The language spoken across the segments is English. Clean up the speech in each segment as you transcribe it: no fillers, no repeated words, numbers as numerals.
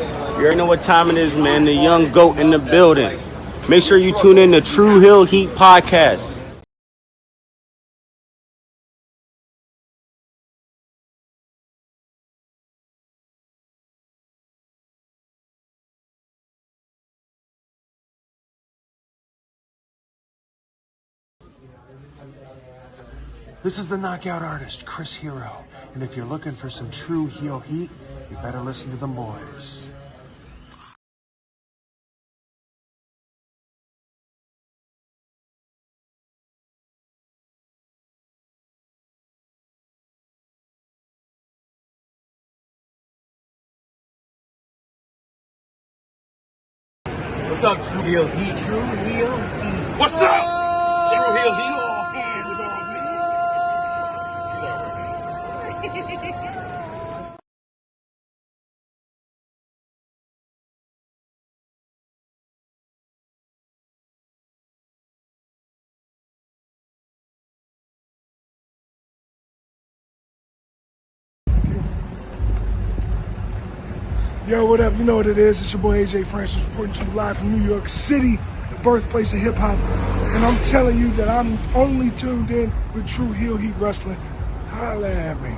You already know what time it is, man. The young goat in the building. Make sure you tune in to True Hill Heat Podcast. This is the knockout artist, Chris Hero. And if you're looking for some true heel heat, you better listen to them boys. What's up, True Heel Heat? True Heel Heat. What's up? True Heel Heat. All hands is on me. Yo, what up? You know what it is. It's your boy AJ Francis reporting to you live from New York City, the birthplace of hip-hop. And I'm telling you that I'm only tuned in with True Heel Heat Wrestling. Holla at me.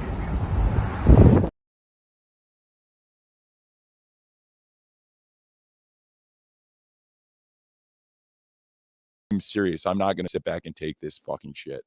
I'm serious. I'm not going to sit back and take this fucking shit.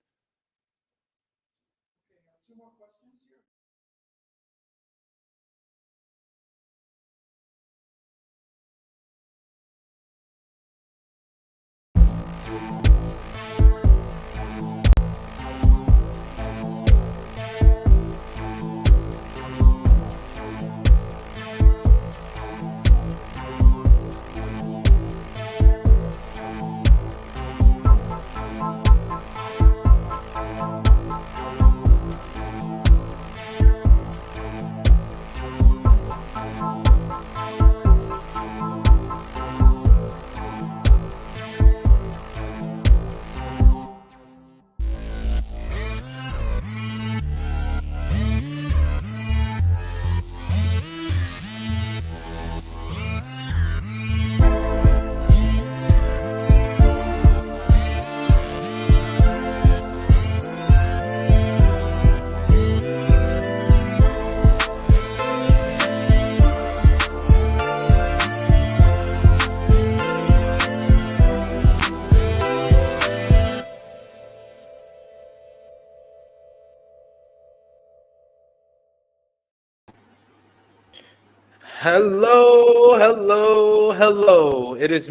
Hello. It is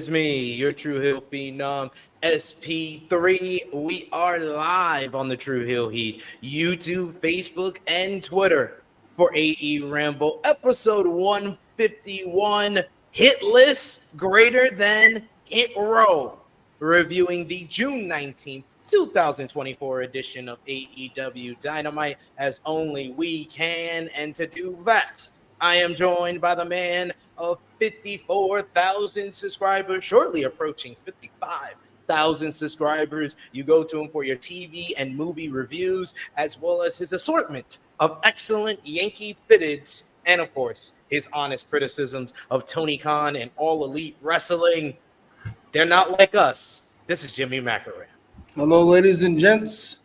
me, your True Hill Phenom, SP3. We are live on the True Hill Heat, YouTube, Facebook, and Twitter for AEWramble, episode 151, hit list greater than hit row, reviewing the June 19th, 2024 edition of AEW Dynamite as only we can, and to do that, I am joined by the man of 54,000 subscribers, shortly approaching 55,000 subscribers. You go to him for your TV and movie reviews, as well as his assortment of excellent Yankee fitteds, and of course, his honest criticisms of Tony Khan and All Elite Wrestling. They're not like us. This is Jimmy Macram. Hello, ladies and gents.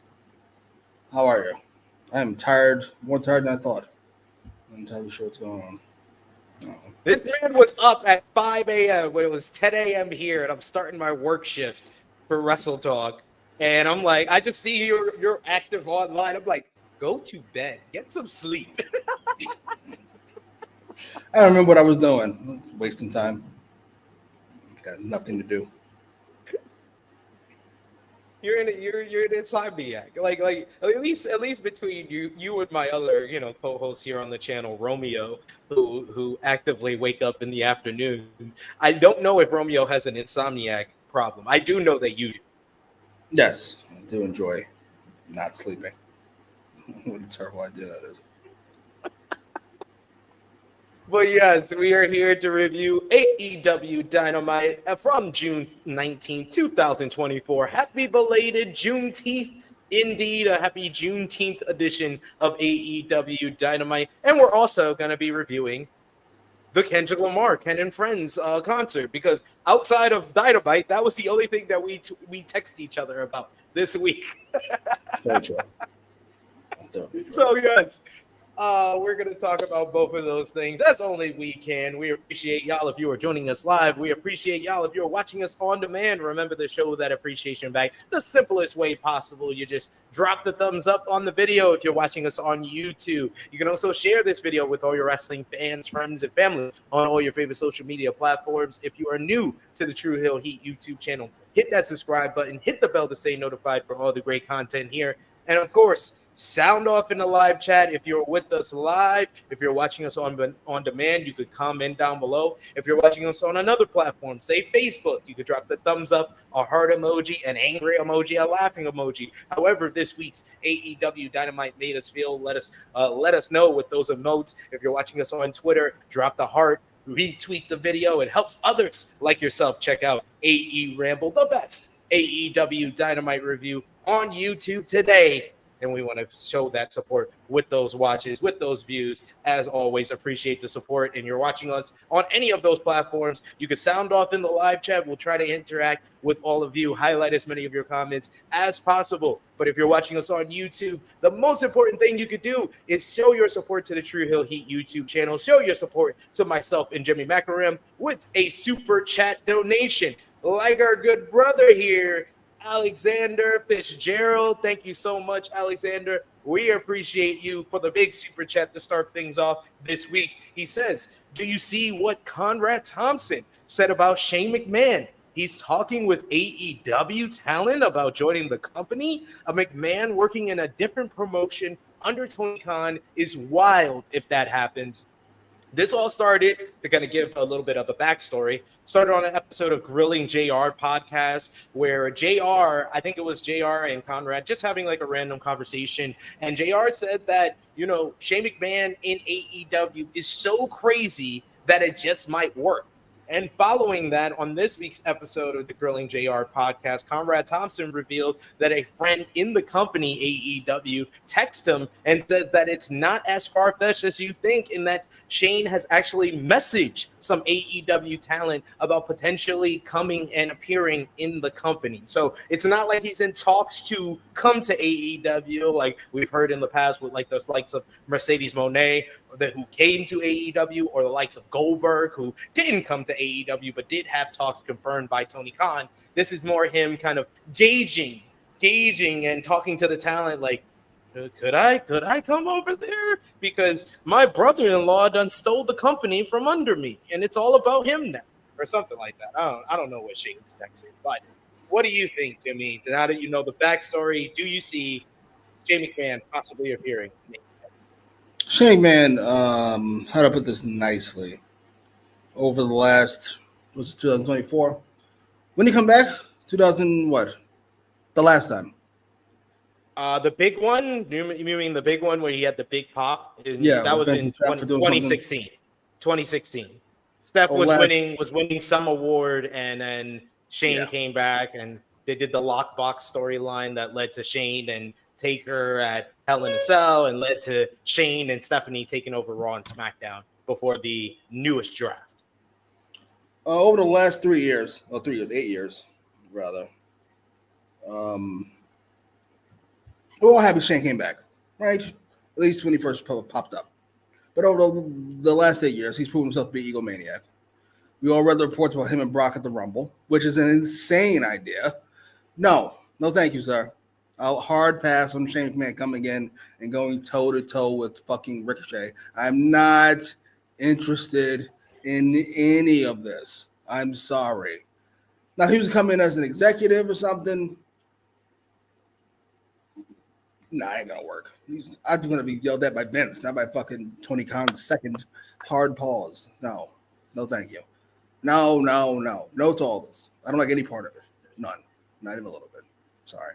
How are you? I am tired, more tired than I thought. I'm entirely sure what's going on. This man was up at 5 a.m. when it was 10 a.m. here, and I'm starting my work shift for Wrestle Talk. And I'm like, I just see you're active online. I'm like, go to bed, get some sleep. I don't remember what I was doing. Wasting time. Got nothing to do. You're an insomniac. Like at least between you and my other, co-host here on the channel, Romeo, who actively wake up in the afternoon. I don't know if Romeo has an insomniac problem. I do know that you do. Yes, I do enjoy not sleeping. What a terrible idea that is. But yes, we are here to review AEW Dynamite from June 19, 2024. Happy belated Juneteenth. Indeed, a happy Juneteenth edition of AEW Dynamite. And we're also going to be reviewing the Kendrick Lamar Ken and Friends concert, because outside of Dynamite, that was the only thing that we text each other about this week. Very true. So yes, we're going to talk about both of those things as only we can. We appreciate y'all if you are joining us live. We appreciate y'all if you're watching us on demand. Remember to show that appreciation back the simplest way possible. You just drop the thumbs up on the video if you're watching us on YouTube. You can also share this video with all your wrestling fans, friends, and family on all your favorite social media platforms. If you are new to the True Hill Heat YouTube channel, hit that subscribe button, hit the bell to stay notified for all the great content here. And of course, sound off in the live chat if you're with us live. If you're watching us on demand, you could comment down below. If you're watching us on another platform, say Facebook, you could drop the thumbs up, a heart emoji, an angry emoji, a laughing emoji. However, this week's AEW Dynamite made us feel. Let us know with those emotes. If you're watching us on Twitter, drop the heart, retweet the video. It helps others like yourself check out AEWramble, the best AEW Dynamite review on YouTube today, and we want to show that support with those watches, with those views. As always, appreciate the support. And you're watching us on any of those platforms, you can sound off in the live chat. We'll try to interact with all of you, highlight as many of your comments as possible. But if you're watching us on YouTube, the most important thing you could do is show your support to the True Hill Heat YouTube channel. Show your support to myself and Jimmy Macram with a super chat donation, like our good brother here, Alexander Fitzgerald. Thank you so much, Alexander. We appreciate you for the big super chat to start things off this week. He says, do you see what Conrad Thompson said about Shane McMahon? He's talking with AEW talent about joining the company. A McMahon working in a different promotion under Tony Khan is wild if that happens. This all started, to kind of give a little bit of a backstory, started on an episode of Grilling JR podcast where JR, I think it was JR and Conrad, just having like a random conversation. And JR said that, you know, Shane McMahon in AEW is so crazy that it just might work. And following that, on this week's episode of the Grilling JR podcast, Conrad Thompson revealed that a friend in the company, AEW, texted him and said that it's not as far-fetched as you think, and that Shane has actually messaged some AEW talent about potentially coming and appearing in the company. So it's not like he's in talks to come to AEW like we've heard in the past with like those likes of Mercedes Moné who came to AEW, or the likes of Goldberg who didn't come to AEW but did have talks confirmed by Tony Khan. This is more him kind of gauging and talking to the talent like, could I come over there? Because my brother-in-law done stole the company from under me, and it's all about him now, or something like that. I don't know what Shane's texting, but what do you think, Jimmy? Now that you know the backstory, do you see Shane McMahon possibly appearing? Shane McMahon, how to put this nicely, over the last, was it 2024? When did he come back? 2000 what? The last time. The big one? You mean the big one where he had the big pop? Yeah, that was in 2016. 2016. Steph was winning some award, and then Shane came back, and they did the lockbox storyline that led to Shane and Taker at Hell in a Cell, and led to Shane and Stephanie taking over Raw and SmackDown before the newest draft. Over the last 8 years, rather. We're all happy Shane came back, right? At least when he first popped up. But over the last 8 years, he's proven himself to be an egomaniac. We all read the reports about him and Brock at the Rumble, which is an insane idea. No, thank you, sir. I'll hard pass on Shane McMahon coming in and going toe-to-toe with fucking Ricochet. I'm not interested in any of this. I'm sorry. Now, he was coming as an executive or something. Nah, ain't gonna work. I'm gonna be yelled at by Vince, not by fucking Tony Khan's second hard pause. No, thank you. No to all this. I don't like any part of it. None. Not even a little bit. Sorry.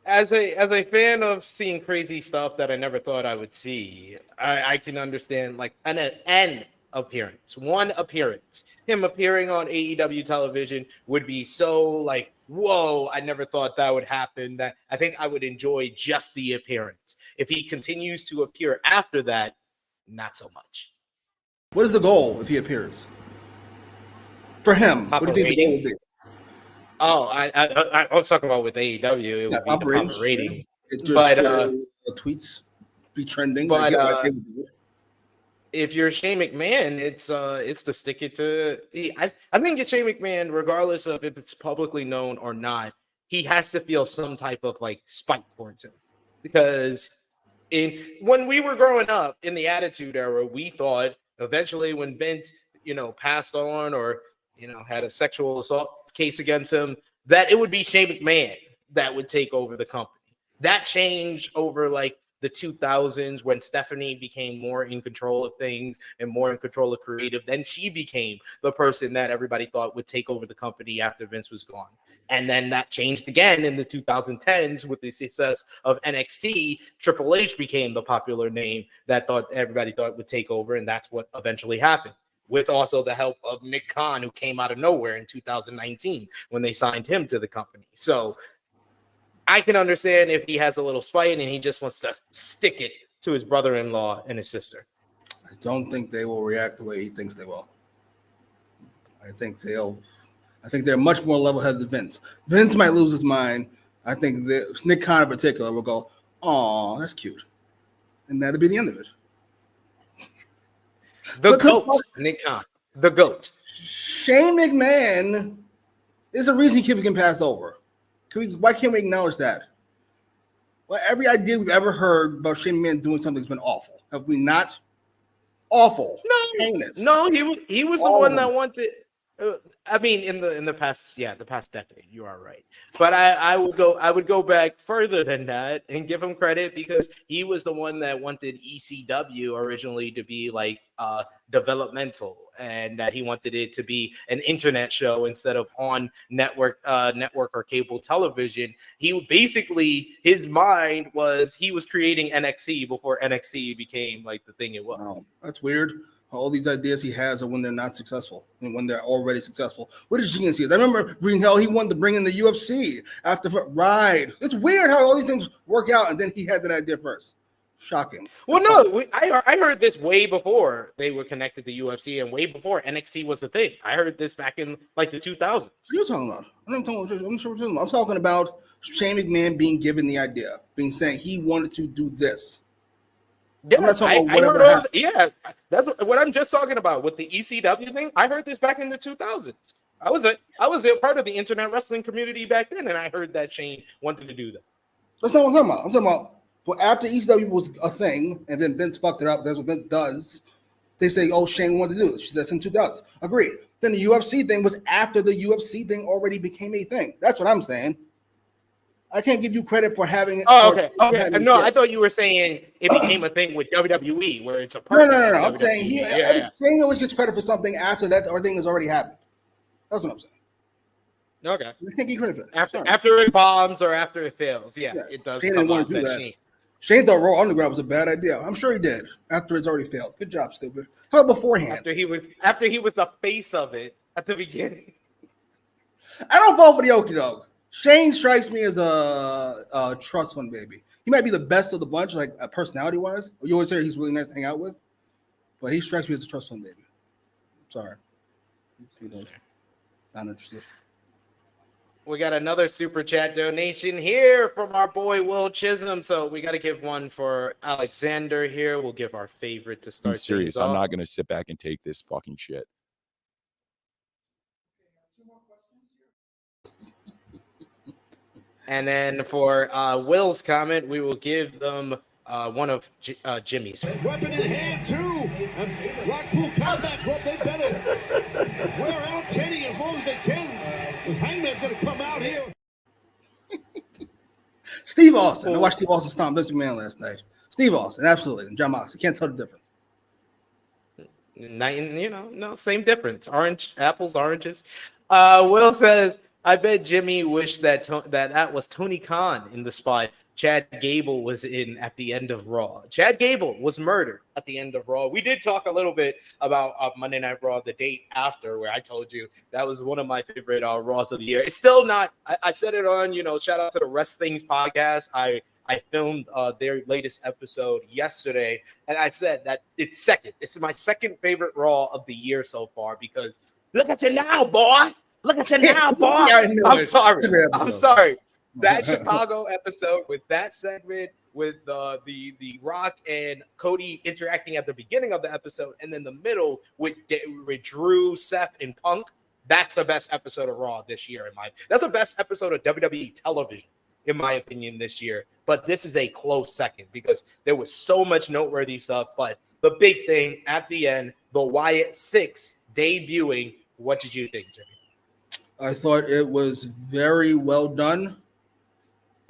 As a fan of seeing crazy stuff that I never thought I would see, I can understand like an appearance, one appearance. Him appearing on AEW television would be so like, whoa, I never thought that would happen. That I think I would enjoy just the appearance. If he continues to appear after that, not so much. What is the goal if he appears? For him, what do you think the goal would be? Oh, I was talking about with AEW, it would be the proper rating. But tweets be trending. But if you're Shane McMahon, it's to stick it to. I think it's Shane McMahon, regardless of if it's publicly known or not, he has to feel some type of like spite towards him, because when we were growing up in the Attitude Era, we thought eventually when Vince, passed on or had a sexual assault case against him, that it would be Shane McMahon that would take over the company. That changed over like the 2000s when Stephanie became more in control of things and more in control of creative. Then she became the person that everybody thought would take over the company after Vince was gone. And then that changed again in the 2010s with the success of NXT. Triple H became the popular name that everybody thought would take over, and that's what eventually happened, with also the help of Nick Khan, who came out of nowhere in 2019 when they signed him to the company. So I can understand if he has a little spite and he just wants to stick it to his brother-in-law and his sister. I don't think they will react the way he thinks they will. I think they're much more level-headed than Vince. Vince might lose his mind. I think Nick Khan in particular will go, "Oh, that's cute," and that'll be the end of it. The GOAT, Nick Khan, the GOAT. Shane McMahon is a reason he keeps getting passed over. Why can't we acknowledge that? Well, every idea we've ever heard about Shane McMahon doing something has been awful. Have we not? Awful. No, he was the one that wanted. I mean, in the past, the past decade, you are right. But I would go back further than that and give him credit, because he was the one that wanted ECW originally to be like developmental, and that he wanted it to be an internet show instead of on network or cable television. He basically, his mind was he was creating NXT before NXT became like the thing it was. Wow, that's weird. All these ideas he has are when they're not successful and when they're already successful. What is genius is? I remember reading how he wanted to bring in the UFC after Ride. It's weird how all these things work out, and then he had that idea first. Shocking. Well, no, I heard this way before they were connected to UFC and way before NXT was the thing. I heard this back in like the 2000s. What are you talking about? I'm talking about Shane McMahon being given the idea, saying he wanted to do this. Yeah, I'm not talking about that's what I'm just talking about with the ECW thing. I heard this back in the 2000s. I was a part of the internet wrestling community back then, and I heard that Shane wanted to do that. That's not what I'm talking about. I'm talking about, well, after ECW was a thing, and then Vince fucked it up. That's what Vince does. They say, "Oh, Shane wanted to do this." That's in 2000s. Agreed. Then the UFC thing was after the UFC thing already became a thing. That's what I'm saying. I can't give you credit for having it. Oh, okay. No, I thought you were saying it became a thing with WWE where it's a part. No. I'm saying Shane always gets credit for something after that or thing has already happened. That's what I'm saying. Okay. I can't give credit for that. After it bombs or after it fails. Yeah. It does. Shane didn't want to do that. Shane thought Raw Underground was a bad idea. I'm sure he did after it's already failed. Good job, stupid. How about beforehand? After he was the face of it at the beginning. I don't vote for the okie doke. Shane strikes me as a trust fund baby. He might be the best of the bunch, like personality-wise. You always say he's really nice to hang out with, but he strikes me as a trust fund baby. Sorry. Not interested. We got another super chat donation here from our boy Will Chisholm. So we got to give one for Alexander here. We'll give our favorite to start. I'm serious. I'm not going to sit back and take this fucking shit. And then for Will's comment, we will give them one of Jimmy's. Weapon in hand, too. And Blackpool Combat's what they better wear out Kenny as long as they can. Hangman's going to come out here. Steve Austin. I watched Steve Austin stomp Vince McMahon last night. Steve Austin, absolutely. And John Moxley. Can't tell the difference. No, same difference. Apples, oranges. Will says, I bet Jimmy wished that was Tony Khan in the spot Chad Gable was in at the end of Raw. Chad Gable was murdered at the end of Raw. We did talk a little bit about Monday Night Raw the date after, where I told you that was one of my favorite Raws of the year. It's still not. I said it on, shout out to the Rest Things podcast. I I filmed their latest episode yesterday, and I said that it's second. It's my second favorite Raw of the year so far because look at you now, boy. Look at you now, boy. Yeah, I know I'm it. sorry. It's a great I'm episode. sorry. That Chicago episode with that segment with the Rock and Cody interacting at the beginning of the episode, and then the middle with Drew, Seth, and Punk. That's the best episode of Raw this year. That's the best episode of WWE television, in my opinion, this year. But this is a close second because there was so much noteworthy stuff. But the big thing at the end, the Wyatt 6 debuting. What did you think, Jimmy? I thought it was very well done.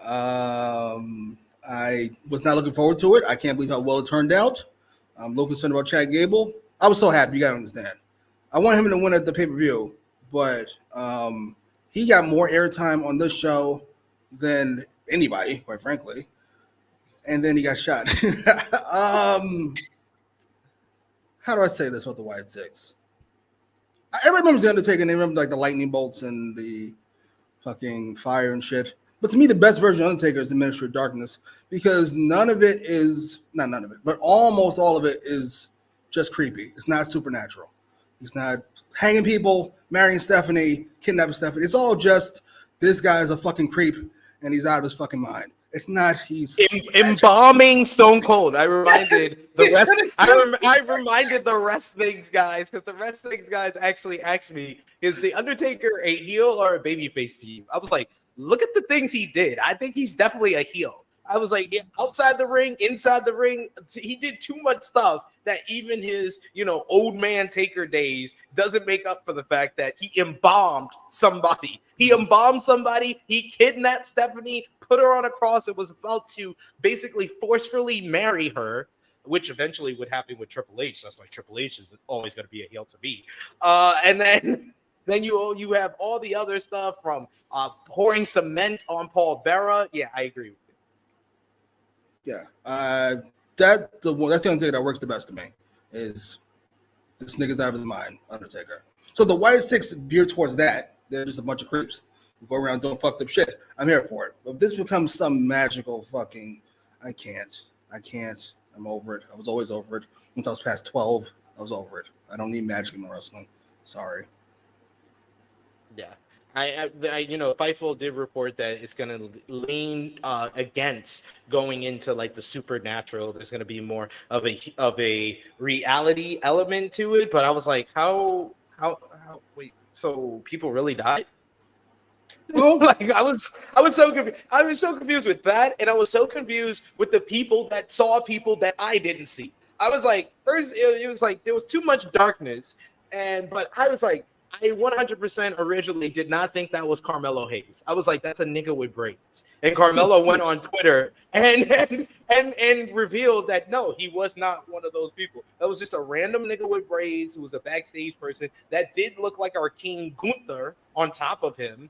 I was not looking forward to it. I can't believe how well it turned out. I'm a little concerned about Chad Gable. I was so happy. You got to understand. I want him to win at the pay-per-view, but he got more airtime on this show than anybody, quite frankly. And then he got shot. How do I say this with the Wyatt 6? Everybody remembers The Undertaker, and they remember like the lightning bolts and the fucking fire and shit. But to me, the best version of Undertaker is the Ministry of Darkness because none of it is, not none of it, but almost all of it is just creepy. It's not supernatural. He's not hanging people, marrying Stephanie, kidnapping Stephanie. It's all just this guy's a fucking creep and he's out of his fucking mind. It's not he's embalming Stone Cold. I reminded the rest. I reminded the Wrestling's guys because the Wrestling's guys actually asked me, "Is the Undertaker a heel or a babyface to you?" I was like, "Look at the things he did. I think he's definitely a heel." I was like, yeah, outside the ring, inside the ring, he did too much stuff that even his, old man Taker days doesn't make up for the fact that he embalmed somebody. He embalmed somebody. He kidnapped Stephanie, put her on a cross, and was about to basically forcefully marry her, which eventually would happen with Triple H. That's why Triple H is always going to be a heel to me. And then you have all the other stuff from pouring cement on Paul Bearer. Yeah, I agree with you. Yeah, that's the only thing that works the best to me is this nigga's out of his mind, Undertaker. So the Wyatt 6 veer towards that. They're just a bunch of creeps who go around doing fucked up shit. I'm here for it. But if this becomes some magical fucking, I can't. I'm over it. I was always over it. Once I was past 12, I was over it. I don't need magic in my wrestling. Sorry. Yeah. Fightful did report that it's going to lean against going into like the supernatural. There's going to be more of a reality element to it. But I was like, how wait, so people really died? Well, like I was so confused. I was so confused with that, and I was so confused with the people that saw people that I didn't see. I was like, first it was like there was too much darkness, but I was like, I 100% originally did not think that was Carmelo Hayes. I was like, that's a nigga with braids. And Carmelo went on Twitter and revealed that no, he was not one of those people. That was just a random nigga with braids who was a backstage person that did look like our King Gunther on top of him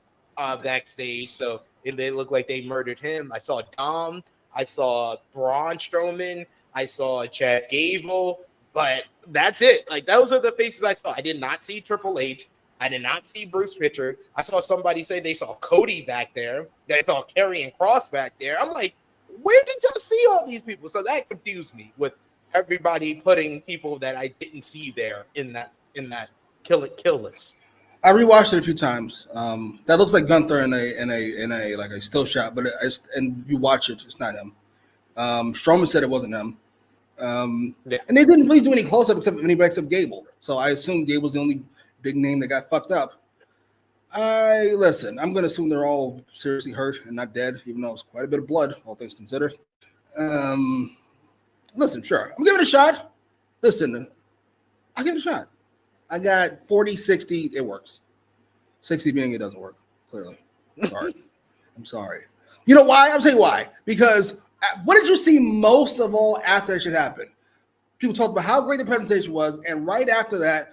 backstage. So they looked like they murdered him. I saw Dom. I saw Braun Strowman. I saw Chad Gable. But that's it. Like, those are the faces I saw. I did not see Triple H. I did not see Bruce Pritchard. I saw somebody say they saw Cody back there. They saw Karrion Kross back there. I'm like, where did y'all see all these people? So that confused me with everybody putting people that I didn't see there in that kill list. I rewatched it a few times. That looks like Gunther in a like a still shot, but and if you watch it, it's not him. Strowman said it wasn't him. And they didn't really do any close-up except Gable. So I assume Gable's the only big name that got fucked up. I'm going to assume they're all seriously hurt and not dead, even though it's quite a bit of blood, all things considered. Sure. I'm giving it a shot. I'll give it a shot. I got 40, 60. It works. 60 being it doesn't work, clearly. Sorry. I'm sorry. You know why? I'll tell you why. Because what did you see most of all after that shit happened? People talked about how great the presentation was, and right after that,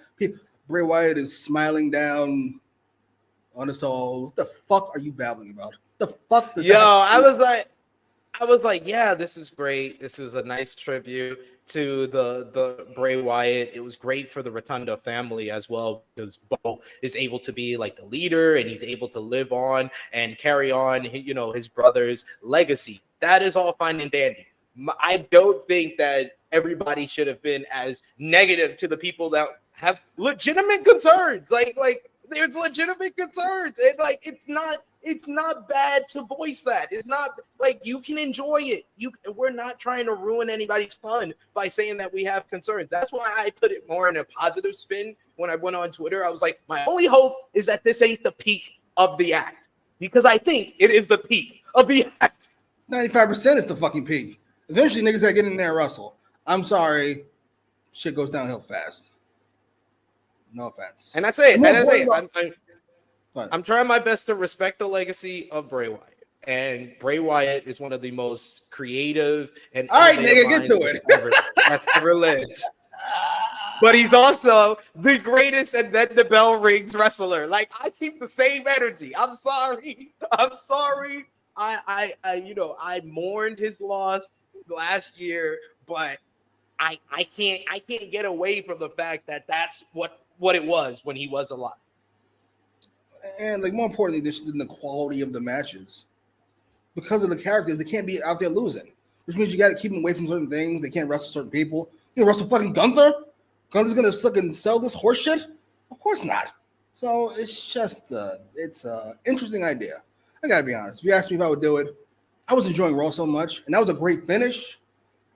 Bray Wyatt is smiling down on us all. What the fuck are you babbling about? The fuck? I was like, yeah, this is great. This was a nice tribute to the Bray Wyatt. It was great for the Rotunda family as well, because Bo is able to be like the leader, and he's able to live on and carry on, you know, his brother's legacy. That is all fine and dandy. I don't think that everybody should have been as negative to the people that have legitimate concerns. Like there's legitimate concerns, and like it's not bad to voice that. It's not like, you can enjoy it. We're not trying to ruin anybody's fun by saying that we have concerns. That's why I put it more in a positive spin when I went on Twitter. I was like, my only hope is that this ain't the peak of the act, because I think it is the peak of the act. 95% is the fucking peak. Eventually, niggas gotta get in there and wrestle. I'm sorry, shit goes downhill fast. No offense. And I say it. I'm trying my best to respect the legacy of Bray Wyatt. And Bray Wyatt is one of the most creative and all right, nigga, get to it. That's ever lived. But he's also the greatest and then the bell rings wrestler. Like, I keep the same energy. I'm sorry. I mourned his loss last year, but I can't get away from the fact that that's what it was when he was alive. And like, more importantly, this than the quality of the matches, because of the characters, they can't be out there losing, which means you got to keep them away from certain things. They can't wrestle certain people. You know, wrestle fucking Gunther. Gunther's gonna fucking sell this horse shit? Of course not. So it's just it's an interesting idea. I gotta be honest. If you asked me if I would do it, I was enjoying Raw so much, and that was a great finish.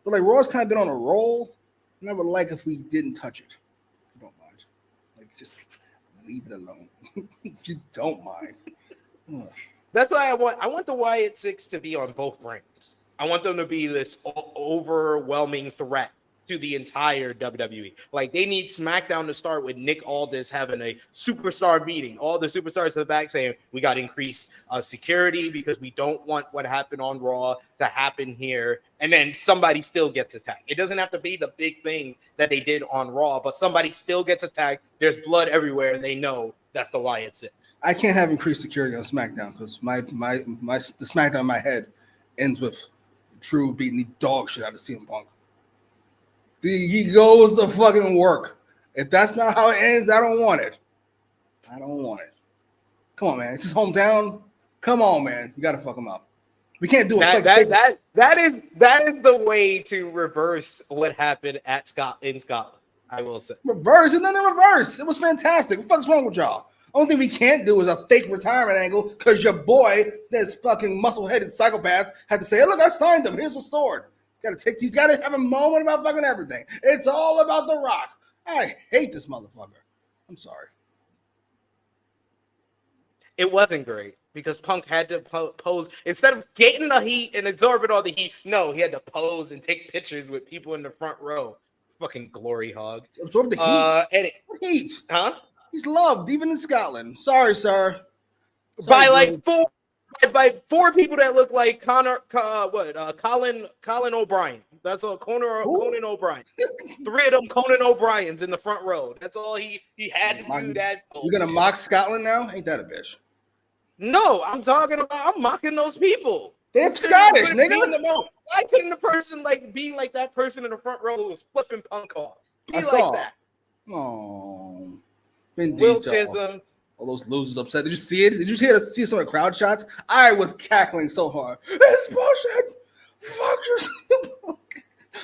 But like, Raw's kind of been on a roll, and I would like if we didn't touch it. I don't mind. Like, just leave it alone. If you don't mind. Ugh. That's why I want the Wyatt Six to be on both brands. I want them to be this overwhelming threat to the entire WWE. Like, they need SmackDown to start with Nick Aldis having a superstar meeting. All the superstars in the back saying, we got to increase security because we don't want what happened on Raw to happen here. And then somebody still gets attacked. It doesn't have to be the big thing that they did on Raw, but somebody still gets attacked. There's blood everywhere, and they know that's the Wyatt Six. I can't have increased security on SmackDown because the SmackDown in my head ends with Drew beating the dog shit out of CM Punk. He goes to fucking work. If that's not how it ends, I don't want it. Come on, man. It's his hometown. Come on, man. You gotta fuck him up. We can't do it. That is the way to reverse what happened in Scotland. I will say. Reverse, and then the reverse. It was fantastic. What the fuck's wrong with y'all? Only thing we can't do is a fake retirement angle because your boy, this fucking muscle-headed psychopath, had to say, hey, look, I signed him. Here's a sword. He's got to have a moment about fucking everything. It's all about The Rock. I hate this motherfucker. I'm sorry. It wasn't great because Punk had to pose. Instead of getting the heat and absorbing all the heat, no, he had to pose and take pictures with people in the front row. Fucking glory hog. Absorb the heat. Heat. Huh? He's loved, even in Scotland. Sorry, sir. By four people that look like Colin O'Brien. That's all. Conan O'Brien. Three of them Conan O'Briens in the front row. That's all he had to do. That you're gonna mock Scotland now? Ain't that a bitch? No, I'm mocking those people. They're Scottish, nigga. Why couldn't the person be like that person in the front row who was flipping Punk off? Be like that. Oh, Will Chisholm. All those losers upset. Did you see it? Did you see some of the crowd shots? I was cackling so hard. It's bullshit. Fuck you.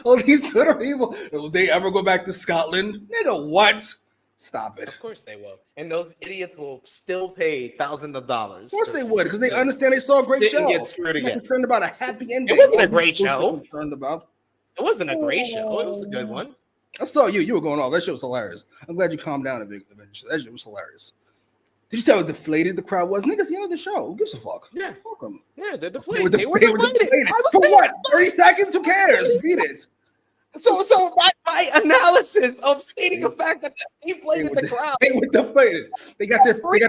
All these Twitter people. Will they ever go back to Scotland? Nigga, what? Stop it. Of course they will. And those idiots will still pay thousands of dollars. Of course they would, because they understand they saw a great show. Get screwed again. Concerned about a happy ending. It wasn't a great show. Concerned about. It wasn't a great show. It was a good one. I saw you. You were going off. That shit was hilarious. I'm glad you calmed down a bit. That shit was hilarious. Did you see how deflated the crowd was? Niggas, the end of the show. Who gives a fuck? Yeah. Fuck them. Yeah, they're deflated. They were deflated. For what? 30 seconds? Who cares? Beat it. So my analysis of stating the fact that they played in the crowd. They were deflated. They got that 3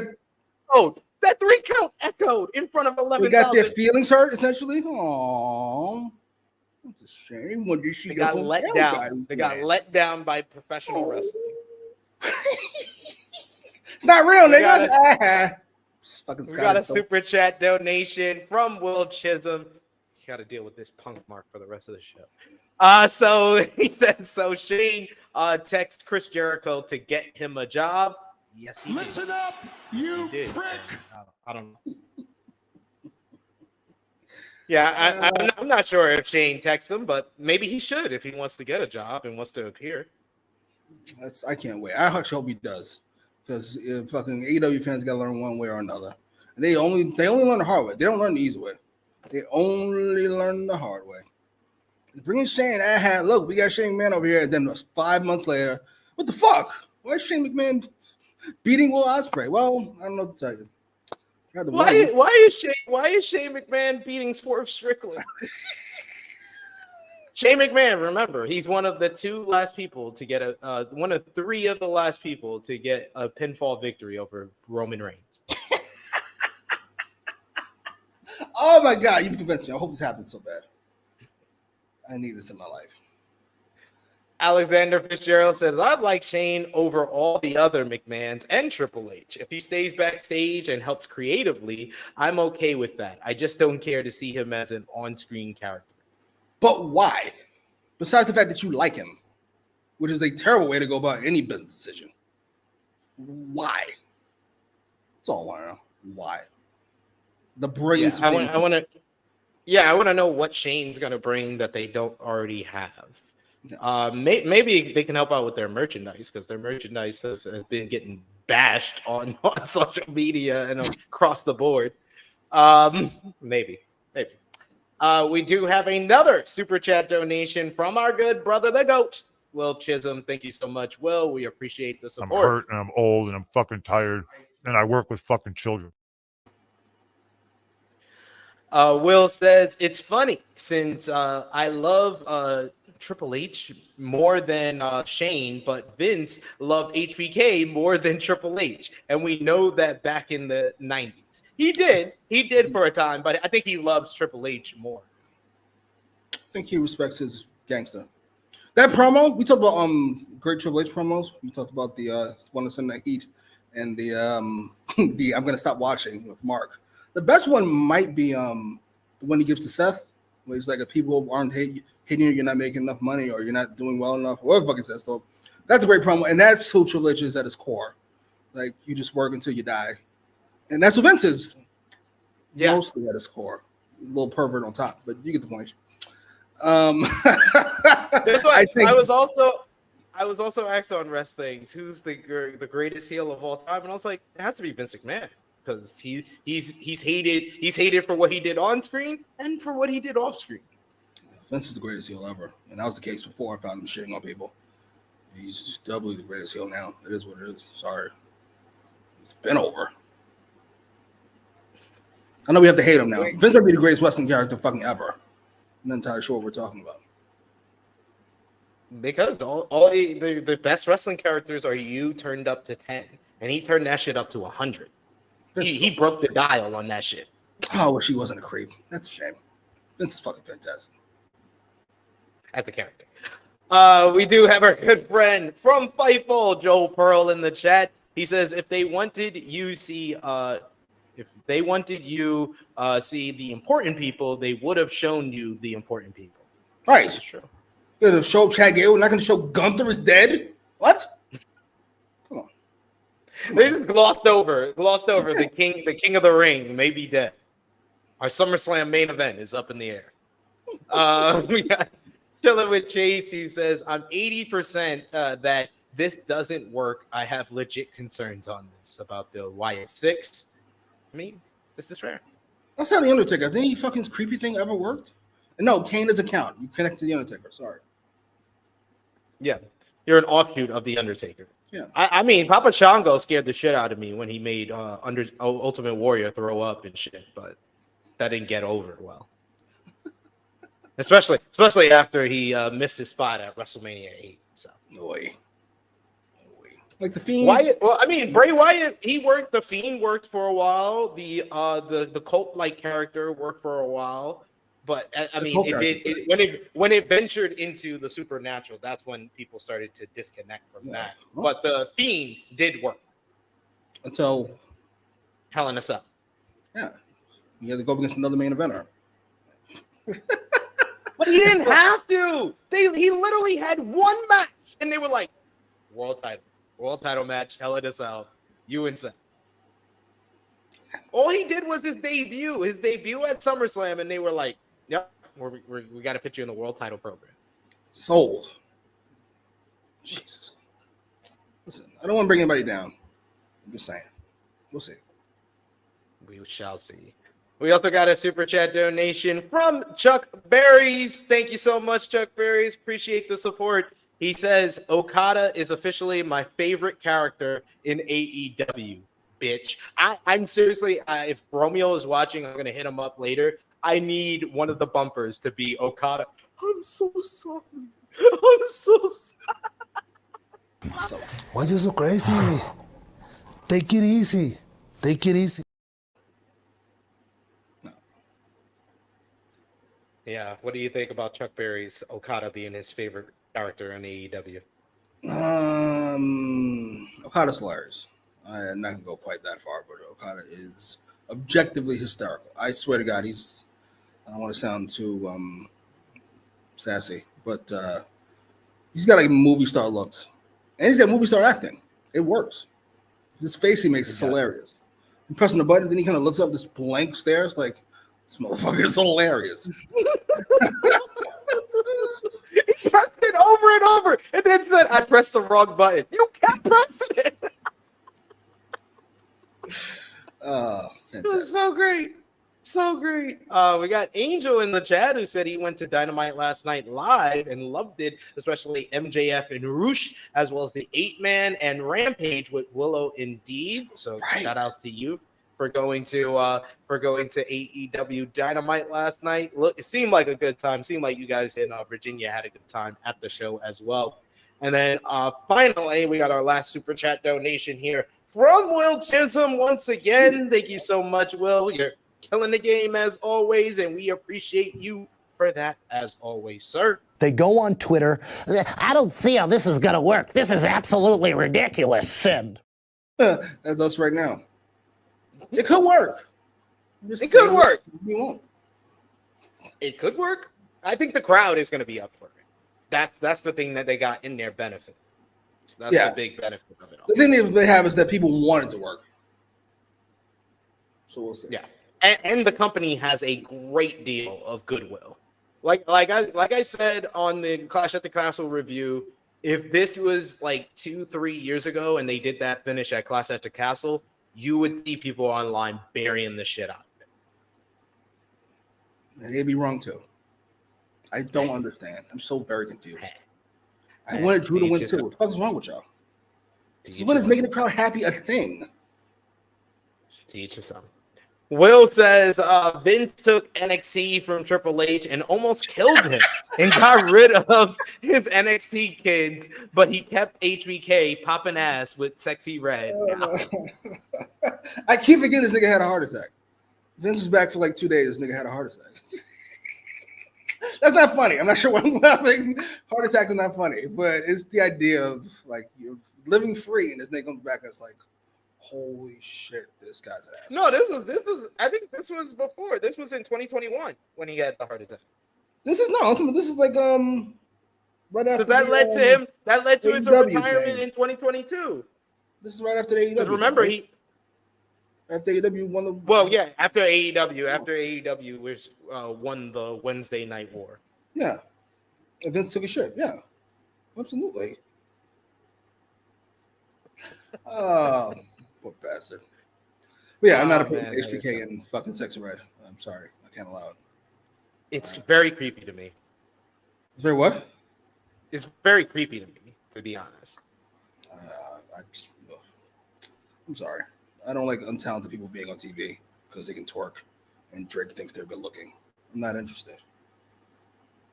count echoed in front of 11,000. They got their feelings hurt, essentially. Aww. That's a shame. They got let down. They got let down by professional wrestling. It's not real, nigga. We got a super chat donation from Will Chisholm. You got to deal with this Punk mark for the rest of the show. So he said, so Shane texted Chris Jericho to get him a job. Yes, he Listen did. up, you Yes, he did. prick. I don't know. Yeah, I'm not sure if Shane texts him, but maybe he should if he wants to get a job and wants to appear. I can't wait. I actually hope he does, because fucking AEW fans got to learn one way or another. And they only learn the hard way. They don't learn the easy way. They only learn the hard way. Bringing Shane, look, we got Shane McMahon over here, and then 5 months later, what the fuck? Why is Shane McMahon beating Will Ospreay? Well, I don't know what to tell you. Why is Shane McMahon beating Swerve Strickland? Shane McMahon, remember, he's one of the two last people to get one of three of the last people to get a pinfall victory over Roman Reigns. Oh my God, you've convinced me. I hope this happens so bad. I need this in my life. Alexander Fitzgerald says, I'd like Shane over all the other McMahons and Triple H. If he stays backstage and helps creatively, I'm okay with that. I just don't care to see him as an on-screen character. But why? Besides the fact that you like him, which is a terrible way to go about any business decision. Why? That's all I want to know. Why? The brilliance. Yeah, I want to know what Shane's going to bring that they don't already have. Yes. Maybe they can help out with their merchandise, because their merchandise has been getting bashed on social media and across the board. Maybe. We do have another super chat donation from our good brother, the GOAT, Will Chisholm. Thank you so much, Will. We appreciate the support. I'm hurt and I'm old and I'm fucking tired and I work with fucking children. Will says, it's funny since I love Triple H more than Shane, but Vince loved HBK more than Triple H. And we know that back in the 90s. He did for a time, but I think he loves Triple H more. I think he respects his gangster. That promo, we talked about great Triple H promos. We talked about the one that's in the heat and the the I'm gonna stop watching with Mark. The best one might be the one he gives to Seth, where he's like, if people aren't hitting you, you're not making enough money or you're not doing well enough, or whatever fucking says. So that's a great promo, and that's who Triple H is at his core. Like, you just work until you die. And that's what Vince is mostly at his core. A little pervert on top, but you get the point. I was also asked on Rest Things, who's the greatest heel of all time, and I was like, it has to be Vince McMahon, because he's hated for what he did on screen and for what he did off screen. Vince is the greatest heel ever, and that was the case before I found him shitting on people. He's just doubly the greatest heel now. It is what it is. Sorry, it's been over. I know we have to hate him now. Vince might be the greatest wrestling character fucking ever. I'm not entirely sure what we're talking about. Because all the best wrestling characters are you turned up to 10, and he turned that shit up to 100. He broke the dial on that shit. Oh, I wish he wasn't a creep. That's a shame. Vince is fucking fantastic. As a character. We do have our good friend from Fightful, Joel Pearl, in the chat. He says, if they wanted you see the important people, they would have shown you the important people. Right. That's true. You're gonna show Chad Gable, not gonna show Gunther is dead? What? Come on. They just glossed over the king of the ring may be dead. Our SummerSlam main event is up in the air. We got Chilling with Chase. He says, I'm 80% that this doesn't work. I have legit concerns on this about the Wyatt 6. I mean, this is fair. That's how the Undertaker. Has any fucking creepy thing ever worked? No, Kane doesn't count. You connect to the Undertaker. Sorry. Yeah, you're an offshoot of the Undertaker. Yeah. I mean, Papa Shango scared the shit out of me when he made Ultimate Warrior throw up and shit, but that didn't get over well. especially after he missed his spot at WrestleMania 8. So. No way. Like the Fiend. Wyatt, well, I mean, Bray Wyatt, the Fiend worked for a while. The cult-like character worked for a while. But I mean, when it ventured into the supernatural, that's when people started to disconnect from that. But the Fiend did work until Hell in a Cell. Yeah, you had to go against another main eventer. But he didn't have to. He literally had one match, and they were like, world title match, Hell in a Cell, you and Seth. All he did was his debut at SummerSlam, and they were like, yep, we got to put you in the world title program. Sold. Jesus. Listen, I don't want to bring anybody down. I'm just saying. We'll see. We shall see. We also got a super chat donation from Chuck Berries. Thank you so much, Chuck Berries. Appreciate the support. He says, Okada is officially my favorite character in AEW, bitch. I'm seriously, if Romeo is watching, I'm going to hit him up later. I need one of the bumpers to be Okada. I'm so sorry. I'm so sorry. Why you so crazy? Take it easy. Take it easy. Yeah, what do you think about Chuck Berry's Okada being his favorite character in AEW? Okada's hilarious. I'm not gonna go quite that far, but Okada is objectively hysterical. I swear to God, I don't want to sound too sassy, but he's got like movie star looks, and he's got movie star acting. It works. His face he makes is hilarious. He's pressing the button, then he kind of looks up this blank stares like, this motherfucker is hilarious. He pressed it over and over, and then said, I pressed the wrong button. You can't press it. It was so great. So great. We got Angel in the chat who said he went to Dynamite last night live and loved it, especially MJF and Roosh, as well as the 8-man and Rampage with Willow and Deeb. So shout outs to you for going to AEW Dynamite last night. Look, it seemed like a good time. Seemed like you guys in Virginia had a good time at the show as well. And then finally, we got our last super chat donation here from Will Chisholm once again. Thank you so much, Will. You're killing the game as always, and we appreciate you for that as always, sir. They go on Twitter. I don't see how this is going to work. This is absolutely ridiculous. Send. That's us right now. It could work. It could work. You won't. It could work. I think the crowd is going to be up for it. That's the thing that they got in their benefit. That's the big benefit of it all. The thing that they have is that people want it to work. So we'll see. Yeah. And the company has a great deal of goodwill. Like I said on the Clash at the Castle review, if this was like 2-3 years ago and they did that finish at Clash at the Castle, you would see people online burying the shit out of it. They'd be wrong too. I don't understand. I'm so very confused. I wanted Drew to win too. What the fuck is wrong with y'all? So what is making the crowd happy a thing? Teach you something. Will says Vince took NXT from Triple H and almost killed him and got rid of his NXT kids, but he kept HBK popping ass with Sexy Red. I keep forgetting this nigga had a heart attack. Vince was back for like 2 days. This nigga had a heart attack. That's not funny. I'm not sure why I'm laughing. Heart attacks are not funny, but it's the idea of like you're living free and this nigga comes back and it's like, holy shit, this guy's an ass. No, this was. I think this was before. This was in 2021 when he had the heart attack. This is like right after. Because that led to him. That led to his AEW retirement thing. in 2022. This is right after the AEW. Because remember, right? After AEW won the. Well, yeah, after AEW was won the Wednesday Night War. Yeah, and Vince took a shit. Yeah, absolutely. Oh, poor bastard. But yeah, I'm not putting HBK in fucking Sexy Red. I'm sorry, I can't allow it. It's very creepy to me. Is there what? It's very creepy to me, to be honest. I'm sorry. I don't like untalented people being on TV because they can twerk and Drake thinks they're good looking. I'm not interested.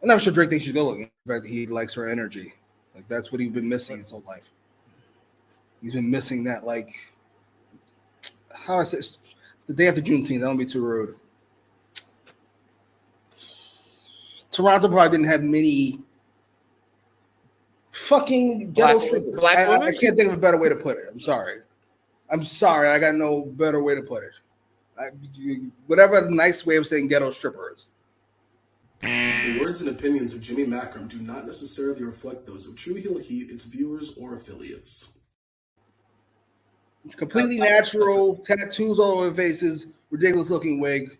I'm not sure Drake thinks she's good looking. In fact, he likes her energy. Like that's what he's been missing his whole life. He's been missing that, like, how I say, it's the day after Juneteenth. Don't be too rude. Toronto probably didn't have many fucking ghetto strippers. I can't think of a better way to put it. I'm sorry. I got no better way to put it. Whatever the nice way of saying ghetto strippers. The words and opinions of Jimmy Macram do not necessarily reflect those of True Heel Heat, its viewers, or affiliates. Completely natural, tattoos all over faces, ridiculous looking wig,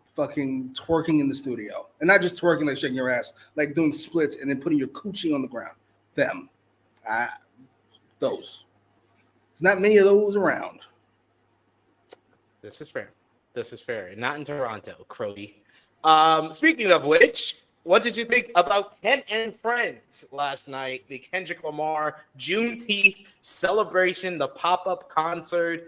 fucking twerking in the studio. And not just twerking like shaking your ass, like doing splits and then putting your coochie on the ground. Them. Those. There's not many of those around. This is fair. This is fair. Not in Toronto, Crody. Speaking of which, what did you think about Ken and Friends last night? The Kendrick Lamar Juneteenth celebration, the pop-up concert.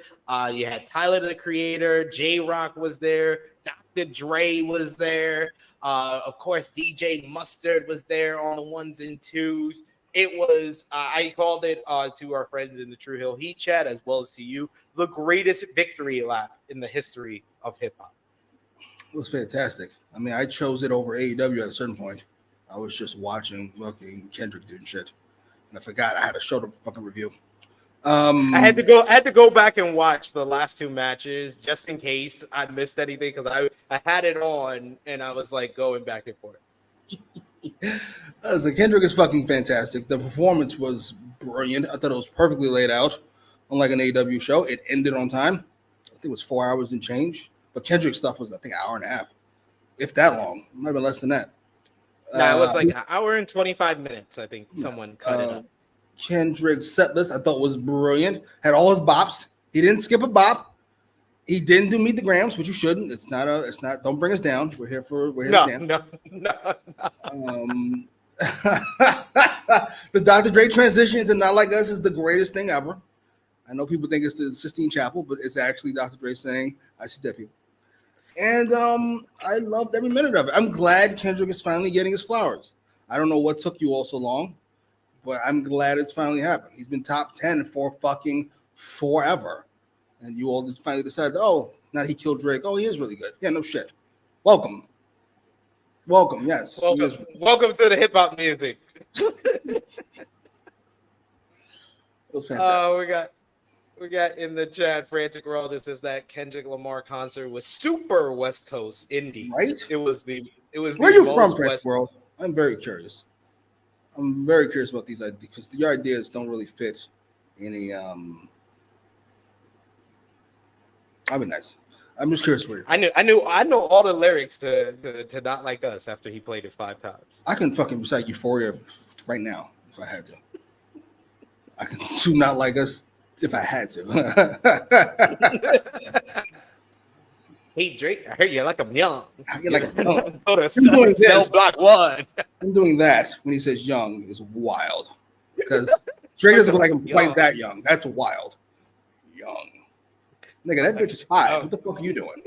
You had Tyler, the Creator, J-Rock was there, Dr. Dre was there. Of course, DJ Mustard was there on the ones and twos. It was, I called it to our friends in the True Hill Heat chat, as well as to you, the greatest victory lap in the history of hip-hop. It was fantastic. I mean, I chose it over AEW at a certain point. I was just watching fucking Kendrick doing shit. And I forgot I had to show the fucking review. I had to go back and watch the last two matches just in case I missed anything, because I had it on and I was like going back and forth. Kendrick is fucking fantastic. The performance was brilliant. I thought it was perfectly laid out, unlike an AEW show. It ended on time. I think it was 4 hours and change. But Kendrick's stuff was, I think, an hour and a half, if that long. Maybe less than that. No, it was like an hour and 25 minutes. I think someone cut it up. Kendrick's set list I thought was brilliant. Had all his bops. He didn't skip a bop. He didn't do Meet the Grams, which you shouldn't. It's not. Don't bring us down. We're here to stand. No. The Dr. Dre transition to Not Like Us is the greatest thing ever. I know people think it's the Sistine Chapel, but it's actually Dr. Dre saying, "I see dead people." And I loved every minute of it. I'm glad Kendrick is finally getting his flowers. I don't know what took you all so long, but I'm glad it's finally happened. He's been top 10 for fucking forever. And you all just finally decided, oh, now he killed Drake. Oh, he is really good. Yeah, no shit. Welcome, yes. Welcome to the hip-hop music. It was fantastic. We got in the chat, Frantic World. It says that Kendrick Lamar concert was super West Coast indie. Right? It was. Where are you from, Frantic World? I'm very curious. I'm very curious about these ideas because your ideas don't really fit any. I'd be nice. I'm just curious where you're from. I know all the lyrics to Not Like Us after he played it 5 times. I can fucking recite Euphoria right now if I had to. I can do Not Like Us if I had to. Hey Drake, I heard you like I'm young. You're like, oh. Go to cell block 1. I'm doing that when he says young is wild. Because Drake doesn't look like I'm quite that young. That's wild. Young. Nigga, that bitch is 5. What the fuck are you doing?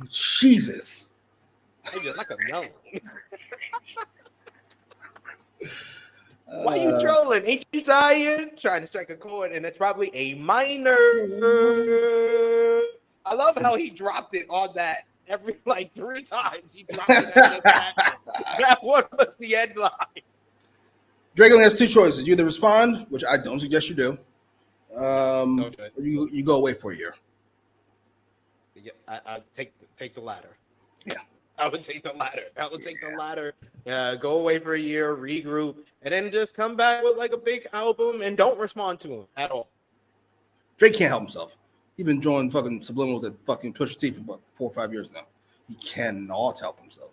Jesus. Hey, you're like I'm young. Why you trolling? Ain't you tired? Trying to strike a chord, and it's probably a minor. I love how he dropped it on that every 3 times. He dropped it at that. That one was the end line. Drake only has 2 choices. You either respond, which I don't suggest you do. You go away for a year. Yeah, I take the latter. Yeah. I would take the latter. Go away for a year, regroup, and then just come back with a big album and don't respond to him at all. Drake can't help himself. He's been drawing fucking subliminals at fucking Pusha T for about 4 or 5 years now. He cannot help himself.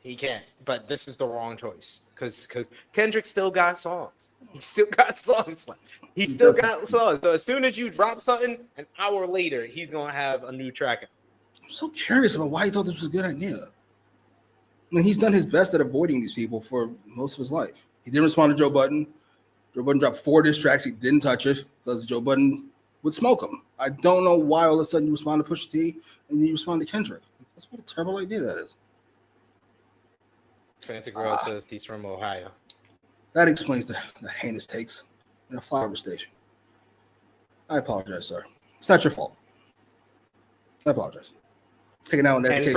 He can't, but this is the wrong choice because Kendrick still got songs. He still got songs left. He still got songs. So as soon as you drop something, an hour later, he's gonna have a new track. I'm so curious about why he thought this was a good idea. I mean, he's done his best at avoiding these people for most of his life. He didn't respond to Joe Budden. Joe Budden dropped 4 diss tracks. He didn't touch it because Joe Budden would smoke him. I don't know why all of a sudden you respond to Pusha T and then you respond to Kendrick. That's what a terrible idea that is. Santa Girl says he's from Ohio. That explains the heinous takes in a flyover station. I apologize, sir. It's not your fault. I apologize. Taking out on that. And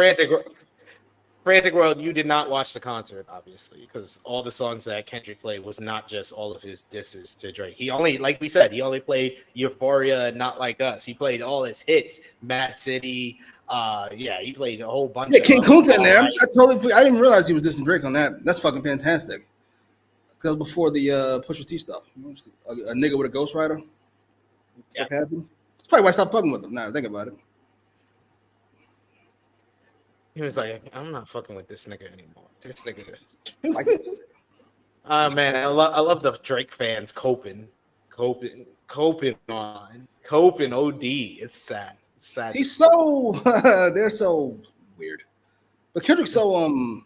Frantic World, you did not watch the concert, obviously, because all the songs that Kendrick played was not just all of his disses to Drake. He only, like we said, he only played Euphoria and Not Like Us. He played all his hits, Mad City, Yeah, he played a whole bunch. Yeah, King Kunta in there. Right. I didn't realize he was dissing Drake on that. That's fucking fantastic. Because before the Pusha T stuff, a nigga with a ghostwriter. What happened? That's probably why I stopped fucking with him. Now think about it. He was like, I'm not fucking with this nigga anymore. This nigga. Man, I love the Drake fans coping on coping OD. It's sad. It's sad. He's so they're so weird. But Kendrick's so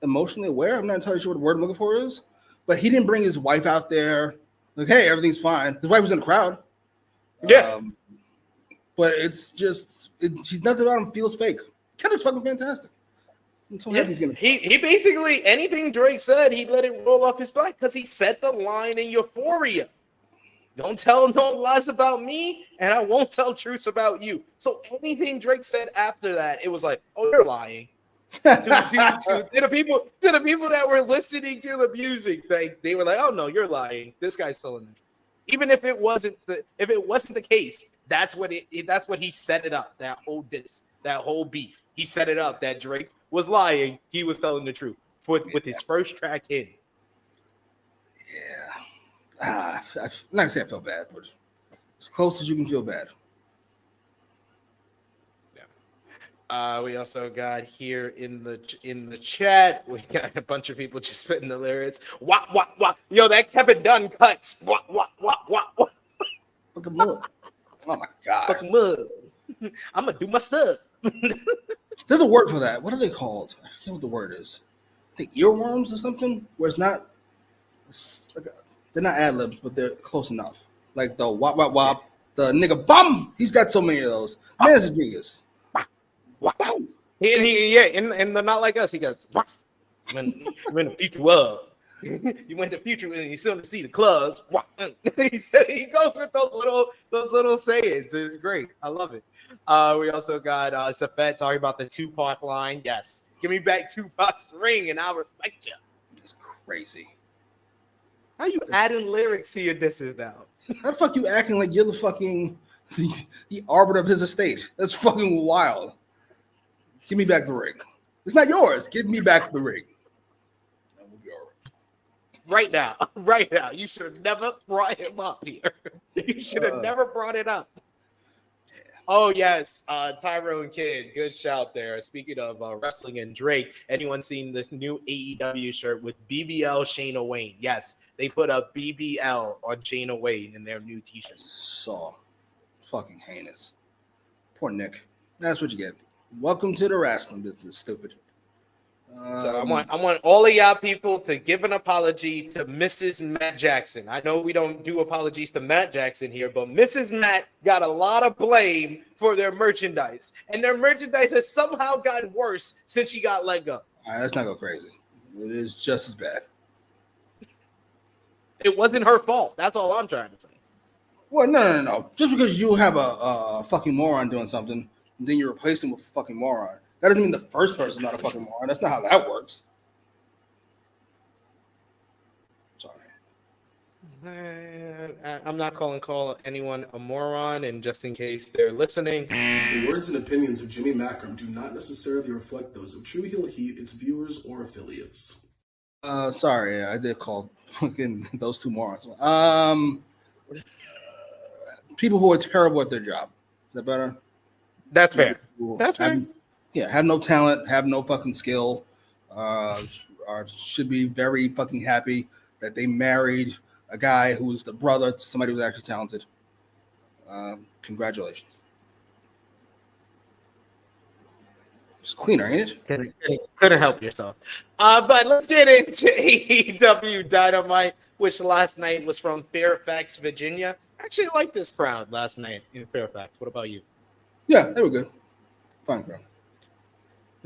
emotionally aware. I'm not entirely sure what the word I'm looking for is, but he didn't bring his wife out there. Like, hey, everything's fine. His wife was in the crowd. Yeah. But it's just she's nothing about him feels fake. Kendrick's fucking fantastic. I'm so happy he's gonna. He basically anything Drake said, he let it roll off his back because he said the line in Euphoria. Don't tell no lies about me, and I won't tell truths about you. So anything Drake said after that, it was like, oh, you're lying. to the people that were listening to the music, they were like, oh no, you're lying. This guy's telling the truth. Even if it wasn't the case, that's what he set it up. That whole beef. He set it up that Drake was lying. He was telling the truth with his first track in. Yeah. I'm not gonna say I felt bad, but as close as you can feel bad. Yeah. We also got here in the chat. We got a bunch of people just spitting the lyrics. Wah wah wah. Yo, that Kevin Dunn cuts. Wah wah wah wah wah. Look at mud. Oh my god. Fucking mud. I'm gonna do my stuff. There's a word for that. What are they called? I forget what the word is. I think earworms or something. Where it's not. They're not ad libs, but they're close enough. Like the wop wop wop, the nigga bum. He's got so many of those. Man's a genius. And they're not like us. He goes, when the future was. You went to future and you still see the clubs. He goes with those little sayings. It's great. I love it. We also got Safet talking about the Tupac line. Yes, give me back Tupac's ring and I'll respect you. It's crazy. How you adding lyrics to your disses now? How the fuck you acting like you're the fucking the arbiter of his estate? That's fucking wild. Give me back the ring. It's not yours. Give me back the ring. That will be all right. Right now. You should have never brought him up here. You should have never brought it up. Oh, yes. Tyrone Kidd. Good shout there. Speaking of wrestling and Drake, anyone seen this new AEW shirt with BBL Shayna Wayne? Yes, they put a BBL on Shayna Wayne in their new t-shirt. So fucking heinous. Poor Nick. That's what you get. Welcome to the wrestling business, stupid. So I want all of y'all people to give an apology to Mrs. Matt Jackson. I know we don't do apologies to Matt Jackson here, but Mrs. Matt got a lot of blame for their merchandise, and their merchandise has somehow gotten worse since she got let go. All right, let's not go crazy. It is just as bad. It wasn't her fault. That's all I'm trying to say. Well, no. Just because you have a fucking moron doing something, and then you replace him with a fucking moron. That doesn't mean the first person's not a fucking moron. That's not how that works. Sorry. I'm not calling anyone a moron, and just in case they're listening. The words and opinions of Jimmy Macram do not necessarily reflect those of True Heel Heat, its viewers, or affiliates. Sorry, I did call fucking those two morons. People who are terrible at their job. Is that better? That's fair. That's fair. Have no talent, have no fucking skill, should be very fucking happy that they married a guy who was the brother to somebody who's actually talented. Congratulations. It's cleaner, ain't it? Couldn't help yourself. But let's get into AEW Dynamite, which last night was from Fairfax, Virginia. I actually liked this crowd last night in Fairfax. What about you? Yeah, they were good. Fine crowd.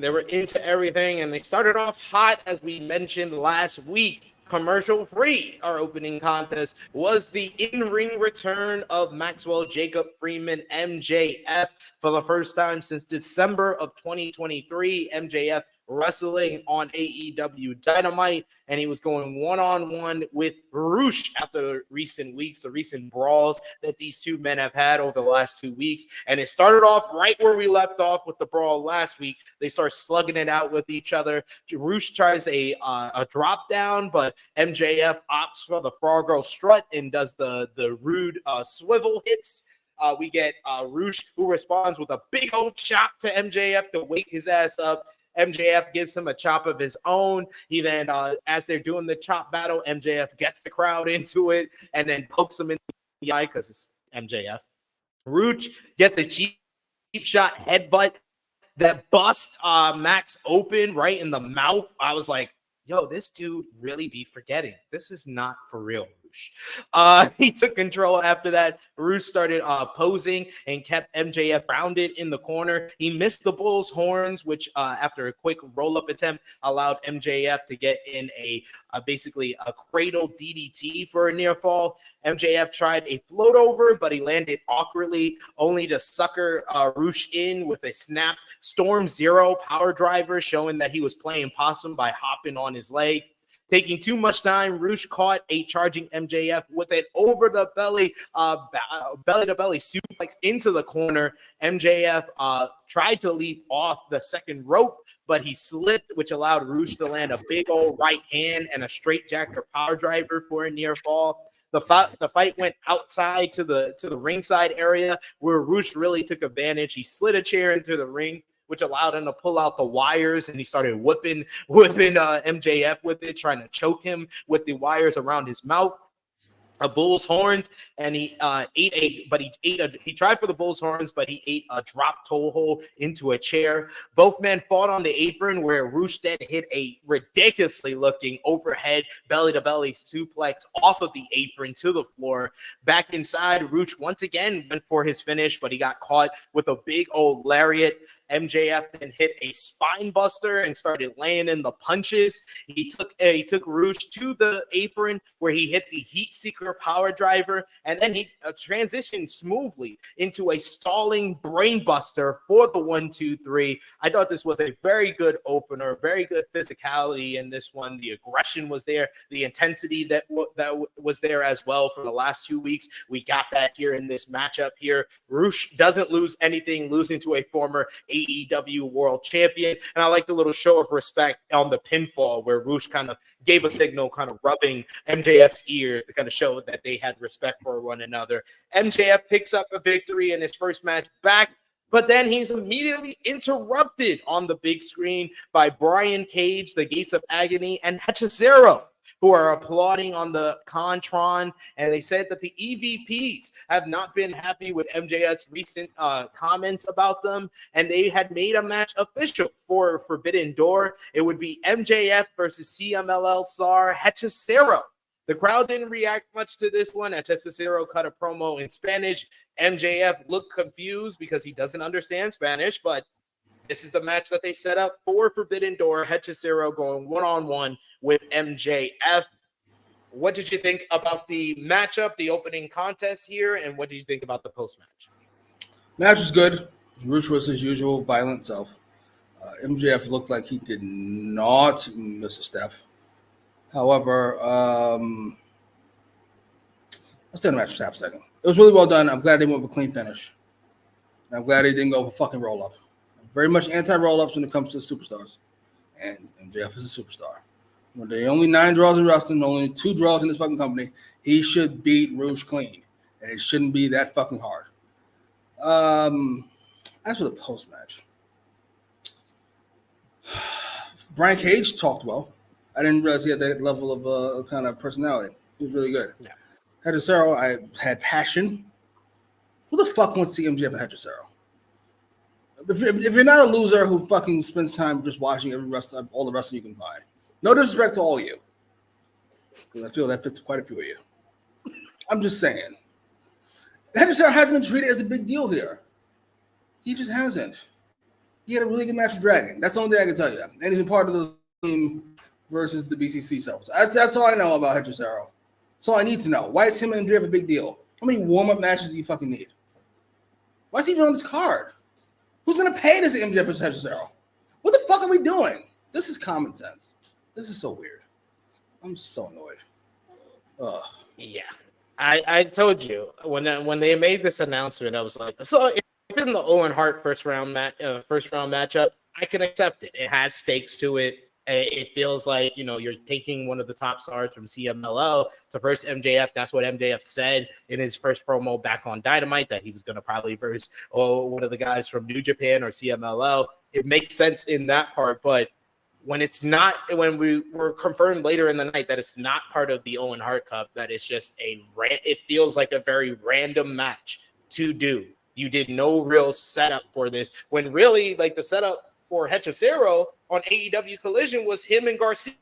They were into everything, and they started off hot, as we mentioned last week. Commercial free. Our opening contest was the in-ring return of Maxwell Jacob Freeman, MJF, for the first time since December of 2023. MJF wrestling on AEW Dynamite, and he was going one-on-one with Roosh after recent weeks, the recent brawls that these two men have had over the last 2 weeks. And it started off right where we left off with the brawl last week. They start slugging it out with each other. Roosh tries a drop down, but MJF opts for the Fargo strut and does the rude swivel hips. We get Roosh, who responds with a big old chop to MJF to wake his ass up. MJF gives him a chop of his own. He then, as they're doing the chop battle, MJF gets the crowd into it and then pokes him in the eye because it's MJF. Roosh gets a cheap shot headbutt that busts Max open right in the mouth. I was like, yo, this dude really be forgetting. This is not for real. He took control after that. Roosh started posing and kept MJF grounded in the corner. He missed the bull's horns, which after a quick roll-up attempt allowed MJF to get in basically a cradle DDT for a near fall. MJF tried a float over, but he landed awkwardly, only to sucker Roosh in with a snap Storm Zero power driver, showing that he was playing possum by hopping on his leg. Taking too much time, Roosh caught a charging MJF with an over-the-belly, belly-to-belly suplex into the corner. MJF tried to leap off the second rope, but he slipped, which allowed Roosh to land a big old right hand and a straight jacker power driver for a near fall. The fight went outside to the ringside area where Roosh really took advantage. He slid a chair into the ring, which allowed him to pull out the wires, and he started whipping MJF with it, trying to choke him with the wires around his mouth. A bull's horns, and he tried for the bull's horns, but he ate a drop toe hold into a chair. Both men fought on the apron, where Roosh then hit a ridiculously looking overhead belly-to-belly suplex off of the apron to the floor. Back inside, Roosh once again went for his finish, but he got caught with a big old lariat. MJF then hit a spine buster and started laying in the punches. He took Roosh to the apron where he hit the heat seeker power driver, and then he transitioned smoothly into a stalling brain buster for the 1-2-3. I thought this was a very good opener, very good physicality in this one. The aggression was there, the intensity that was there as well from the last 2 weeks. We got that here in this matchup here. Roosh doesn't lose anything, losing to a former AEW World Champion. And I like the little show of respect on the pinfall where Roosh kind of gave a signal, kind of rubbing MJF's ear to kind of show that they had respect for one another. MJF picks up a victory in his first match back, but then he's immediately interrupted on the big screen by Brian Cage, the Gates of Agony, and Hechicero, who are applauding on the Contron, and they said that the EVPs have not been happy with MJF's recent comments about them, and they had made a match official for Forbidden Door. It would be MJF versus CMLL star Hechicero. The crowd didn't react much to this one, as Hechicero cut a promo in Spanish. MJF looked confused because he doesn't understand Spanish, but this is the match that they set up for Forbidden Door. Hechicero going one-on-one with MJF. What did you think about the matchup, the opening contest here, and what did you think about the post-match? Match was good. Roosh was his usual violent self. MJF looked like he did not miss a step. However, let's stay on the match for half a second. It was really well done. I'm glad they went with a clean finish. And I'm glad they didn't go for fucking roll-up. Very much anti-roll-ups when it comes to superstars. And MJF is a superstar. When there are only 9 draws in wrestling, only 2 draws in this fucking company, he should beat Roosh clean. And it shouldn't be that fucking hard. As for the post-match, Brian Cage talked well. I didn't realize he had that level of kind of personality. He was really good. Yeah. Hechicero, I had passion. Who the fuck wants to see MJF and Hechicero? If you're not a loser who fucking spends time just watching all the wrestling you can find, no disrespect to all of you, because I feel that fits quite a few of you. I'm just saying. Hechicero hasn't been treated as a big deal here. He just hasn't. He had a really good match with Dragon. That's the only thing I can tell you. And he's been part of the team versus the BCC cells. That's all I know about Hechicero. That's all I need to know. Why is him and MJF a big deal? How many warm-up matches do you fucking need? Why is he even on this card? Who's going to pay this MJF versus Hechicero? What the fuck are we doing? This is common sense. This is so weird. I'm so annoyed. Ugh. Yeah, I told you when they made this announcement, I was like, so if it's in the Owen Hart first round matchup, I can accept it. It has stakes to it. It feels like, you're taking one of the top stars from CMLL to verse MJF. That's what MJF said in his first promo back on Dynamite, that he was going to probably verse one of the guys from New Japan or CMLL. It makes sense in that part, but when when we were confirmed later in the night that it's not part of the Owen Hart Cup, that it's just it feels like a very random match to do. You did no real setup for this, when really, like, the setup for Hechicero on AEW Collision was him and Garcia.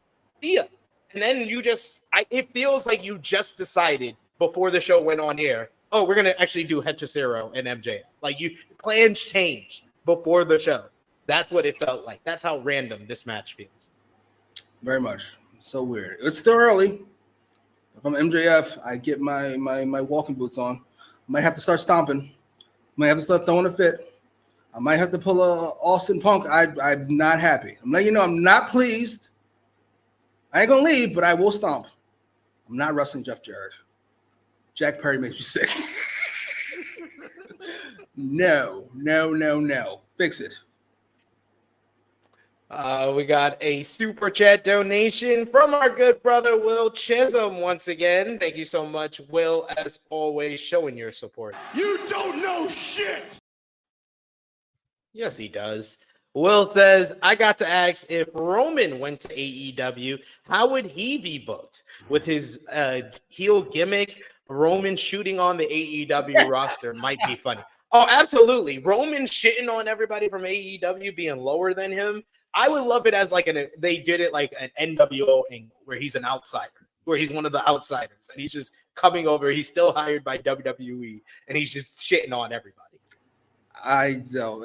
And then it feels like you just decided before the show went on air, oh, we're going to actually do Hechicero and MJF. Like, plans changed before the show. That's what it felt like. That's how random this match feels. Very much. So weird. It's still early. If I'm MJF, I get my walking boots on. Might have to start stomping. Might have to start throwing a fit. I might have to pull a Austin Punk. I'm not happy. I'm not pleased. I ain't gonna leave, but I will stomp. I'm not wrestling Jeff Jarrett. Jack Perry makes me sick. No. Fix it. We got a super chat donation from our good brother Will Chisholm once again. Thank you so much, Will, as always, showing your support. You don't know shit! Yes, he does. Will says, I got to ask, if Roman went to AEW, how would he be booked? With his heel gimmick, Roman shooting on the AEW roster might be funny. Oh, absolutely. Roman shitting on everybody from AEW being lower than him. I would love it as they did it like an NWO angle where he's an outsider, where he's one of the outsiders and he's just coming over. He's still hired by WWE and he's just shitting on everybody. I don't.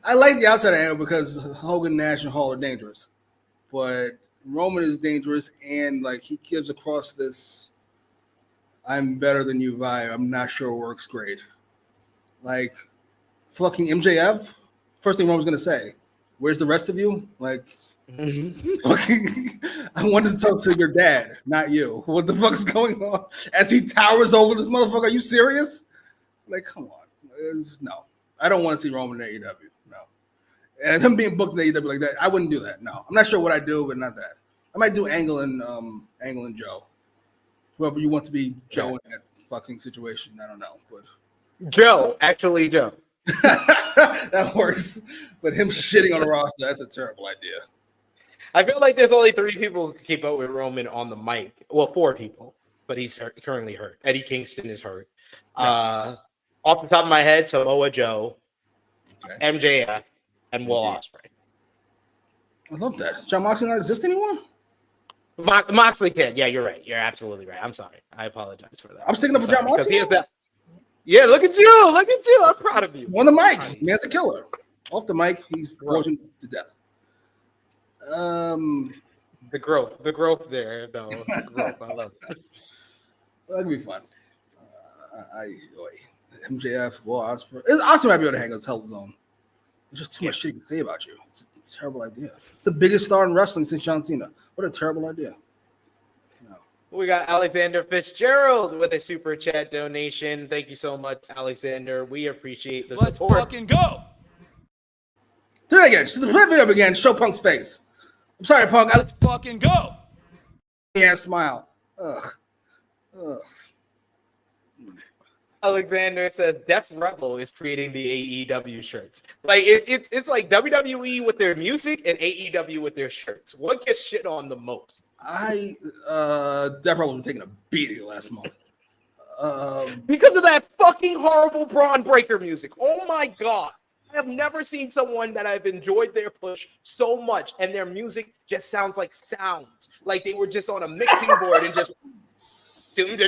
I like the outsider angle because Hogan, Nash, and Hall are dangerous, but Roman is dangerous, and like he gives across this "I'm better than you" vibe. I'm not sure it works great. Like fucking MJF. First thing Roman's gonna say, "Where's the rest of you?" Like. Fucking, I wanted to talk to your dad, not you. What the fuck is going on? As he towers over this motherfucker, are you serious? Like, come on. No, I don't want to see Roman in AEW. No, and him being booked in AEW like that, I wouldn't do that. No, I'm not sure what I do, but not that. I might do Angle and Joe. Whoever you want to be Joe in that fucking situation, I don't know, but Joe. That works. But him shitting on the roster, that's a terrible idea. I feel like there's only 3 people who can keep up with Roman on the mic. Well, 4 people, but he's currently hurt. Eddie Kingston is hurt. Off the top of my head, Samoa Joe, MJF, and Will Ospreay. I love that. Does John Moxley not exist anymore? Moxley can. Yeah, you're right. You're absolutely right. I'm sorry. I apologize for that. I'm sticking up for John Moxley. He has that. Yeah, look at you. Look at you. I'm proud of you. On the mic, man's a killer. Off the mic, he's broken to death. The growth there, though. The growth, I love it. That could be fun. MJF, Will Ospreay. Ospreay might be able to hang on hell zone. There's just too much shit to say about you. It's a terrible idea. It's the biggest star in wrestling since John Cena. What a terrible idea. No. We got Alexander Fitzgerald with a super chat donation. Thank you so much, Alexander. We appreciate the support. Let's fucking go. Do that again. Just play video again. Show Punk's face. I'm sorry, Punk. Let's fucking go. Yeah, smile. Ugh. Alexander says Def Rebel is creating the AEW shirts. Like it's like WWE with their music and AEW with their shirts. What gets shit on the most? Def Rebel was taking a beating last month. Because of that fucking horrible Braun Breaker music. Oh my god. I have never seen someone that I've enjoyed their push so much, and their music just sounds like sounds. Like they were just on a mixing board and just. It's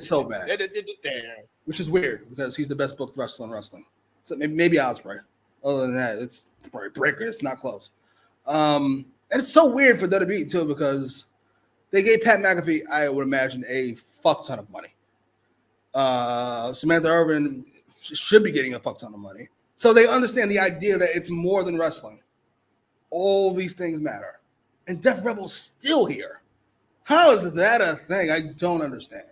so bad. Which is weird because he's the best booked wrestler in wrestling. So maybe Ospreay. Other than that, it's Breaker. It's not close. And it's so weird for WWE too because they gave Pat McAfee, I would imagine, a fuck ton of money. Samantha Irvin should be getting a fuck ton of money. So they understand the idea that it's more than wrestling. All these things matter. And Def Rebel's still here. How is that a thing? I don't understand.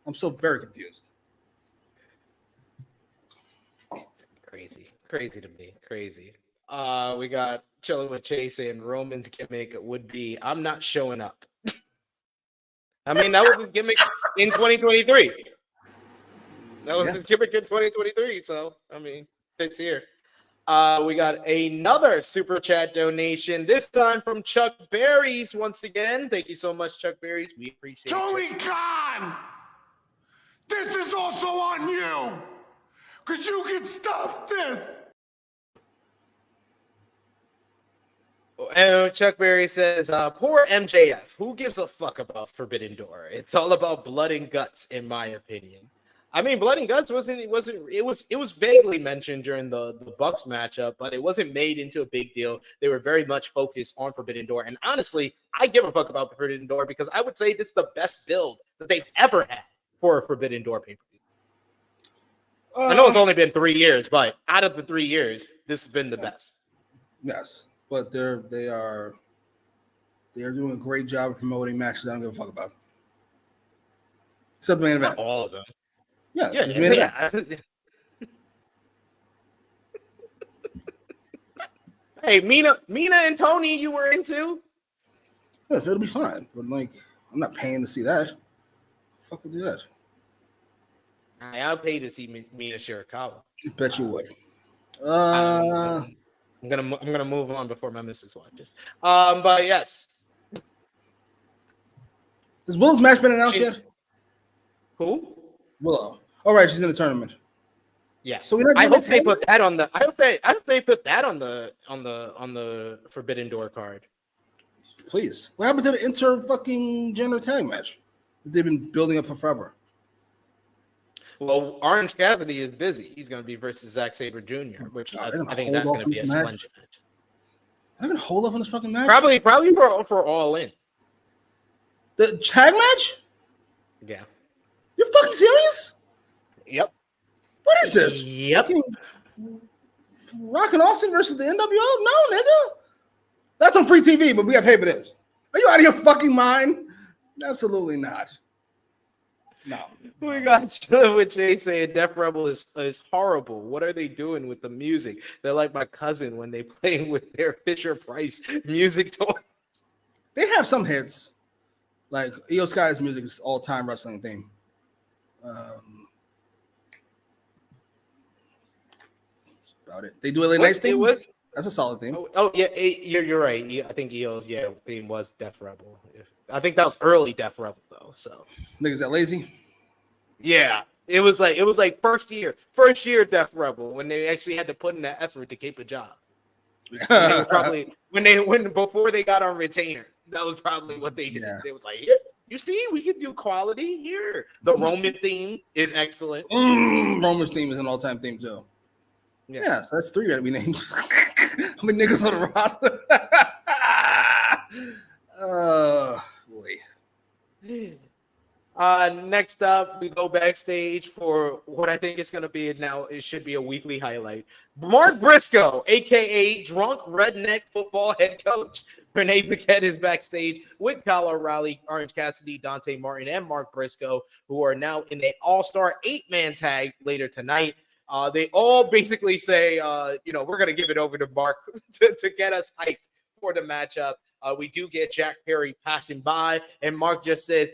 I'm so very confused. Crazy to me. Crazy. We got Chilling with Chase and Roman's gimmick would be, I'm not showing up. I mean, that was his gimmick in 2023. That was his gimmick in 2023. So, I mean, fits here. We got another super chat donation, this time from Chuck Berries once again. Thank you so much, Chuck Berries. We appreciate it. Tony Khan, this is also on you, because you can stop this. And Chuck Berry says, poor MJF. Who gives a fuck about Forbidden Door? It's all about blood and guts, in my opinion. I mean, blood and guts it was vaguely mentioned during the Bucks matchup, but it wasn't made into a big deal. They were very much focused on Forbidden Door. And honestly, I give a fuck about Forbidden Door because I would say this is the best build that they've ever had for a Forbidden Door pay-per-view. I know it's only been 3 years, but out of the 3 years, this has been the best. Yes, but they are doing a great job of promoting matches I don't give a fuck about. Except the main event. Not all of them. Yeah. Hey, Mina and Tony, you were into? Yes, it'll be fine. But like, I'm not paying to see that. Fuck would do that? I'll pay to see Mina Shirakawa. Bet you would. I'm gonna move on before my missus watches. But yes. Has Willow's match been announced yet? Who? Willow. All right, she's in the tournament. Yeah. So I hope they put that on the. I hope they put that on the Forbidden Door card. Please. What happened to the fucking gender tag match that they've been building up for forever? Well, Orange Cassidy is busy. He's going to be versus Zack Sabre Jr., which I think that's going to be a splendid match. I'm going to hold off on this fucking match? Probably for All In. The tag match? Yeah. You're fucking serious? Yep. What is this? Yep. Rock and Austin versus the NWO? No, nigga. That's on free TV, but we got to pay for this. Are you out of your fucking mind? Absolutely not. No. We got Chilling with Jay saying Def Rebel is horrible. What are they doing with the music? They're like my cousin when they playing with their Fisher Price music toys. They have some hits. Like Io Sky's music is all-time wrestling theme. About it. They do a nice theme. That's a solid theme. Oh yeah, you're right. I think Io's theme was Def Rebel. I think that was early Def Rebel though. So niggas that lazy. Yeah, it was like first year Def Rebel when they actually had to put in that effort to keep a job. Before they got on retainer, that was probably what they did. Yeah. It was like, yeah, you see, we can do quality here. The Roman theme is excellent. Roman's theme is an all-time theme too. Yeah, so that's 3 that we named. How many niggas on the roster? Boy. Next up, we go backstage for what I think is going to be now. It should be a weekly highlight. Mark Briscoe, aka Drunk Redneck Football Head Coach Renee Paquette, is backstage with Kyle O'Reilly, Orange Cassidy, Dante Martin, and Mark Briscoe, who are now in an all-star 8-man tag later tonight. They all basically say, we're going to give it over to Mark to get us hyped for the matchup. We do get Jack Perry passing by, and Mark just says,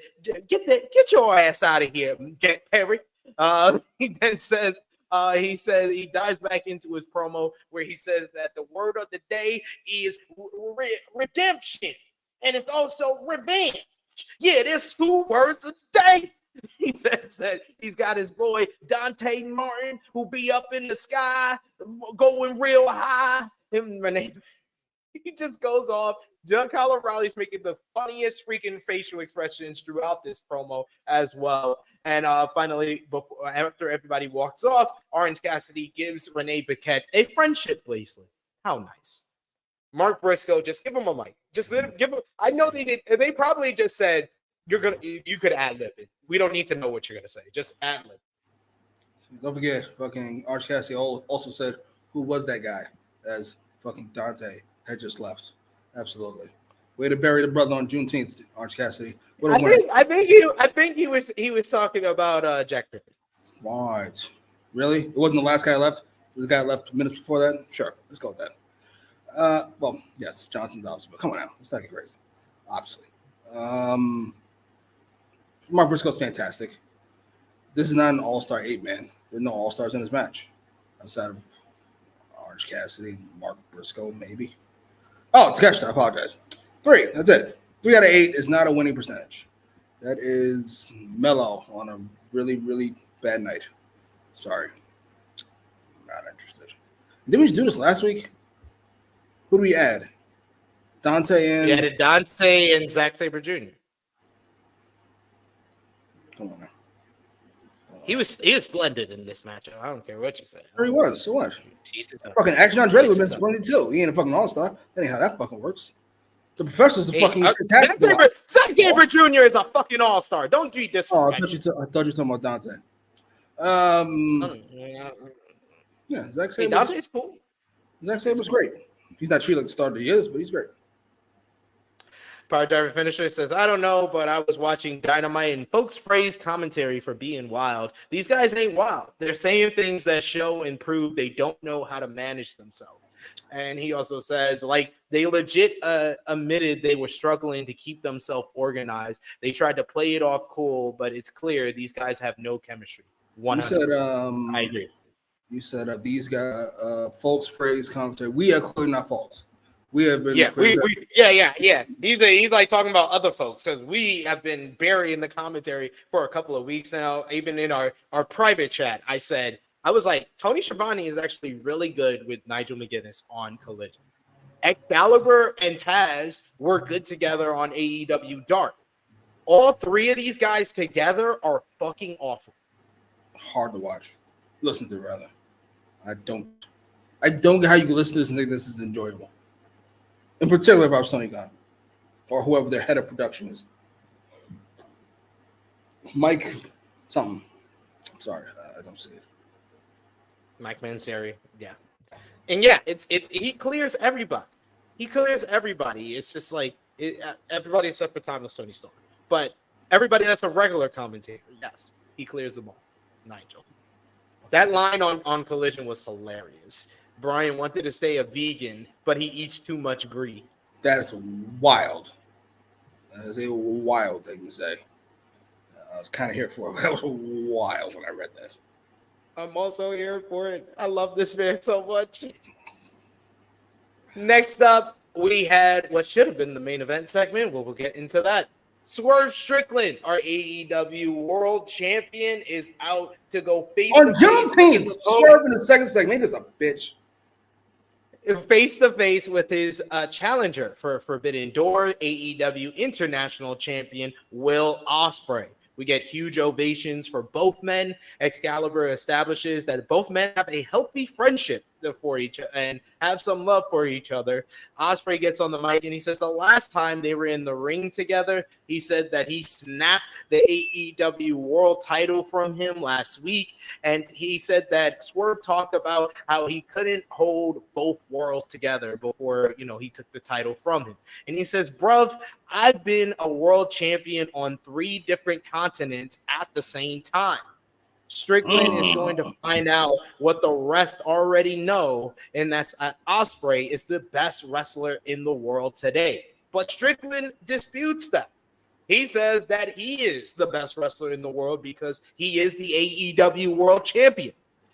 "Get your ass out of here, Jack Perry." He then says, he dives back into his promo where he says that the word of the day is redemption, and it's also revenge. Yeah, there's 2 words a day. He says that he's got his boy Dante Martin who'll be up in the sky, going real high. And Renee, he just goes off. John Kyle O'Reilly's making the funniest freaking facial expressions throughout this promo as well. And finally, after everybody walks off, Orange Cassidy gives Renee Paquette a friendship bracelet. How nice. Mark Briscoe, just give him a mic. Just give him. I know they did. They probably just said, you could ad-lib it. We don't need to know what you're gonna say. Just ad-lib. Don't forget, fucking Orange Cassidy also said, "Who was that guy?" As fucking Dante had just left. Absolutely. Way to bury the brother on Juneteenth, Orange Cassidy. I think he was talking about Jack Griffin. Right. Really? It wasn't the last guy left? It was the guy left minutes before that? Sure. Let's go with that. Well, yes, Johnson's obviously, but come on now. Let's not get crazy. Obviously. Mark Briscoe's fantastic. This is not an all-star 8-man. There's no all-stars in this match. Outside of Orange Cassidy, Mark Briscoe, maybe. Oh, Takeshita, I apologize. 3, that's it. 3 out of 8 is not a winning percentage. That is mellow on a really, really bad night. Sorry. Not interested. Didn't we just do this last week? Who do we add? Dante and... We added Dante and Zack Sabre Jr. Come on now. He was splendid in this matchup. I don't care what you say. Sure he was. So what? Jesus. Fucking Action Andretti would have been splendid too. He ain't a fucking all-star. That ain't how that fucking works. The professor's a fucking... Zack Sabre Jr. is a fucking all-star. Don't be disrespectful. I thought you were talking about Dante. Yeah, Zack Sabre. Dante's cool. Zack Sabre's great. He's not treated like the star that he is, but he's great. Power Driver Finisher says, I don't know, but I was watching Dynamite and folks praise commentary for being wild. These guys ain't wild. They're saying things that show and prove they don't know how to manage themselves. And he also says, like, they legit admitted they were struggling to keep themselves organized. They tried to play it off cool, but it's clear these guys have no chemistry. 100%. You said, I agree. You said these guys, folks praise commentary. We are clearly not folks. We have been. Yeah, yeah. He's like talking about other folks because we have been burying the commentary for a couple of weeks now. Even in our private chat, I was like, Tony Schiavone is actually really good with Nigel McGuinness on Collision. Excalibur and Taz were good together on AEW Dark. All 3 of these guys together are fucking awful. Hard to watch. Listen to, rather. I don't get how you can listen to this and think this is enjoyable. In particular, if I was Tony Khan or whoever their head of production is. Mike something. I'm sorry, I don't see it. Mike Manseri, yeah. And yeah, it's he clears everybody. He clears everybody. It's just like everybody except for Timeless Tony Storm. But everybody that's a regular commentator, yes, he clears them all. Nigel. That line on Collision was hilarious. Brian wanted to stay a vegan, but he eats too much greed. That is wild. That is a wild thing to say. I was kind of here for it, but that was wild when I read that. I'm also here for it. I love this man so much. Next up, we had what should have been the main event segment. We'll get into that. Swerve Strickland, our AEW World Champion, is out to go face on Juneteenth. Swerve in the second segment. He's a bitch. Face to face with his challenger for Forbidden Door, AEW International Champion Will Ospreay. We get huge ovations for both men. Excalibur establishes that both men have a healthy friendship for each other and have some love for each other. Ospreay gets on the mic and he says the last time they were in the ring together, he said that he snapped the AEW World title from him last week. And he said that Swerve talked about how he couldn't hold both worlds together before, he took the title from him. And he says, bruv, I've been a world champion on 3 different continents at the same time. Strickland is going to find out what the rest already know, and that's Ospreay is the best wrestler in the world today. But Strickland disputes that. He says that he is the best wrestler in the world because he is the AEW World Champion.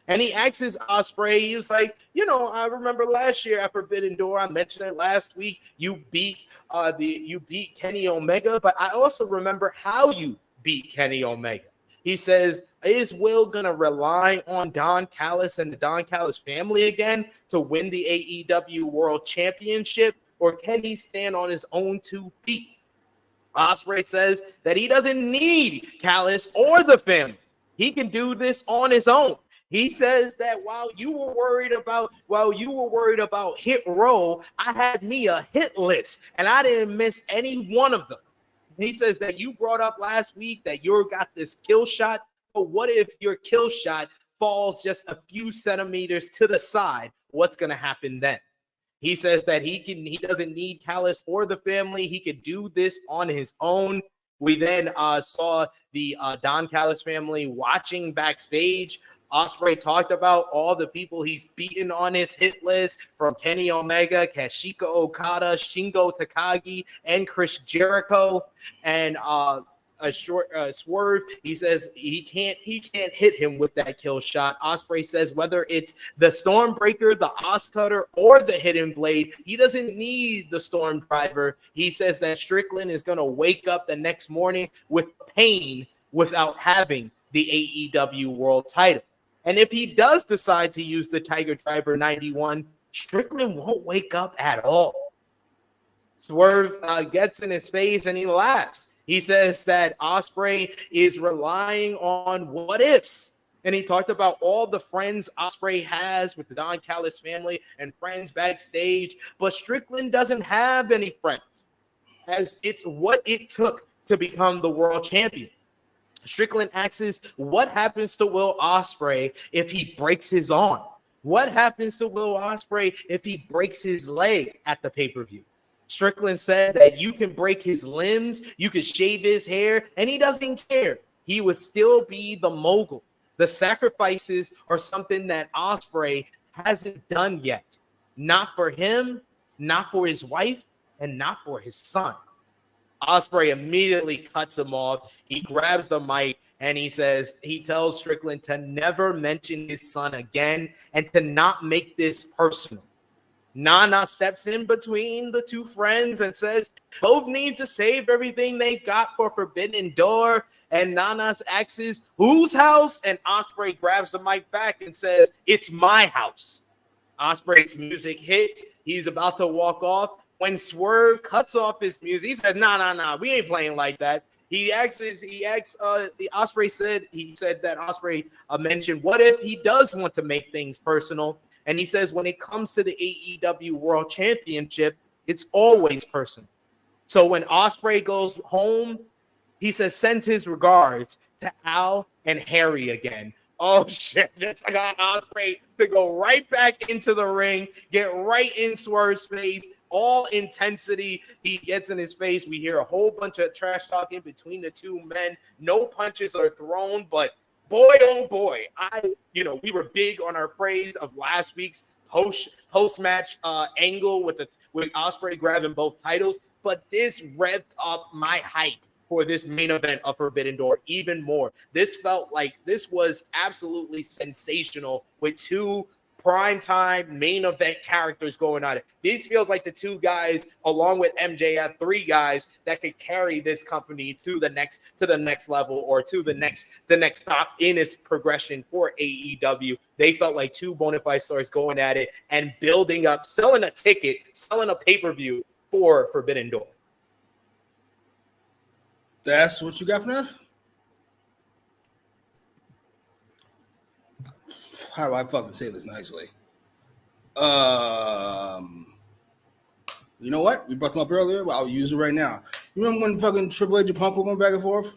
And he asks Ospreay, he was like, I remember last year at Forbidden Door, I mentioned it last week, you beat Kenny Omega, but I also remember how you beat Kenny Omega. He says, is Will going to rely on Don Callis and the Don Callis family again to win the AEW World Championship, or can he stand on his own 2 feet? Ospreay says that he doesn't need Callis or the family. He can do this on his own. He says that while you were worried about Hit Row, I had me a hit list, and I didn't miss any one of them. He says that you brought up last week that you got this kill shot, but what if your kill shot falls just a few centimeters to the side? What's going to happen then? He says that he doesn't need Callis or the family. He could do this on his own. We then saw the Don Callis family watching backstage. Ospreay talked about all the people he's beaten on his hit list, from Kenny Omega, Kashika Okada, Shingo Takagi, and Chris Jericho. And Swerve, he says he can't hit him with that kill shot. Ospreay says whether it's the Stormbreaker, the Oscutter, or the Hidden Blade, he doesn't need the Storm Driver. He says that Strickland is going to wake up the next morning with pain without having the AEW World Title. And if he does decide to use the Tiger Driver 91, Strickland won't wake up at all. Swerve gets in his face and he laughs. He says that Ospreay is relying on what ifs. And he talked about all the friends Ospreay has with the Don Callis family and friends backstage. But Strickland doesn't have any friends, as it's what it took to become the world champion. Strickland asks, what happens to Will Ospreay if he breaks his arm? What happens to Will Ospreay if he breaks his leg at the pay-per-view? Strickland said that you can break his limbs, you can shave his hair, and he doesn't care. He would still be the mogul. The sacrifices are something that Ospreay hasn't done yet. Not for him, not for his wife, and not for his son. Ospreay immediately cuts him off. He grabs the mic and he tells Strickland to never mention his son again and to not make this personal. Nana steps in between the two friends and says both need to save everything they got for Forbidden Door. And Nana asks, whose house? And Ospreay grabs the mic back and says, it's my house. Ospreay's music hits. He's about to walk off when Swerve cuts off his music. He said, nah, we ain't playing like that. Ospreay said that Ospreay mentioned, what if he does want to make things personal? And he says, when it comes to the AEW World Championship, it's always personal. So when Ospreay goes home, he says, sends his regards to Al and Harry again. Oh, shit. I got Ospreay to go right back into the ring, get right in Swerve's face, all intensity. He gets in his face. We hear a whole bunch of trash talking between the two men. No punches are thrown, but boy, oh boy, we were big on our praise of last week's post-match angle with Ospreay grabbing both titles, but this revved up my hype for this main event of Forbidden Door even more. This felt like this was absolutely sensational with two primetime main event characters going on it. This feels like the two guys, along with MJF, three guys that could carry this company to the next level, or to the next stop in its progression for AEW. They felt like two bona fide stars going at it and building up, selling a ticket, selling a pay-per-view for Forbidden Door. That's what you got from that? How do I fucking say this nicely? You know what? We brought them up earlier. Well, I'll use it right now. You remember when fucking Triple H and Punk were going back and forth?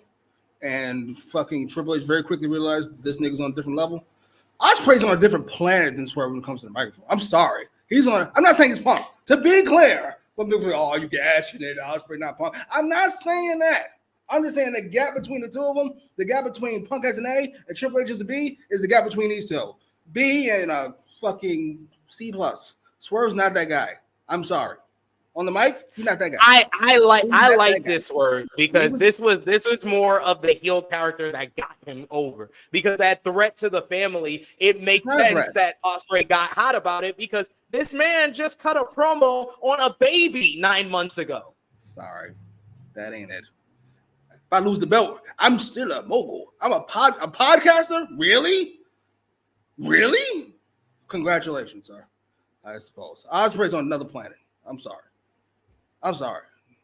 And fucking Triple H very quickly realized this nigga's on a different level? Ospreay's on a different planet than Swerve when it comes to the microphone. I'm sorry. I'm not saying it's Punk. To be clear, but people say, oh, you gashing it, Ospreay, not Punk. I'm not saying that. I'm just saying the gap between the two of them, the gap between Punk as an A and Triple H as a B, is the gap between these two. B and a fucking C+. Swerve's not that guy. I'm sorry. On the mic, he's not that guy. I like this Swerve because this was more of the heel character that got him over. Because that threat to the family, it makes sense that Ospreay got hot about it because this man just cut a promo on a baby 9 months ago. Sorry, that ain't it. If I lose the belt, I'm still a mogul. I'm a podcaster? Really? Congratulations, sir. I suppose. Ospreay's on another planet. I'm sorry.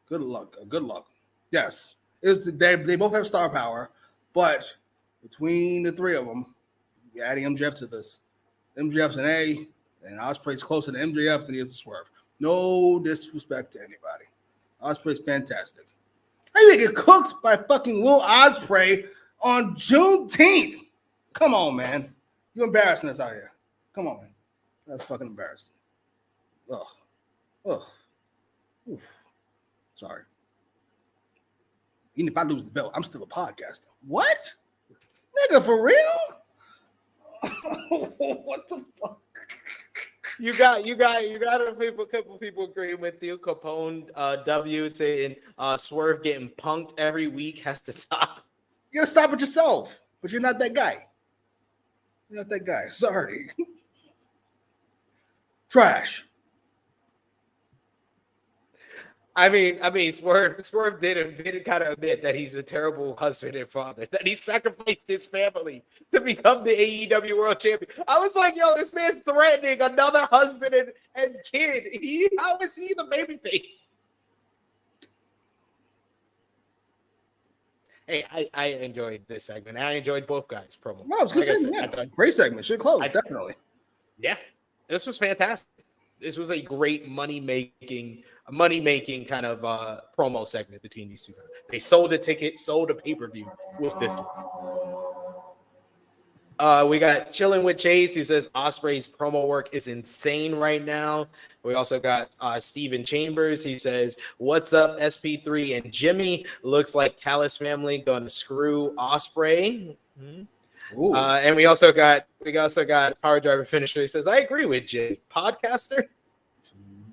Good luck. Yes. They both have star power, but between the three of them, you're adding MJF to this. MJF's an A, and Ospreay's closer to MJF than he is to Swerve. No disrespect to anybody. Ospreay's fantastic. How you get cooked by fucking Will Ospreay on Juneteenth? Come on, man. You're embarrassing us out here. Come on, man. That's fucking embarrassing. Ugh. Ugh. Oof. Sorry. Even if I lose the belt, I'm still a podcaster. What? Nigga, for real? What the fuck? You got a couple people agreeing with you. Capone W saying Swerve getting punked every week has to stop. You gotta stop it yourself, but you're not that guy. You're not that guy. Sorry. Trash. I mean, Swerve did kind of admit that he's a terrible husband and father, that he sacrificed his family to become the AEW World Champion. I was like, yo, this man's threatening another husband and kid. How is he the babyface? Hey, I enjoyed this segment. I enjoyed both guys' promo. No, it's good segment. Great segment. Should close, definitely. Yeah, this was fantastic. This was a great money-making kind of promo segment between these two. They sold a ticket, sold a pay-per-view with this one. We got Chilling with Chase, who says Ospreay's promo work is insane right now. We also got Steven Chambers. He says, "What's up, SP3 and Jimmy? Looks like Callis family going to screw Ospreay." Mm-hmm. And we also got Power Driver Finisher. He says, "I agree with Jay. Podcaster."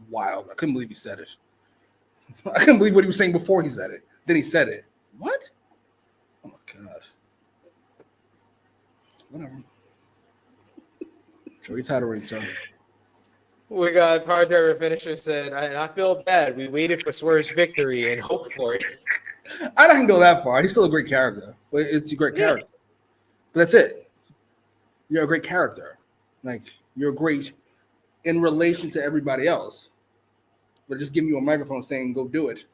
Wild. I couldn't believe he said it. I couldn't believe what he was saying before he said it. Then he said it. What? Oh my god. Whatever. Show your title ring, son. We got Power Driver Finisher said, I feel bad. We waited for Swerve's victory and hoped for it. I don't go that far. He's still a great character. But it's a great character. But that's it. You're a great character. Like, you're great in relation to everybody else. But just giving you a microphone saying, go do it.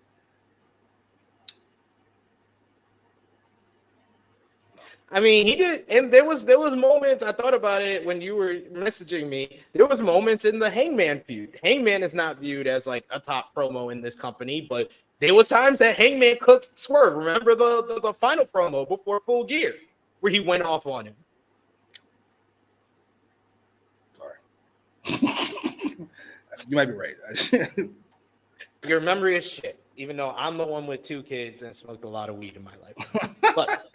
I mean, he did, and there was moments. I thought about it when you were messaging me. There was moments in the Hangman feud. Hangman is not viewed as like a top promo in this company, but there was times that Hangman cooked Swerve. Remember the final promo before Full Gear, where he went off on him. Sorry, you might be right. Your memory is shit. Even though I'm the one with 2 kids and smoked a lot of weed in my life. But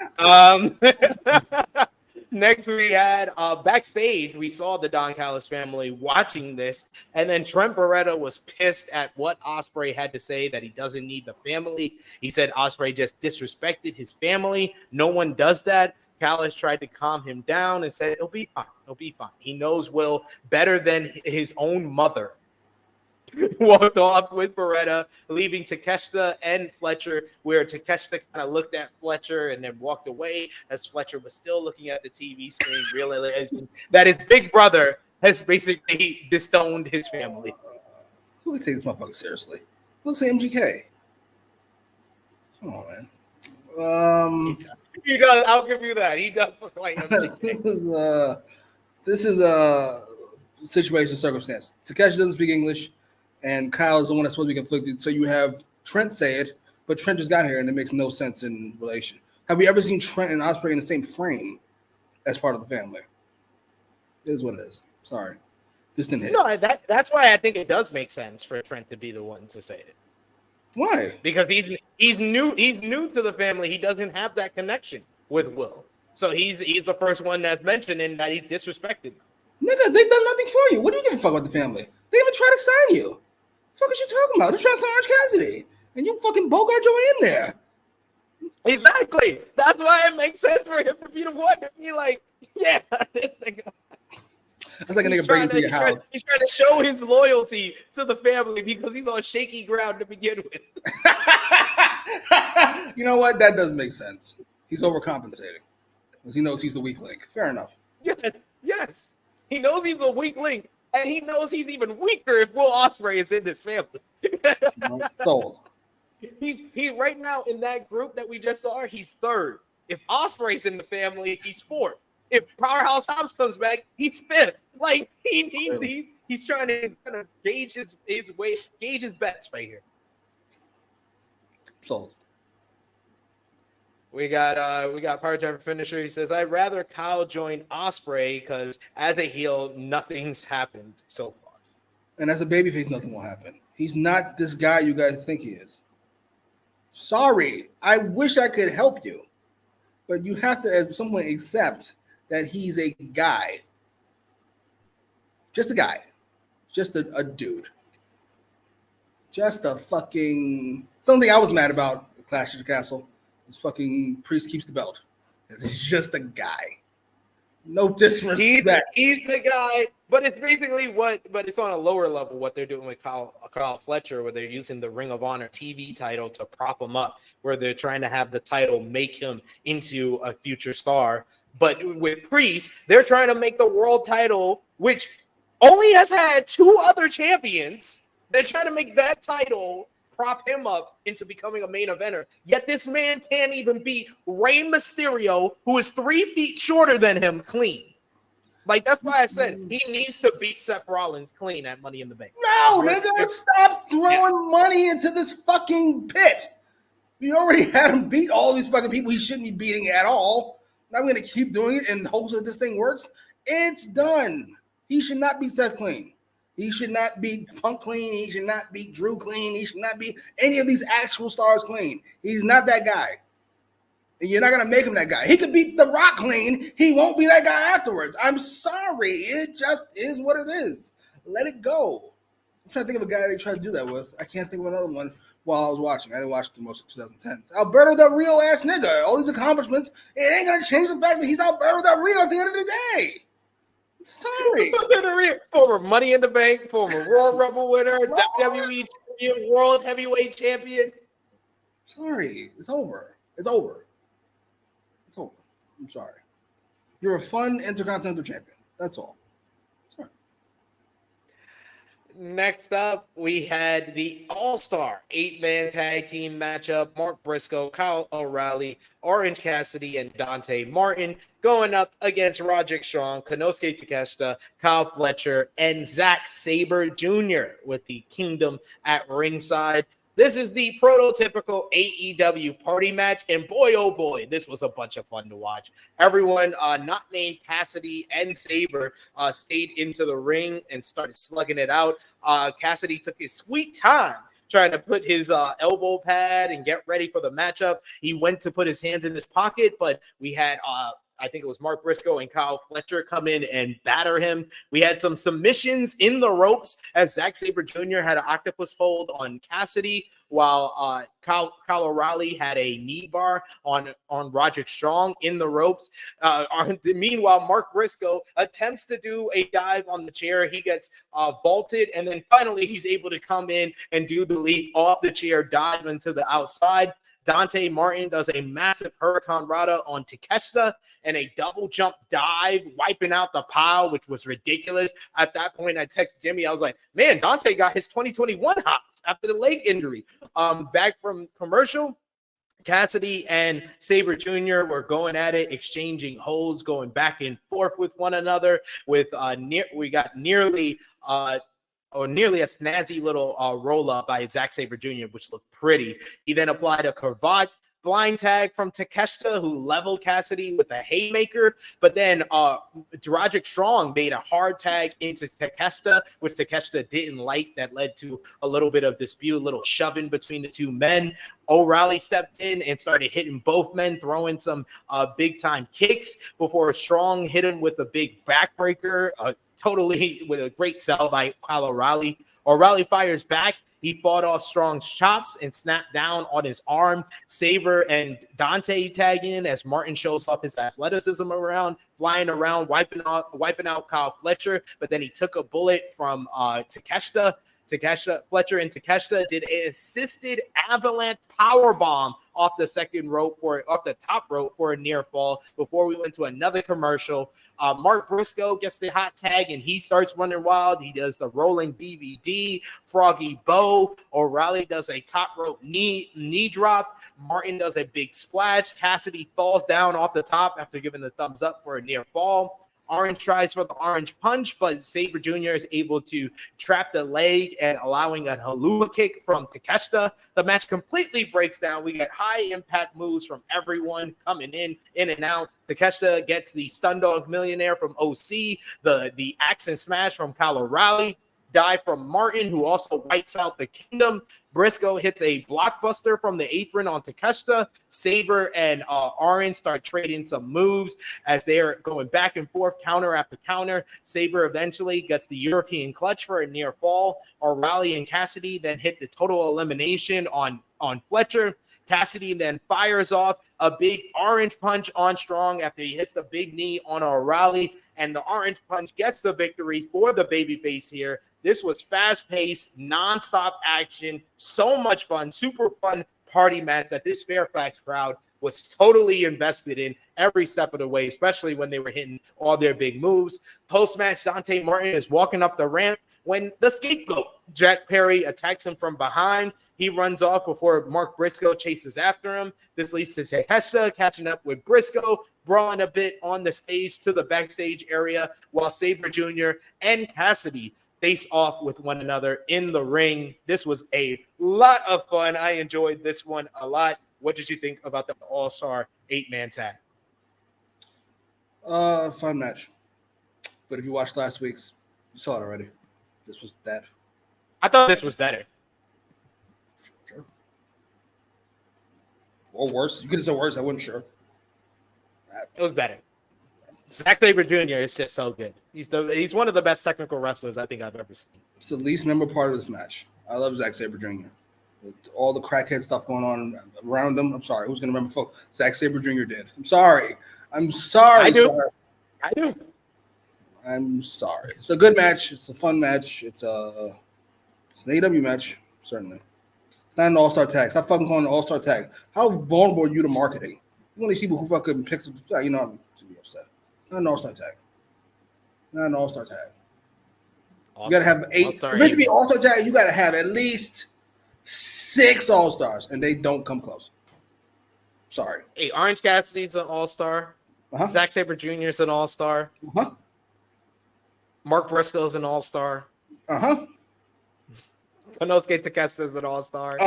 next we had backstage, we saw the Don Callis family watching this, and then Trent Beretta was pissed at what Ospreay had to say, that he doesn't need the family. He said Ospreay just disrespected his family. No one does that. Callis tried to calm him down and said, it'll be fine. It'll be fine. He knows Will better than his own mother. Walked off with Beretta, leaving Takeshita and Fletcher, where Takeshita kind of looked at Fletcher and then walked away as Fletcher was still looking at the TV screen, realizing that his big brother has basically disowned his family. Who would take this motherfucker seriously? Looks like MGK. Come on, man. I'll give you that. He does look like MGK. This is a situation, circumstance. Takeshi doesn't speak English. And Kyle is the one that's supposed to be conflicted. So you have Trent say it, but Trent just got here and it makes no sense in relation. Have we ever seen Trent and Ospreay in the same frame as part of the family? It is what it is. Sorry. This didn't hit. No, that's why I think it does make sense for Trent to be the one to say it. Why? Because he's new to the family. He doesn't have that connection with Will. So he's the first one that's mentioning that he's disrespected. Nigga, they've done nothing for you. What do you give a fuck about the family? They even try to sign you. What the fuck is you talking about? They're trying to sign Orange Cassidy. And you fucking Bogart your way in there. Exactly. That's why it makes sense for him to be the one to be like, yeah, this nigga. That's like a nigga breaking through your house. He's trying to show his loyalty to the family because he's on shaky ground to begin with. You know what? That does make sense. He's overcompensating. Because he knows he's the weak link. Fair enough. Yes. He knows he's a weak link. And he knows he's even weaker if Will Ospreay is in this family. Sold. He's right now in that group that we just saw. He's 3rd. If Ospreay's in the family, he's 4th. If Powerhouse Hobbs comes back, he's 5th. Like he's trying to gauge his bets right here. Sold. We got Power Driver Finisher. He says, I'd rather Kyle join Ospreay because as a heel, nothing's happened so far. And as a babyface, nothing will happen. He's not this guy you guys think he is. Sorry. I wish I could help you. But you have to at some point accept that he's a guy. Just a guy. Just a dude. Just a fucking... Something I was mad about Clash of the Castle. This fucking Priest keeps the belt. He's just a guy. No disrespect. He's the guy, but it's basically but it's on a lower level what they're doing with Kyle Fletcher, where they're using the Ring of Honor TV title to prop him up, where they're trying to have the title make him into a future star. But with Priest, they're trying to make the world title, which only has had 2 other champions. They're trying to make that title prop him up into becoming a main eventer. Yet this man can't even beat Rey Mysterio, who is 3 feet shorter than him, clean. Like, that's why I said he needs to beat Seth Rollins clean at Money in the Bank. No, nigga, stop throwing money into this fucking pit. You already had him beat all these fucking people he shouldn't be beating at all. Now I'm going to keep doing it in hopes that this thing works. It's done. He should not beat Seth clean. He should not beat Punk clean. He should not beat Drew clean. He should not beat any of these actual stars clean. He's not that guy. And you're not going to make him that guy. He could beat The Rock clean. He won't be that guy afterwards. I'm sorry. It just is what it is. Let it go. I'm trying to think of a guy they tried to do that with. I can't think of another one while I was watching. I didn't watch the most of 2010s. Alberto Del Rio ass nigga. All these accomplishments. It ain't going to change the fact that he's Alberto Del Rio at the end of the day. Sorry. Former Money in the Bank, former Royal Rumble winner, WWE champion, World Heavyweight champion. Sorry. It's over. It's over. It's over. I'm sorry. You're a fun Intercontinental champion. That's all. Sorry. Next up, we had the All-Star 8-man tag team matchup. Mark Briscoe, Kyle O'Reilly, Orange Cassidy, and Dante Martin going up against Roderick Strong, Konosuke Takeshita, Kyle Fletcher, and Zack Sabre Jr. with the Kingdom at ringside. This is the prototypical AEW party match, and boy, oh boy, this was a bunch of fun to watch. Everyone not named Cassidy and Sabre stayed into the ring and started slugging it out. Cassidy took his sweet time trying to put his elbow pad and get ready for the matchup. He went to put his hands in his pocket, but we had I think it was Mark Briscoe and Kyle Fletcher come in and batter him. We had some submissions in the ropes as Zack Sabre Jr. had an octopus hold on Cassidy, while Kyle O'Reilly had a knee bar on Roderick Strong in the ropes. Meanwhile, Mark Briscoe attempts to do a dive on the chair. He gets vaulted, and then finally he's able to come in and do the leap off the chair, dive into the outside. Dante Martin does a massive Hurricane Rana on Takeshita and a double jump dive, wiping out the pile, which was ridiculous. At that point, I texted Jimmy. I was like, man, Dante got his 2021 hops after the leg injury. Back from commercial, Cassidy and Sabre Jr. were going at it, exchanging holds, going back and forth with one another. With we got nearly a snazzy little roll-up by Zack Sabre Jr., which looked pretty. He then applied a cravat blind tag from Takeshita, who leveled Cassidy with a haymaker. But then Roderick Strong made a hard tag into Takeshita, which Takeshita didn't like. That led to a little bit of dispute, a little shoving between the two men. O'Reilly stepped in and started hitting both men, throwing some big-time kicks before Strong hit him with a big backbreaker, totally with a great sell by Kyle O'Reilly. O'Reilly fires back. He fought off Strong's chops and snapped down on his arm. Sabre and Dante tag in as Martin shows off his athleticism around, flying around, wiping out Kyle Fletcher. But then he took a bullet from Takeshita. Fletcher and Takeshita did an assisted avalanche powerbomb off the top rope for a near fall before we went to another commercial. Mark Briscoe gets the hot tag and he starts running wild. He does the rolling DVD, froggy bow. O'Reilly does a top rope knee drop. Martin does a big splash. Cassidy falls down off the top after giving the thumbs up for a near fall. Orange tries for the orange punch, but Sabre Jr. is able to trap the leg and allowing a Helluva kick from Takeshita. The match completely breaks down. We get high impact moves from everyone coming in and out. Takeshita gets the Stun Dog Millionaire from OC, the Axe and Smash from Kyle O'Reilly, dive from Martin, who also wipes out the Kingdom. Briscoe hits a blockbuster from the apron on Takeshita. Sabre and Orange start trading some moves as they're going back and forth, counter after counter. Sabre eventually gets the European clutch for a near fall. O'Reilly and Cassidy then hit the total elimination on Fletcher. Cassidy then fires off a big orange punch on Strong after he hits the big knee on O'Reilly, and the orange punch gets the victory for the babyface here. This was fast-paced, nonstop action, so much fun, super fun party match that this Fairfax crowd was totally invested in every step of the way, especially when they were hitting all their big moves. Post-match, Dante Martin is walking up the ramp when the scapegoat, Jack Perry, attacks him from behind. He runs off before Mark Briscoe chases after him. This leads to Takeshita catching up with Briscoe, brawling a bit on the stage to the backstage area, while Sabre Jr. and Cassidy face off with one another in the ring. This was a lot of fun. I enjoyed this one a lot. What did you think about the All-Star 8-man tag? Fun match. But if you watched last week's, you saw it already. This was that. I thought this was better. Sure. Or worse. You could have said worse. I wasn't sure. It was better. Zack Sabre Jr. is just so good. He's one of the best technical wrestlers I think I've ever seen. It's the least memorable part of this match. I love Zack Sabre Jr. With all the crackhead stuff going on around him. I'm sorry. Who's going to remember folks? Zack Sabre Jr. did. I'm sorry. I do. Sorry. I do. I'm sorry. It's a good match. It's a fun match. It's an AEW match, certainly. It's not an all-star tag. Stop fucking calling it an all-star tag. How vulnerable are you to marketing? You want these people who fucking picks, you know, I'm to be upset. It's not an all-star tag. Not an all-star tag. You got to have 8. For it to be all-star tag, you got to have at least 6 all-stars, and they don't come close. Sorry. Hey, Orange Cassidy's an all-star. Zack Sabre Jr. is an all-star. Mark Briscoe's an all-star. Konosuke Takeshita is an all-star.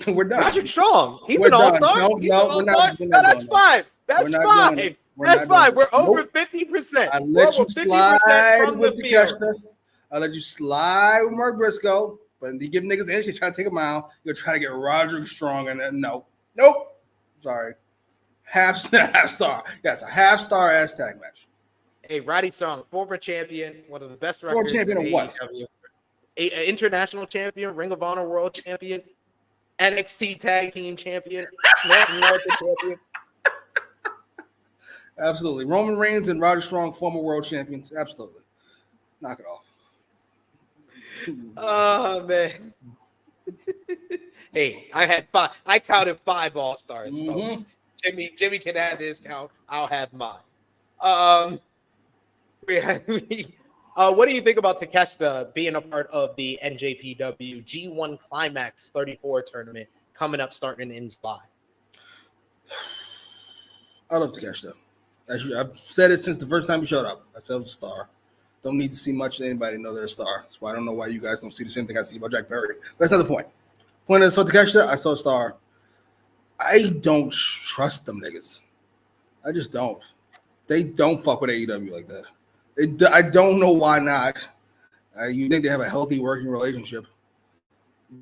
We're done. Roderick Strong. He's an all-star. No, we're not that's fine. That's fine. That's fine. We're over 50%. I let you slide with Takeshita. I let you slide with Mark Briscoe. But you give niggas energy, try to take him out. You're trying to get Roderick Strong, and then nope. Sorry. Half star. Yeah, it's a half-star ass tag match. Hey, Roddy Strong, former champion, one of the best records. Former champion of what? International champion, Ring of Honor World Champion, NXT Tag Team Champion, North American Champion. Absolutely. Roman Reigns and Roderick Strong, former world champions. Absolutely. Knock it off. Oh, man. Hey, I counted 5 all-stars, folks. Jimmy can have his count. I'll have mine. What do you think about Takeshita being a part of the NJPW G1 Climax 34 tournament coming up starting in July? I love Takeshita. I've said it since the first time he showed up. I said I was a star. Don't need to see much of anybody to know they're a star. That's why I don't know why you guys don't see the same thing I see about Jack Perry. But that's not the point. Point is, I saw Takeshita, I saw a star. I don't trust them niggas. I just don't. They don't fuck with AEW like that. I don't know why not. You think they have a healthy working relationship.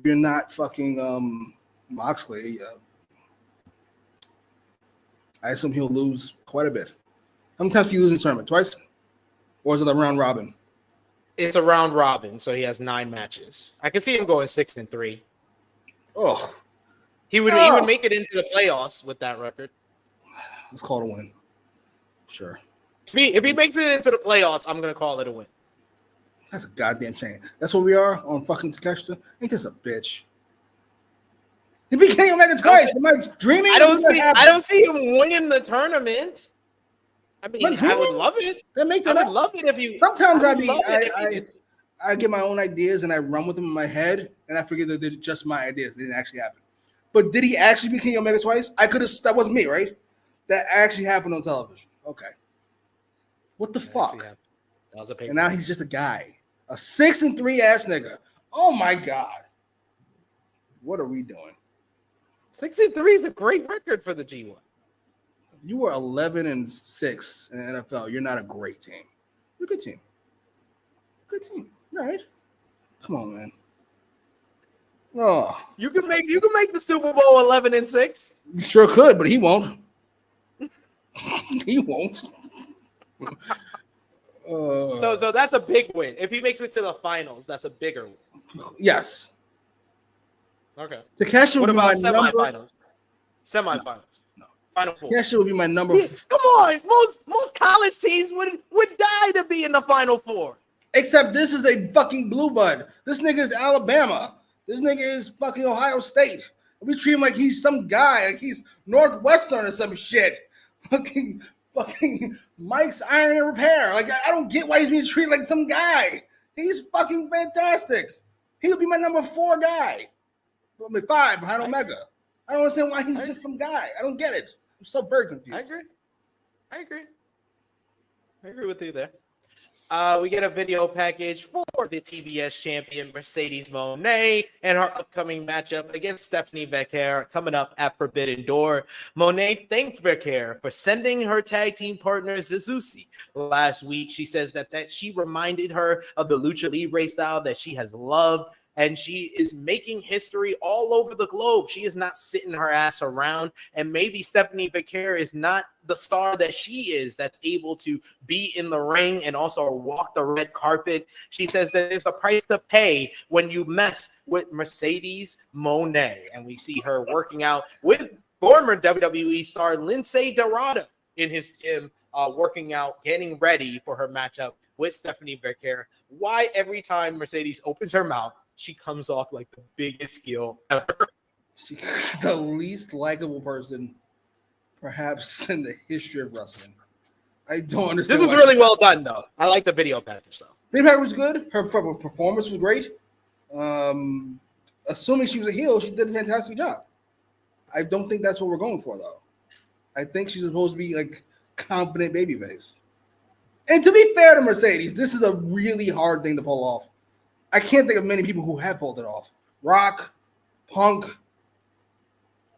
You're not fucking Moxley. I assume he'll lose quite a bit. How many times did he lose in the tournament? Twice? Or is it a round robin? It's a round robin, so he has 9 matches. I can see him going 6-3. Oh. He would make it into the playoffs with that record. Let's call it a win. Sure. If he makes it into the playoffs, I'm going to call it a win. That's a goddamn shame. That's what we are on fucking Takeshita. Ain't this a bitch? He beat Kenny Omega twice. Am I dreaming? I don't see him winning the tournament. I mean, I would love it. I would love it if you. Sometimes I get my own ideas and I run with them in my head, and I forget that they're just my ideas. They didn't actually happen. But did he actually beat Kenny Omega twice? I could have. That wasn't me, right? That actually happened on television. Okay. What the fuck? That was a And now he's just a guy, a 6-3 ass nigga. Oh my god, what are we doing? 6-3 is a great record for the G1. You were 11-6 in the NFL. You're not a great team. You're a good team. Good team. All right. Come on, man. Oh, You can make the Super Bowl 11-6. you sure could, but he won't. He won't. So that's a big win. If he makes it to the finals, that's a bigger win. Yes. Okay. Takeshi What would be about my number. semifinals? Semifinals. No. Final four. Takeshi would be my number. Come on, most college teams would die to be in the Final Four. Except this is a fucking blue bud. This nigga is Alabama. This nigga is fucking Ohio State. We treat him like he's some guy, like he's Northwestern or some shit. Fucking Mike's Iron and Repair. Like I don't get why he's being treated like some guy. He's fucking fantastic. He would be my number 4 guy. I mean, 5 behind Omega. I don't understand why he's just some guy. I don't get it. I'm so very confused. I agree with you there. We get a video package for the TBS champion Mercedes Moné and her upcoming matchup against Stephanie Becker coming up at Forbidden Door. Moné thanked Becker for sending her tag team partner Suzuki last week. She says that she reminded her of the Lucha Libre style that she has loved, and she is making history all over the globe. She is not sitting her ass around, and maybe Stephanie Becker is not the star that she is that's able to be in the ring and also walk the red carpet. She says that there's a price to pay when you mess with Mercedes Moné, and we see her working out with former WWE star Lindsay Dorado in his gym, working out, getting ready for her matchup with Stephanie Becker. Why every time Mercedes opens her mouth, she comes off like the biggest heel ever? She's the least likable person, perhaps, in the history of wrestling. I don't understand. This was really well done, though. I like the video package, though. Video package was good. Her performance was great. Assuming she was a heel, she did a fantastic job. I don't think that's what we're going for, though. I think she's supposed to be like confident babyface. And to be fair to Mercedes, this is a really hard thing to pull off. I can't think of many people who have pulled it off. Rock, Punk.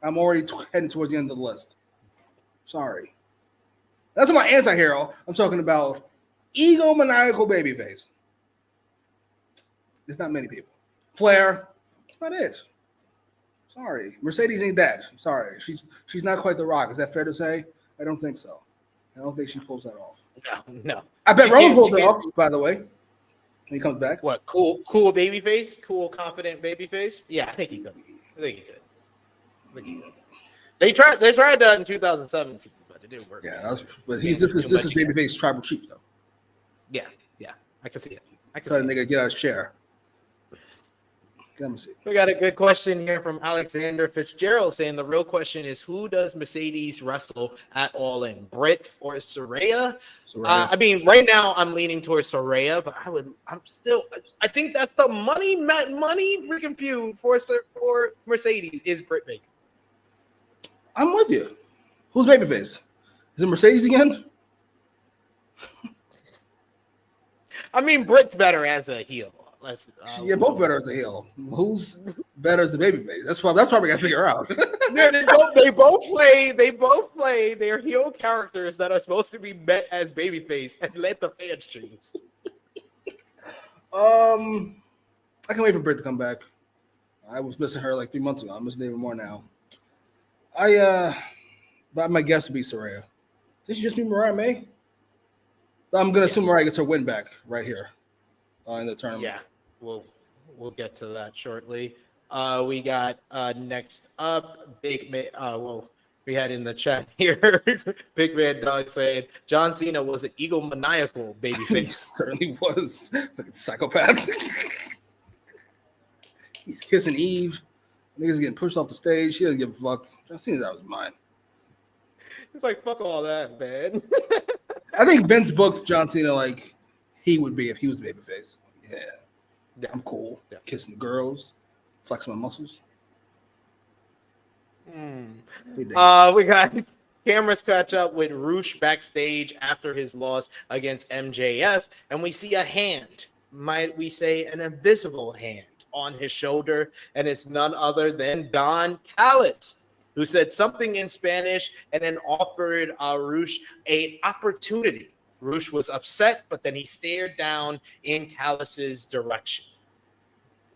I'm already heading towards the end of the list. Sorry. That's not my anti-hero. I'm talking about egomaniacal babyface. There's not many people. Flair. That's not it. Sorry. Mercedes ain't that. Sorry. She's not quite the Rock. Is that fair to say? I don't think so. I don't think she pulls that off. No. I bet Roman pulls it off, by the way. When he comes back. What, cool baby face? Cool, confident baby face? Yeah, I think he could. They tried that in 2017, but it didn't work. Yeah, but this is babyface tribal chief, though. Yeah, I can see it. Tell the nigga get out of his chair. Let me see. We got a good question here from Alexander Fitzgerald saying the real question is, who does Mercedes wrestle at All In, Britt or Saraya? I mean, right now I'm leaning towards Saraya, but I think that's the money freaking feud for Mercedes is Britt Baker. I'm with you. Who's babyface? Is it Mercedes again? I mean, Britt's better as a heel. You're both better as a heel. Who's better as the babyface? That's why we got to figure out. they both play their heel characters that are supposed to be met as babyface and let the fans choose. I can wait for Britt to come back. I was missing her like 3 months ago. I'm missing even more now. But my guess would be Saraya. Did she just be Mariah May? I'm gonna assume Mariah gets her win back right here in the tournament. Yeah, we'll get to that shortly. We got next up, Big Man. We had in the chat here, Big Man Dog saying John Cena was an egomaniacal babyface. He certainly was. Like a psychopath. He's kissing Eve. Niggas getting pushed off the stage. She doesn't give a fuck. John Cena's out of his mind. It's like, fuck all that, man. I think Vince booked John Cena like he would be if he was a babyface. Yeah. I'm cool. Yeah. Kissing the girls, flexing my muscles. We got Cameras catch up with Roosh backstage after his loss against MJF, and we see a hand, might we say an invisible hand, on his shoulder, and it's none other than Don Callis, who said something in Spanish and then offered Roosh an opportunity. Roosh was upset, but then he stared down in Callis's direction.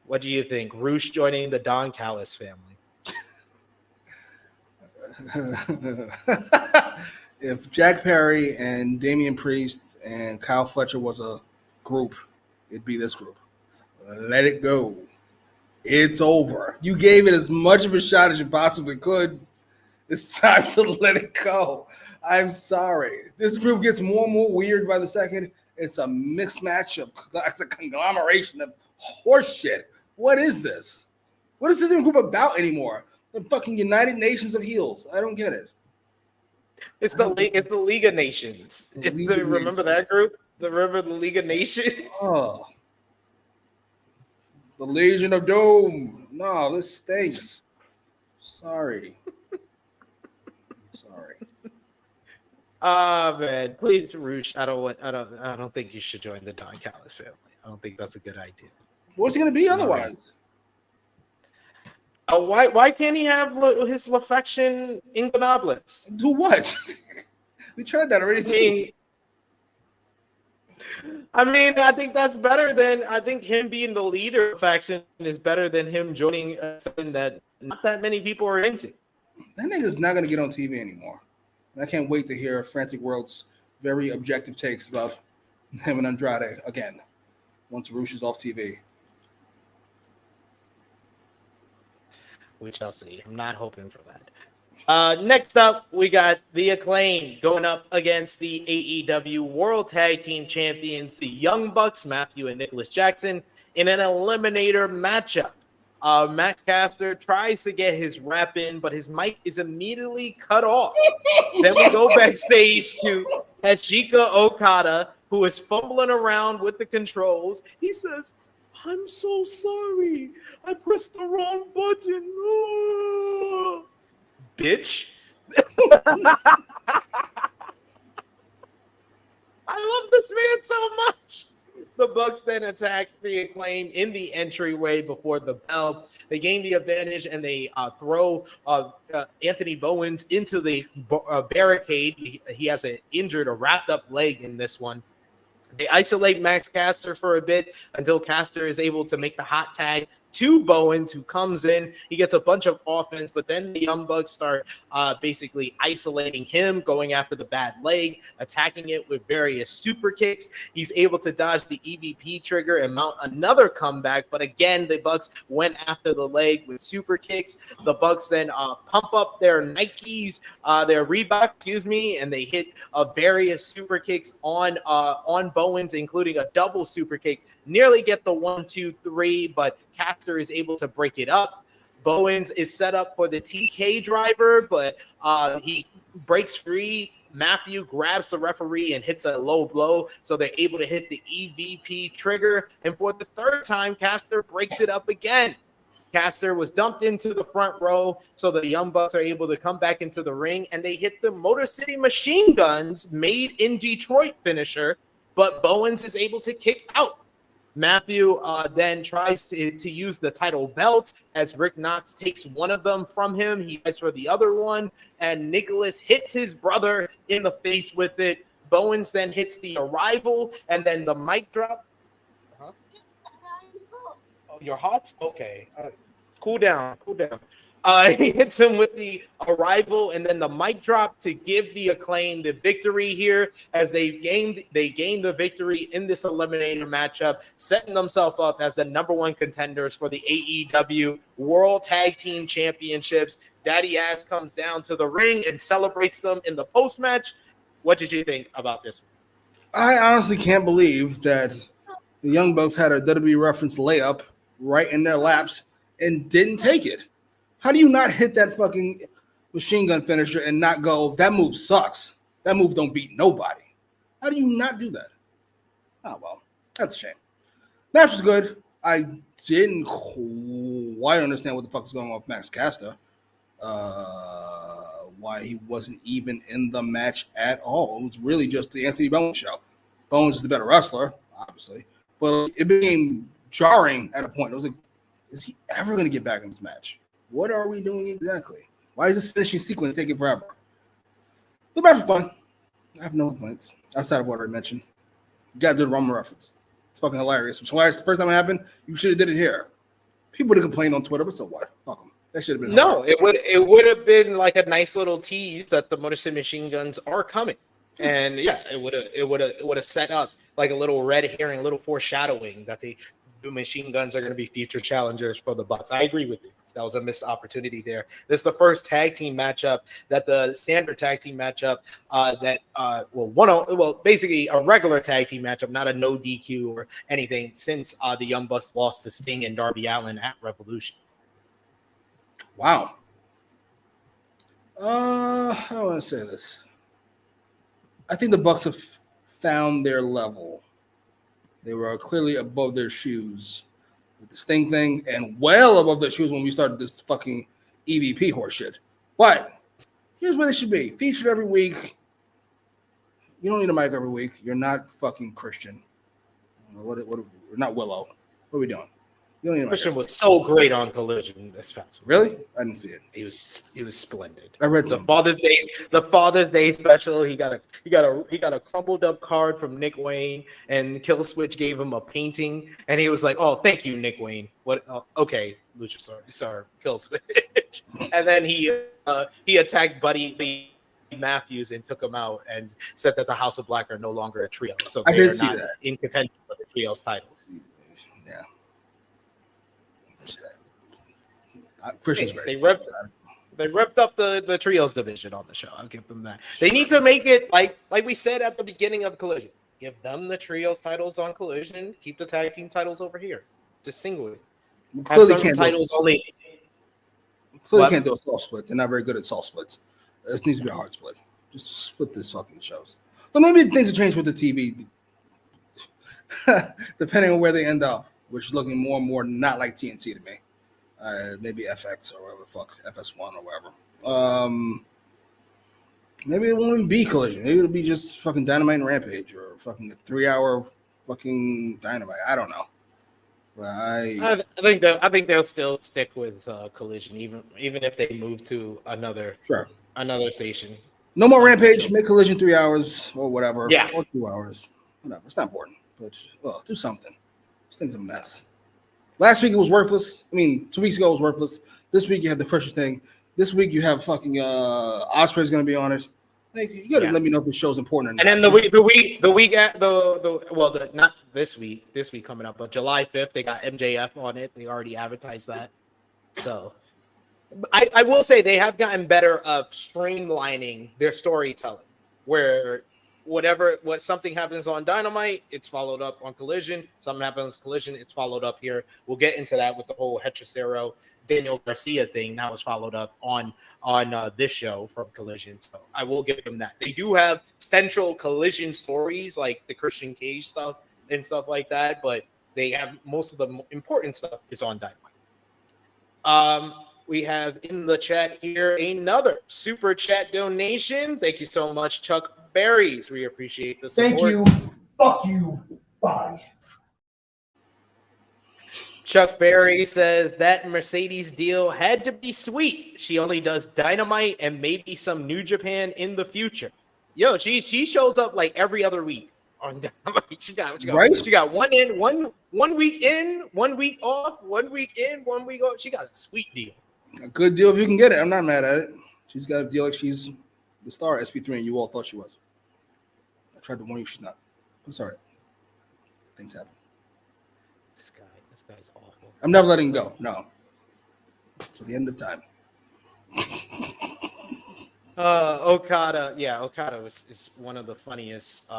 What do you think? Roosh joining the Don Callis family? If Jack Perry and Damian Priest and Kyle Fletcher was a group, it'd be this group. Let it go. It's over. You gave it as much of a shot as you possibly could. It's time to let it go. I'm sorry. This group gets more and more weird by the second. It's a mixed match of, it's a conglomeration of horse shit. What is this? What is this group about anymore? The fucking United Nations of heels. I don't get it. It's the League of Nations. Remember that group? Remember the League of Nations? Oh. The Legion of Doom. No, this stinks. Sorry. Sorry. Man, please, Roosh. I don't think you should join the Don Callis family. I don't think that's a good idea. What's it gonna be otherwise? Why can't he have his Lafection Ingonables? Do what? We tried that already. I mean, I think that's better than, I think him being the leader of faction is better than him joining a faction that not that many people are into. That nigga's not gonna get on TV anymore. And I can't wait to hear Frantic World's very objective takes about him and Andrade again once Roosh is off TV. We shall see. I'm not hoping for that. Next up, we got the Acclaim going up against the AEW World Tag Team Champions, the Young Bucks, Matthew and Nicholas Jackson, in an eliminator matchup. Max Caster tries to get his rap in, but his mic is immediately cut off. Then we go backstage to Hachika Okada, who is fumbling around with the controls. He says, "I'm so sorry. I pressed the wrong button." Oh. Bitch. I love this man so much. The Bucks then attack the Acclaim in the entryway before the bell. They gain the advantage and they throw Anthony Bowens into the barricade. He has an injured or wrapped up leg in this one. They isolate Max Caster for a bit until Caster is able to make the hot tag to Bowens, who comes in. He gets a bunch of offense, but then the Young Bucks start basically isolating him, going after the bad leg, attacking it with various super kicks. He's able to dodge the EVP trigger and mount another comeback, but again, the Bucks went after the leg with super kicks. The Bucks then pump up their Nikes, their Reebok, and they hit various super kicks on Bowens, including a double super kick. Nearly get the 1, 2, 3, but Caster is able to break it up. Bowens is set up for the TK driver, but he breaks free. Matthew grabs the referee and hits a low blow, so they're able to hit the EVP trigger. And for the third time, Caster breaks it up again. Caster was dumped into the front row, so the Young Bucks are able to come back into the ring, and they hit the Motor City Machine Guns made in Detroit finisher, but Bowens is able to kick out. Matthew then tries to use the title belt as Rick Knox takes one of them from him. He goes for the other one, and Nicholas hits his brother in the face with it. Bowens then hits the Arrival, and then the mic drop. Oh, you're hot? Okay. Cool down. He hits him with the Arrival and then the mic drop to give the Acclaim the victory here, as they gained the victory in this eliminator matchup, setting themselves up as the #1 contenders for the AEW World Tag Team Championships. Daddy Ass comes down to the ring and celebrates them in the post-match. What did you think about this one? I honestly can't believe that the Young Bucks had a WWE reference layup right in their laps and didn't take it. How do you not hit that fucking machine gun finisher and not go, that move sucks? That move don't beat nobody. How do you not do that? Oh, well, that's a shame. Match was good. I didn't quite understand what the fuck was going on with Max Caster. why he wasn't even in the match at all. It was really just the Anthony Bones show. Bones is the better wrestler, obviously, but it became jarring at a point. It was like, is he ever going to get back in this match? What are we doing exactly? Why is this finishing sequence taking forever? The match was fun. I have no complaints outside of what I mentioned. You got to do the Rumble reference. It's fucking hilarious. It's hilarious. The first time it happened, you should have did it here. People would have complained on Twitter, but so what? Fuck them. That should have been it would have been like a nice little tease that the Motor City Machine Guns are coming, and yeah, it would have set up like a little red herring, a little foreshadowing that the Machine Guns are going to be future challengers for the Bucks. I agree with you. That was a missed opportunity there. This is the first tag team matchup that the standard tag team matchup basically a regular tag team matchup, not a no DQ or anything, since the Young Bucks lost to Sting and Darby Allin at Revolution. Wow. How do I want to say this? I think the Bucks have found their level. They were clearly above their shoes with the Sting thing and well above their shoes when we started this fucking EVP horseshit. But here's what it should be. Featured every week. You don't need a mic every week. You're not fucking Christian. We're not Willow. What are we doing? You don't need a mic. Christian was so great on Collision this past week. Really? I didn't see it. He was splendid. I read the Father's Day special. He got a crumpled up card from Nick Wayne, and Killswitch gave him a painting, and he was like, "Oh, thank you, Nick Wayne." What? Okay, Luchasaurus, sorry, Killswitch. And then he attacked Buddy Matthews and took him out, and said that the House of Black are no longer a trio, so they are not in contention for the trios titles. Yeah. Christian's great. They ripped up the trios division on the show. I'll give them that. They need to make it like we said at the beginning of Collision. Give them the trios titles on Collision. Keep the tag team titles over here. Distinguish. Clearly can't do a soft split. They're not very good at soft splits. It needs to be a hard split. Just split this fucking shows. So maybe things will change with the TV, depending on where they end up, which is looking more and more not like TNT to me. Maybe FX or whatever the fuck, FS1 or whatever. Maybe it won't even be Collision. Maybe it'll be just fucking Dynamite and Rampage or fucking a 3-hour fucking Dynamite. I don't know. But I think they'll still stick with Collision, even if they move to another station. No more Rampage. Make Collision 3 hours or whatever. Yeah, or 2 hours. Whatever. It's not important, but do something. This thing's a mess. Last week it was worthless. 2 weeks ago it was worthless. This week you had the Crusher thing. This week you have fucking Ospreay's going to be on it. Like, you got to let me know if the show's important or not. And then the week at not this week coming up, but July 5th they got MJF on it. They already advertised that. So I will say they have gotten better of streamlining their storytelling, where something happens on Dynamite, it's followed up on Collision. Something happens on Collision, it's followed up here. We'll get into that with the whole Hechicero Daniel Garcia thing. That was followed up on this show from Collision. So I will give them that. They do have central Collision stories like the Christian Cage stuff and stuff like that, but they have most of the important stuff is on Dynamite. We have in the chat here another super chat donation. Thank you so much, Chuck Berries. We appreciate the support. Thank you. Fuck you. Bye. Chuck Berry says that Mercedes deal had to be sweet. She only does Dynamite and maybe some New Japan in the future. Yo, she shows up like every other week on Dynamite. She got one week in, 1 week off, 1 week in, 1 week off. She got a sweet deal. A good deal if you can get it. I'm not mad at it. She's got a deal like she's the star SP3 and you all thought she was. I tried to warn you she's not. I'm sorry. Things happen. This guy's awful. I'm never letting go. No. To the end of time. Okada is one of the funniest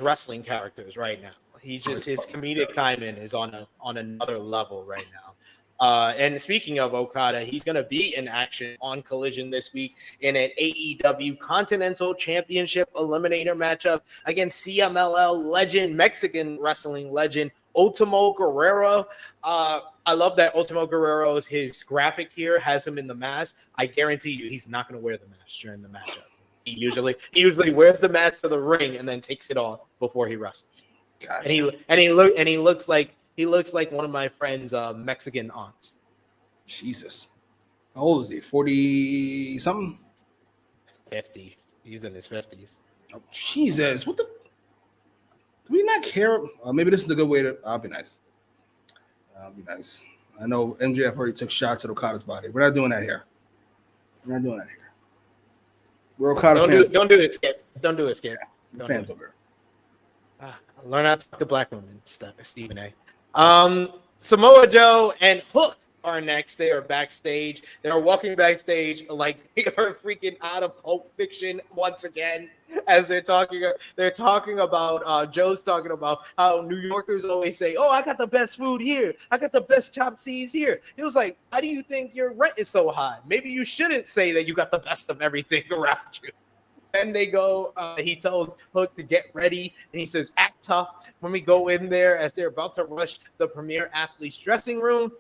wrestling characters right now. His comedic timing is on another level right now. And speaking of Okada, he's going to be in action on Collision this week in an AEW Continental Championship Eliminator matchup against CMLL legend, Mexican wrestling legend, Ultimo Guerrero. I love that Ultimo Guerrero's his graphic here has him in the mask. I guarantee you he's not going to wear the mask during the matchup. He usually wears the mask to the ring and then takes it off before he wrestles. Gotcha. And he looks like one of my friend's Mexican aunts. Jesus. How old is he? 40 something? 50. He's in his 50s. Oh, Jesus. What the? Do we not care? Maybe this is a good way to. I'll be nice. I'll be nice. I know MJF already took shots at Okada's body. We're not doing that here. We're Okada fans. Don't do it, Skip. Don't do it, Skip. Fans over here. Learn how to talk to black women, Stephen A. Samoa Joe and Hook are next. They are backstage. They are walking backstage like they are freaking out of Pulp Fiction once again. As they're talking about Joe's talking about how New Yorkers always say, "Oh, I got the best food here. I got the best chopped cheese here." It was like, "How do you think your rent is so high? Maybe you shouldn't say that you got the best of everything around you." And they go, he tells Hook to get ready, and he says, "Act tough." When we go in there, as they're about to rush the Premier Athlete's dressing room,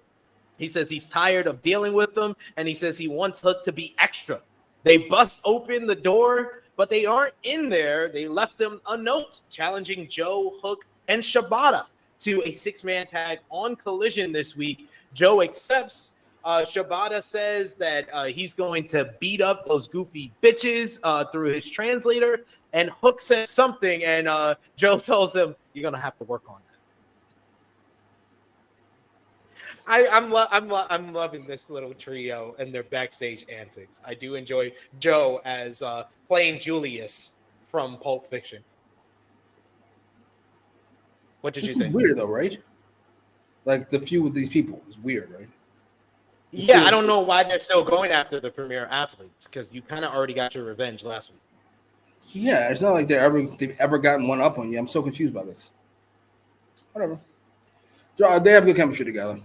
he says he's tired of dealing with them, and he says he wants Hook to be extra. They bust open the door, but they aren't in there. They left them a note challenging Joe, Hook, and Shibata to a 6-man tag on Collision this week. Joe accepts. Shibata says that he's going to beat up those goofy bitches through his translator. And Hook says something, and Joe tells him, "You're going to have to work on that." I'm loving this little trio and their backstage antics. I do enjoy Joe as playing Julius from Pulp Fiction. What did you think? This is weird though, right? Like the feud with these people is weird, right? Yeah, I don't know why they're still going after the Premier Athletes because you kind of already got your revenge last week. Yeah, it's not like they've ever gotten one up on you. I'm so confused by this. Whatever. They have good chemistry together.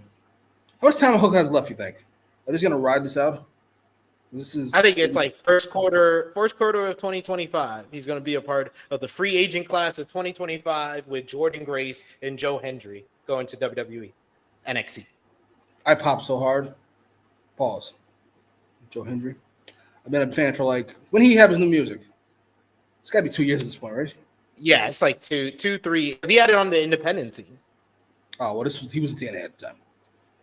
How much time Hook has left, you think? Are they just gonna ride this out? I think it's like first quarter of 2025. He's gonna be a part of the free agent class of 2025 with Jordan Grace and Joe Hendry going to WWE, NXT. I popped so hard. Pause. Joe Hendry. I've been a fan for when he have his new music. It's got to be 2 years at this point, right? Yeah, it's like two, 3. He had it on the independent team. Oh well, he was in TNA at the time.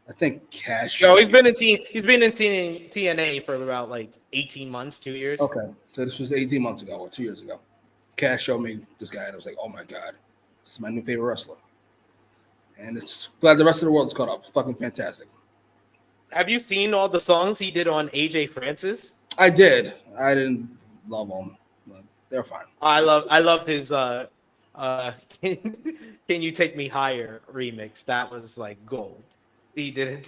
I think Cash. No, he's been in TNA for about 18 months, 2 years. Okay, so this was 18 months ago or 2 years ago. Cash showed me this guy, and I was like, "Oh my god, this is my new favorite wrestler." And it's glad the rest of the world is caught up. It's fucking fantastic. Have you seen all the songs he did on AJ Francis? I did. I didn't love them, but they're fine. I loved his Can You Take Me Higher remix. That was gold. He did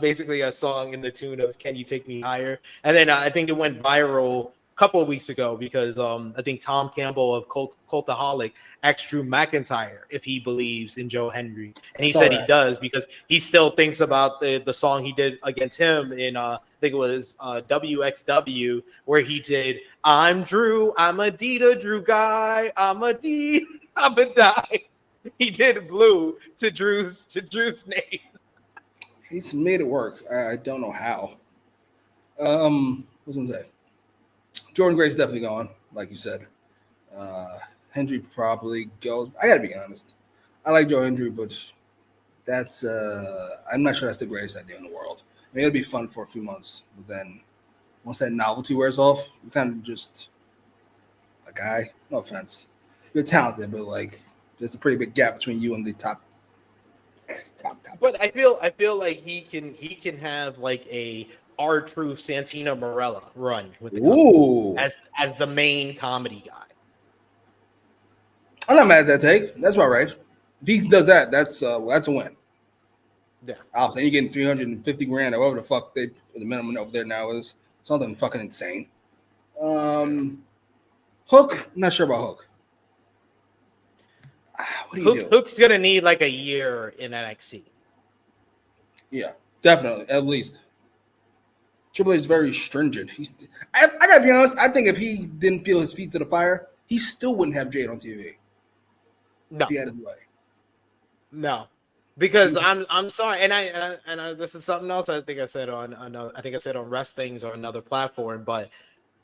basically a song in the tune of Can You Take Me Higher? And then I think it went viral a couple of weeks ago because I think Tom Campbell of Cultaholic asked Drew McIntyre if he believes in Joe Hendry. And he said he does because he still thinks about the song he did against him in I think it was WXW where he did I'm Drew, I'm a Dita Drew guy, I'm a die. He did Blue to Drew's name. He's made it work. I don't know how. What was I gonna say? Jordan Grace definitely gone, like you said. Hendry probably goes. I gotta be honest. I like Joe Hendry, but that's I'm not sure that's the greatest idea in the world. I mean, it'll be fun for a few months, but then once that novelty wears off, you're kind of just a guy. No offense, you're talented, but there's a pretty big gap between you and the top. But I feel like he can have a R-Truth Santina Marella run with the company as the main comedy guy. I'm not mad at that take. That's about right. If he does that, that's a win. Yeah, I'll say you're getting $350,000 or whatever the fuck the minimum over there now is. Something fucking insane. Hook, not sure about Hook. What do you do? Hook's gonna need a year in NXT. Yeah, definitely, at least. Triple H is very stringent. I gotta be honest. I think if he didn't feel his feet to the fire, he still wouldn't have Jade on TV. No, if he had his way. No, because I'm sorry, and I this is something else I think I said on Rest Things or another platform, but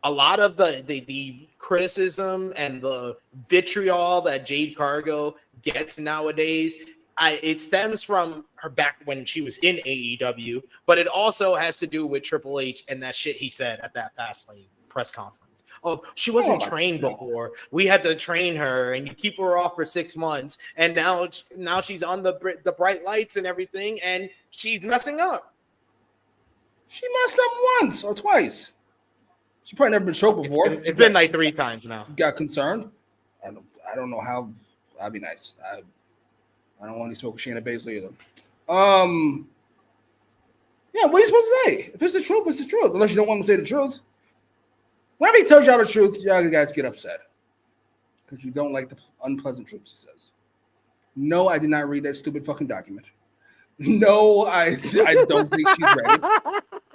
a lot of the criticism and the vitriol that Jade Cargill gets nowadays, it stems from her back when she was in AEW, but it also has to do with Triple H and that shit he said at that Fastlane press conference. Oh, she wasn't trained before. We had to train her, and you keep her off for 6 months, and now she's on the bright lights and everything, and she's messing up. She messed up once or twice. She probably never been choked before. It's been like 3 times now. Got concerned. I don't know how. I'd be nice. I don't want to smoke with Shayna Baszler either. Yeah, what are you supposed to say? If it's the truth, it's the truth. Unless you don't want to say the truth. Whenever he tells y'all the truth, y'all guys get upset because you don't like the unpleasant truths he says. No, I did not read that stupid fucking document. No, I don't think she's ready.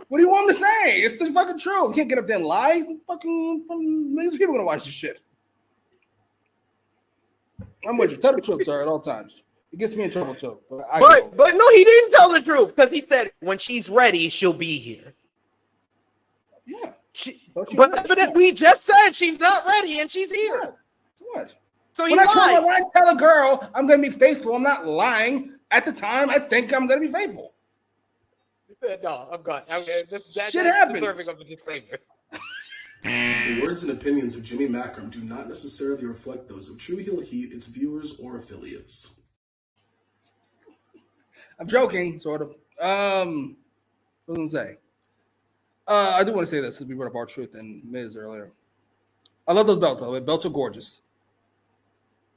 What do you want me to say? It's the fucking truth. You can't get up there and lie. Fucking millions of people gonna watch this shit. I'm with you. Tell the truth, sir, at all times. It gets me in trouble too. But no, he didn't tell the truth because he said when she's ready, she'll be here. Yeah. But we just said she's not ready and she's here. What? So when I tell a girl I'm gonna be faithful, I'm not lying. At the time, I think I'm gonna be faithful. No, I'm gone. Shit happens. Deserving of a disclaimer. The words and opinions of Jimmy Macram do not necessarily reflect those of True Heel Heat, its viewers, or affiliates. I'm joking, sort of. What was I gonna say? I do want to say this since we brought up R-Truth and Miz earlier. I love those belts, by the way. Belts are gorgeous.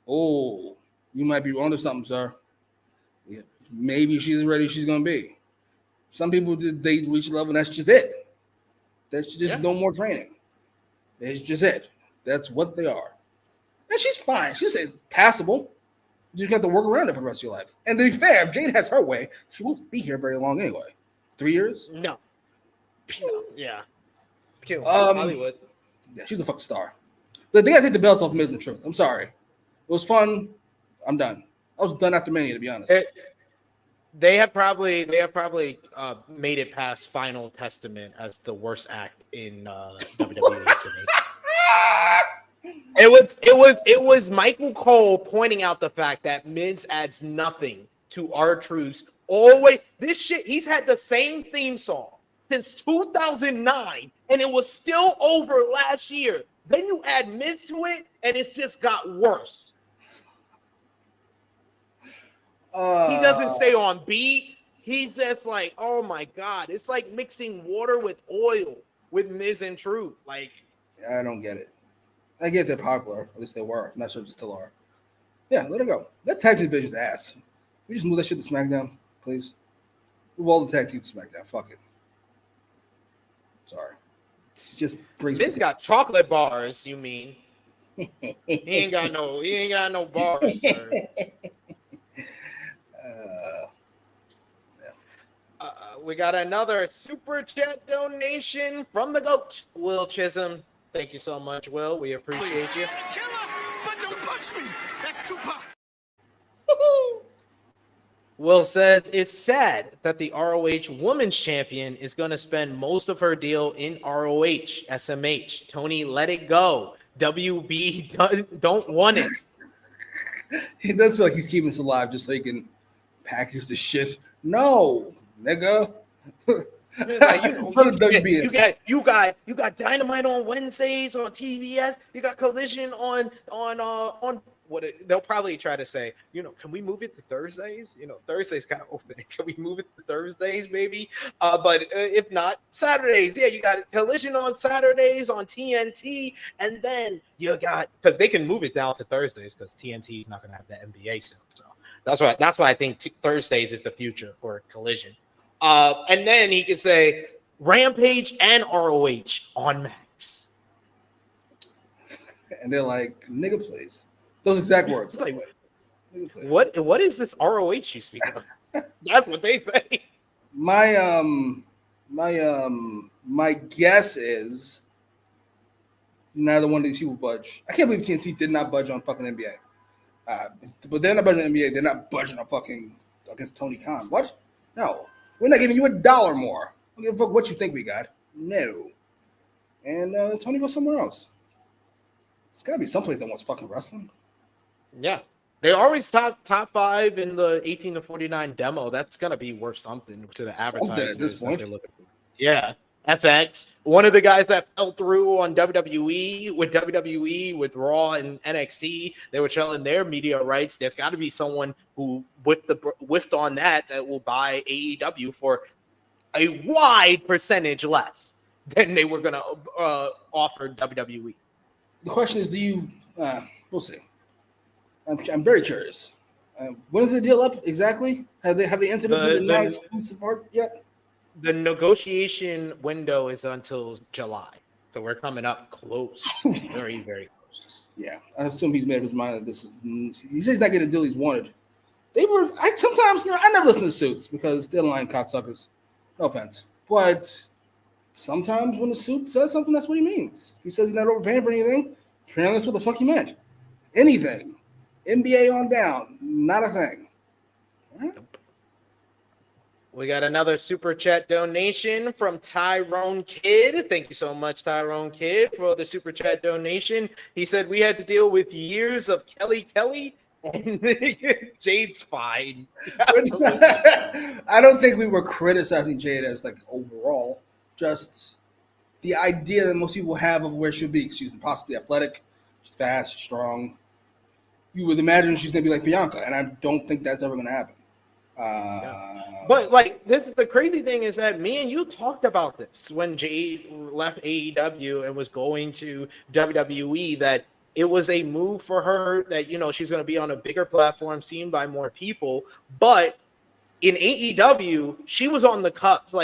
Oh, you might be onto something, sir. Yeah, maybe she's ready. She's gonna be. Some people they reach a level, and that's just it. That's just no more training. It's just it. That's what they are. And she's fine. She's passable. You just got to work around it for the rest of your life. And to be fair, if Jade has her way, she won't be here very long anyway. 3 years? No. Yeah. Hollywood. Yeah, she's a fucking star. They gotta take the belts off Miz and Truth. I'm sorry. It was fun. I'm done. I was done after Mania, to be honest. They have probably made it past Final Testament as the worst act in WWE to me. It was Michael Cole pointing out the fact that Miz adds nothing to R-Truth's always. This shit, he's had the same theme song since 2009, and it was still over last year. Then you add Miz to it, and it's just got worse. He doesn't stay on beat. He's just like, oh my God. It's like mixing water with oil with Miz and Truth. Like, I don't get it. I get they're popular. At least they were. I'm not sure if they still are. Yeah, let it go. That tag team division's ass. We just move that shit to SmackDown, please. Move all the tag teams to SmackDown. Fuck it. Sorry. Just brings Miz got chocolate bars, you mean? He ain't got no bars, sir. We got another super chat donation from the GOAT, Will Chisholm. Thank you so much, Will. We appreciate you. But don't push me. That's Tupac. Will says it's sad that the ROH Women's Champion is going to spend most of her deal in ROH, SMH. Tony, let it go. WB don't want it. He does feel like he's keeping us alive just so he can package the shit. No, nigga. Like, you got Dynamite on Wednesdays on TBS. You got Collision on what they'll probably try to say. Can we move it to Thursdays? Thursdays kind of open. Can we move it to Thursdays, baby? But if not, Saturdays. Yeah, you got Collision on Saturdays on TNT, and then you got because they can move it down to Thursdays because TNT is not going to have the NBA soon. So that's why I think Thursdays is the future for Collision. And then he could say Rampage and ROH on Max. And they're like, nigga, please. Those exact words. It's like, what is this ROH you speak of? That's what they say. My guess is neither one of these people budge. I can't believe TNT did not budge on fucking NBA. But they're not budging the NBA. They're not budging against Tony Khan. What? No. We're not giving you $1 more. I don't give a fuck what you think we got. No. And Tony goes somewhere else. It's got to be someplace that wants fucking wrestling. Yeah. They're always top 5 in the 18 to 49 demo. That's going to be worth something to the advertisers at this point. that they're looking for. Yeah. FX, one of the guys that fell through on WWE with Raw and NXT, they were selling their media rights. There's got to be someone who whiffed on that will buy AEW for a wide percentage less than they were going to offer WWE. The question is, we'll see. I'm very curious. When is the deal up exactly? Have they entered into the non-exclusive part yet? The negotiation window is until July, so we're coming up close, very, very close. Yeah, I assume he's made up his mind that this is. He says he's not getting a deal he's wanted. Sometimes I never listen to Suits because they're lying cocksuckers. No offense, but sometimes when the Suit says something, that's what he means. If he says he's not overpaying for anything, apparently that's what the fuck he meant. Anything, NBA on down, not a thing. All right? We got another super chat donation from Tyrone Kidd. Thank you so much, Tyrone Kidd, for the super chat donation. He said we had to deal with years of Kelly, and Jade's fine. I don't think we were criticizing Jade as overall, just the idea that most people have of where she'll be. She's possibly athletic, she's fast, she's strong. You would imagine she's going to be like Bianca, and I don't think that's ever going to happen. But the crazy thing is that me and you talked about this when Jade left AEW and was going to WWE, that it was a move for her that, she's going to be on a bigger platform, seen by more people. But in AEW, she was on the cusp.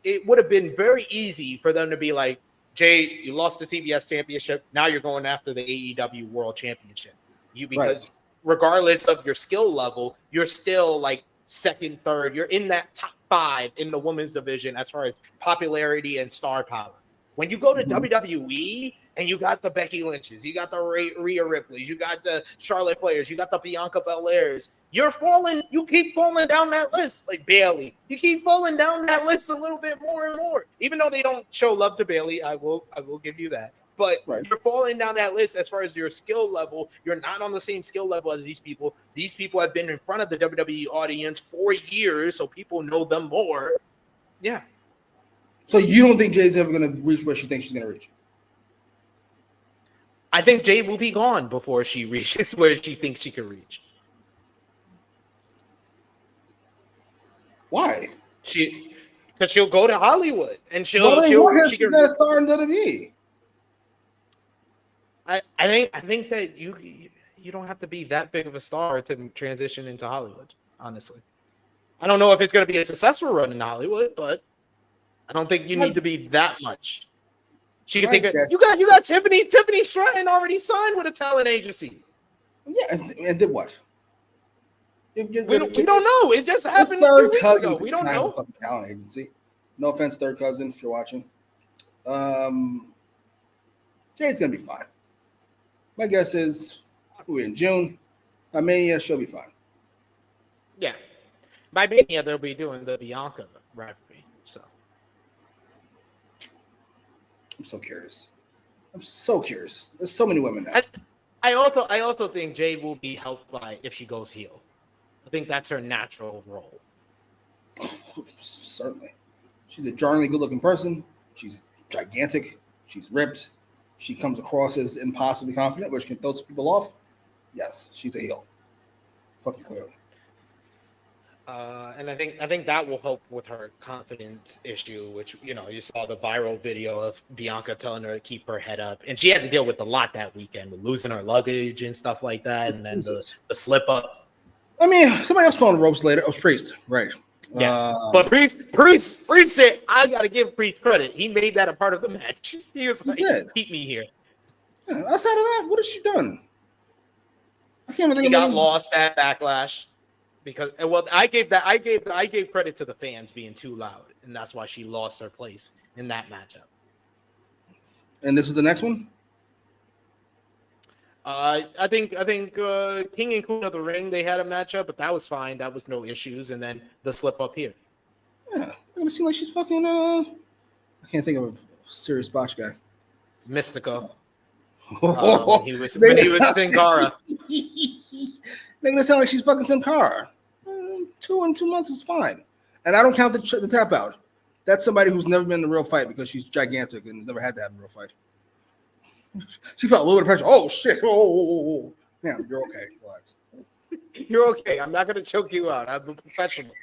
It would have been very easy for them to be like, Jade, you lost the TBS championship. Now you're going after the AEW World Championship. Because regardless of your skill level, you're still second, third. You're in that top 5 in the women's division as far as popularity and star power. When you go to WWE and you got the Becky Lynches, you got the Rhea Ripleys, you got the Charlotte Flairs, you got the Bianca Belairs, you keep falling down that list, like Bayley. You keep falling down that list a little bit more and more. Even though they don't show love to Bayley, I will give you that. But you're falling down that list as far as your skill level. You're not on the same skill level as these people. These people have been in front of the WWE audience for years, so people know them more. Yeah. So you don't think Jade's ever going to reach where she thinks she's going to reach? I think Jade will be gone before she reaches where she thinks she can reach. Why? Because she'll go to Hollywood and she's a star in WWE. I think that you don't have to be that big of a star to transition into Hollywood, honestly. I don't know if it's going to be a successful run in Hollywood, but I don't think you need to be that much. She can take it. You got Tiffany Stratton already signed with a talent agency. Yeah, and did what? We don't know. It just happened 3 weeks ago. We don't know. Talent agency. No offense, third cousin, if you're watching. Jade's gonna be fine. My guess is we're in June. By Mania, she'll be fine. Yeah. By Mania, they'll be doing the Bianca rivalry. So I'm so curious. There's so many women now. I also think Jade will be helped by if she goes heel. I think that's her natural role. Certainly. She's a jarringly good-looking person. She's gigantic. She's ripped. She comes across as impossibly confident, which can throw some people off. Yes, she's a heel. Fucking clearly. And I think that will help with her confidence issue, which, you saw the viral video of Bianca telling her to keep her head up. And she had to deal with a lot that weekend with losing her luggage and stuff like that. And then the slip up. I mean, somebody else found ropes later. It was Priest, right? Yeah, but Priest said, I got to give Priest credit. He made that a part of the match. He was like, keep me here. Yeah, outside of that, what has she done? I can't even think he got lost at Backlash because, I gave credit to the fans being too loud, and that's why she lost her place in that matchup. And this is the next one? I think King and Queen of the Ring, they had a matchup, but that was fine. That was no issues. And then the slip up here. Yeah, it seems like she's fucking. I can't think of a serious botch guy. Mystico. When he was Sin Cara. Making it sound like she's fucking Sin Cara. 2 in 2 months is fine, and I don't count the tap out. That's somebody who's never been in a real fight because she's gigantic and never had to have a real fight. She felt a little bit of pressure. Oh shit! Oh. Man, you're okay. Relax. You're okay. I'm not gonna choke you out. I'm a professional.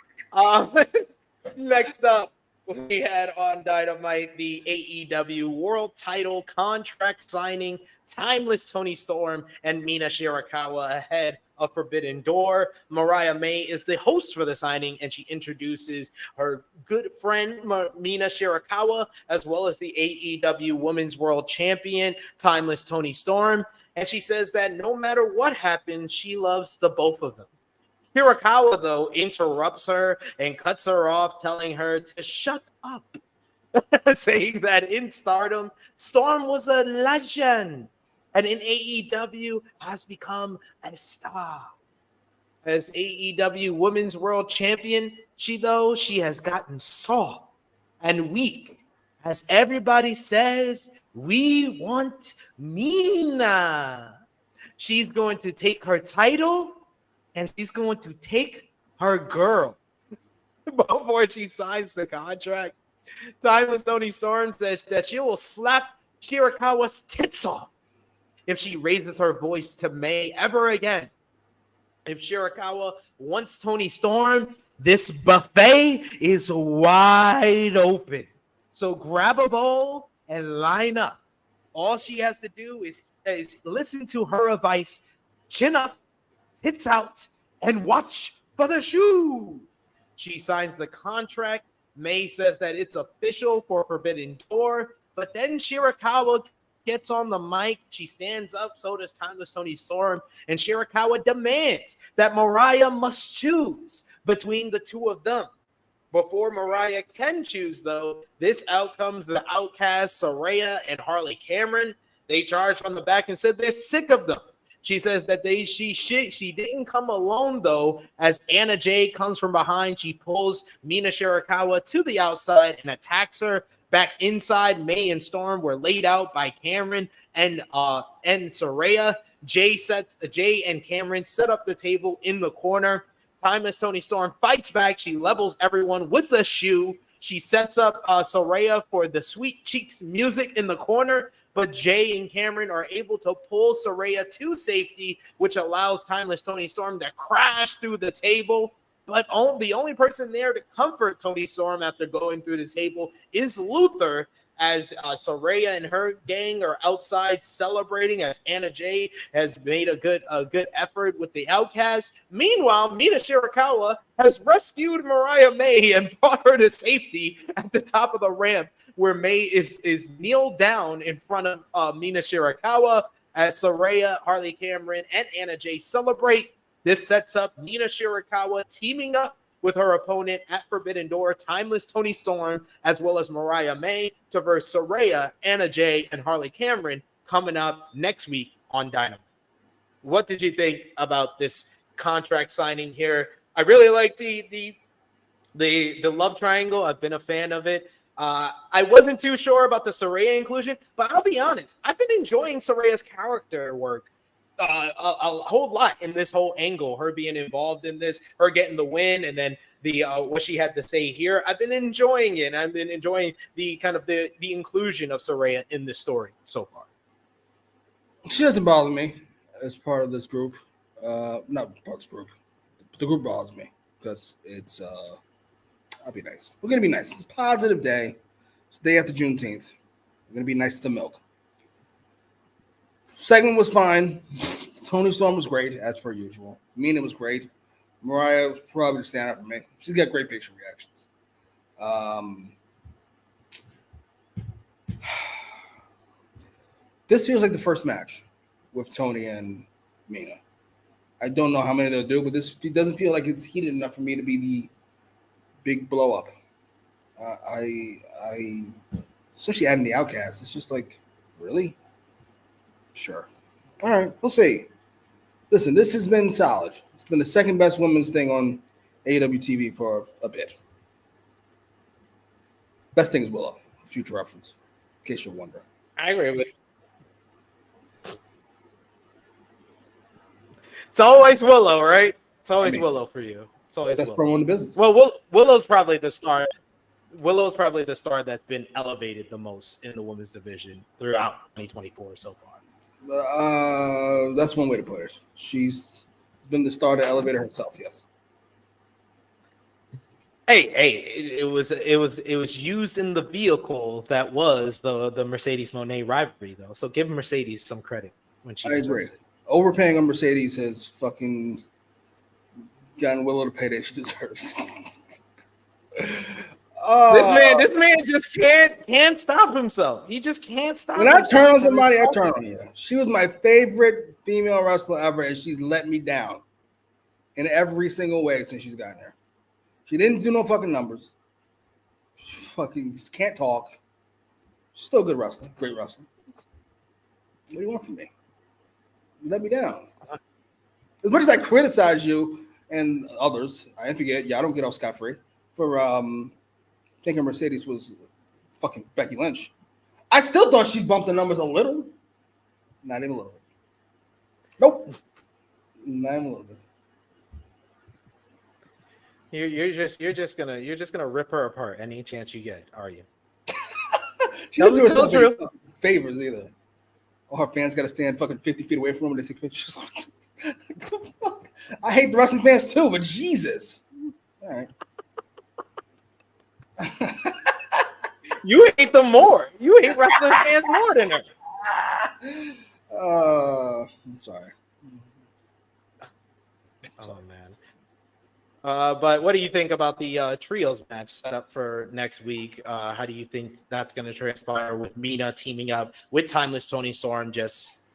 Next up, we had on Dynamite the AEW World Title contract signing. Timeless Toni Storm and Mina Shirakawa ahead of Forbidden Door. Mariah May is the host for the signing, and she introduces her good friend Mina Shirakawa, as well as the AEW Women's World Champion, Timeless Toni Storm. And she says that no matter what happens, she loves the both of them. Shirakawa, though, interrupts her and cuts her off, telling her to shut up, saying that in Stardom, Storm was a legend, and in AEW has become a star. As AEW Women's World Champion, she has gotten soft and weak. As everybody says, we want Mina. She's going to take her title, and she's going to take her girl. Before she signs the contract, Timeless Toni Storm says that she will slap Shirakawa's tits off if she raises her voice to May ever again. If Shirakawa wants Toni Storm, this buffet is wide open. So grab a bowl and line up. All she has to do is listen to her advice, chin up, tits out, and watch for the shoe. She signs the contract. May says that it's official for Forbidden Door, but then Shirakawa gets on the mic. She stands up, so does Timeless Toni Storm, and Shirakawa demands that Mariah must choose between the two of them. Before Mariah can choose, though, this out comes the Outcasts, Saraya and Harley Cameron. They charged from the back and said they're sick of them. She says that she didn't come alone, though, as Anna Jay comes from behind. She pulls Mina Shirakawa to the outside and attacks her. Back inside, May and Storm were laid out by Cameron and Saraya. Jay and Cameron set up the table in the corner. Timeless Toni Storm fights back. She levels everyone with the shoe. She sets up Saraya for the Sweet Cheeks music in the corner, but Jay and Cameron are able to pull Saraya to safety, which allows Timeless Toni Storm to crash through the table. But the only person there to comfort Toni Storm after going through the table is Luther, as Saraya and her gang are outside celebrating, as Anna Jay has made a good effort with the Outcasts. Meanwhile, Mina Shirakawa has rescued Mariah May and brought her to safety at the top of the ramp, where May is kneeled down in front of Mina Shirakawa, as Saraya, Harley Cameron, and Anna Jay celebrate. This sets up Mina Shirakawa teaming up with her opponent at Forbidden Door, Timeless Toni Storm, as well as Mariah May, to verse Saraya, Anna Jay, and Harley Cameron coming up next week on Dynamite. What did you think about this contract signing here? I really like the love triangle. I've been a fan of it. I wasn't too sure about the Saraya inclusion, but I'll be honest, I've been enjoying Saraya's character work a whole lot in this whole angle, her being involved in this, her getting the win, and then the what she had to say here. I've been enjoying it. I've been enjoying the kind of the inclusion of Saraya in this story so far. She doesn't bother me as part of this group. Not part of this group. The group bothers me because it's I'll be nice. We're gonna be nice. It's a positive day. It's the day after Juneteenth. We're gonna be nice to milk. Segment was fine. Toni Storm was great, as per usual. Mina was great. Mariah was probably the standout for me. She's got great picture reactions. This feels like the first match with Toni and Mina. I don't know how many they'll do, but this doesn't feel like it's heated enough for me to be the big blow up. I especially adding the Outcasts. It's just like, really? Sure. All right, we'll see. Listen, this has been solid. It's been the second best women's thing on AEW TV for a bit. Best thing is Willow. Future reference, in case you're wondering. I agree with you. It's always Willow, right? It's always Willow for you. It's always That's Willow. promo in the business. Well, Willow's probably the star. Willow's probably the star that's been elevated the most in the women's division throughout 2024 so far. That's one way to put it. She's been the star to elevate herself. Yes. Hey, it was used in the vehicle that was the Mercedes Moné rivalry though. So give Mercedes some credit when she. I agree. Overpaying on Mercedes has fucking gotten Willow the payday she deserves. This man just can't stop himself. He just can't stop. When I turn on somebody, I turn on you. She was my favorite female wrestler ever, and she's let me down in every single way since she's gotten there. She didn't do no fucking numbers. She fucking can't talk. She's still a good wrestler, great wrestler. What do you want from me? You let me down. As much as I criticize you and others, I didn't forget, I don't get off scot-free for thinking Mercedes was fucking Becky Lynch. I still thought she bumped the numbers a little. Not even a little bit. Nope. Not even a little bit. You're just gonna rip her apart any chance you get, are you? She doesn't do herself any favors either. All her fans got to stand fucking 50 feet away from them when they take pictures. I hate the wrestling fans too, but Jesus. All right. You hate them more. You hate wrestling fans more than her. I'm sorry. Oh man. But what do you think about the trios match set up for next week? How do you think that's going to transpire with Mina teaming up with Timeless Toni Storm? Just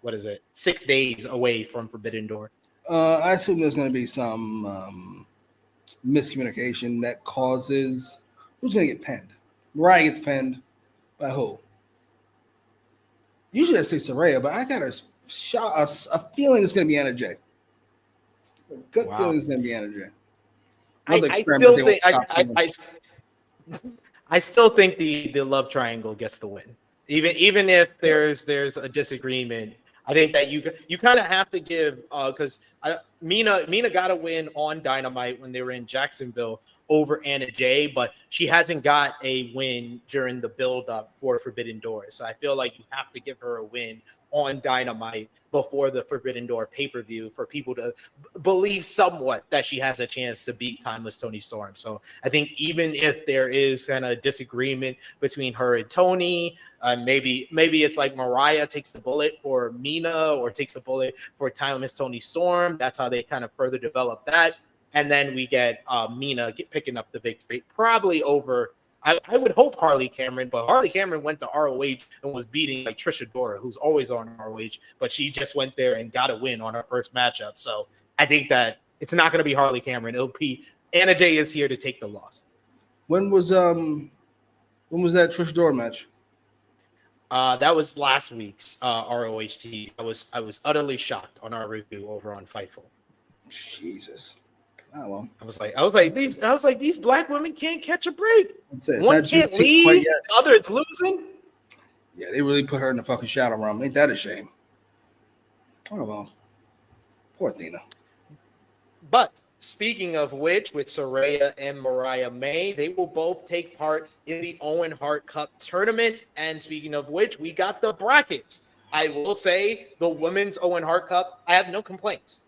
6 days away from Forbidden Door. I assume there's going to be some miscommunication that causes who's going to get pinned. Mariah gets pinned by who? Usually I say Saraya, but I got a feeling it's going to be Anna Jay. A good feeling it's going to be Anna Jay. I still think the love triangle gets the win. Even if there's a disagreement, I think that you kind of have to give because Mina got a win on Dynamite when they were in Jacksonville over Anna Jay, but she hasn't got a win during the build-up for Forbidden Door. So I feel like you have to give her a win on Dynamite before the Forbidden Door pay-per-view for people to believe somewhat that she has a chance to beat Timeless Toni Storm. So I think even if there is kind of disagreement between her and Toni, maybe it's like Mariah takes the bullet for Mina or takes the bullet for Timeless Toni Storm. That's how they kind of further develop that. And then we get Mina picking up the victory, probably over, I would hope Harley Cameron, but Harley Cameron went to ROH and was beating like Trisha Dora, who's always on ROH, but she just went there and got a win on her first matchup. So I think that it's not going to be Harley Cameron. It'll be Anna Jay is here to take the loss. When was that Trisha Dora match? That was last week's ROHT. I was utterly shocked on our review over on Fightful. Jesus. Oh, well. I was like these black women can't catch a break. One can't lead, the other is losing. Yeah, they really put her in the fucking shadow realm. Ain't that a shame? Oh well, poor Athena. But speaking of which, with Saraya and Mariah May, they will both take part in the Owen Hart Cup tournament. And speaking of which, we got the brackets. I will say the women's Owen Hart Cup, I have no complaints.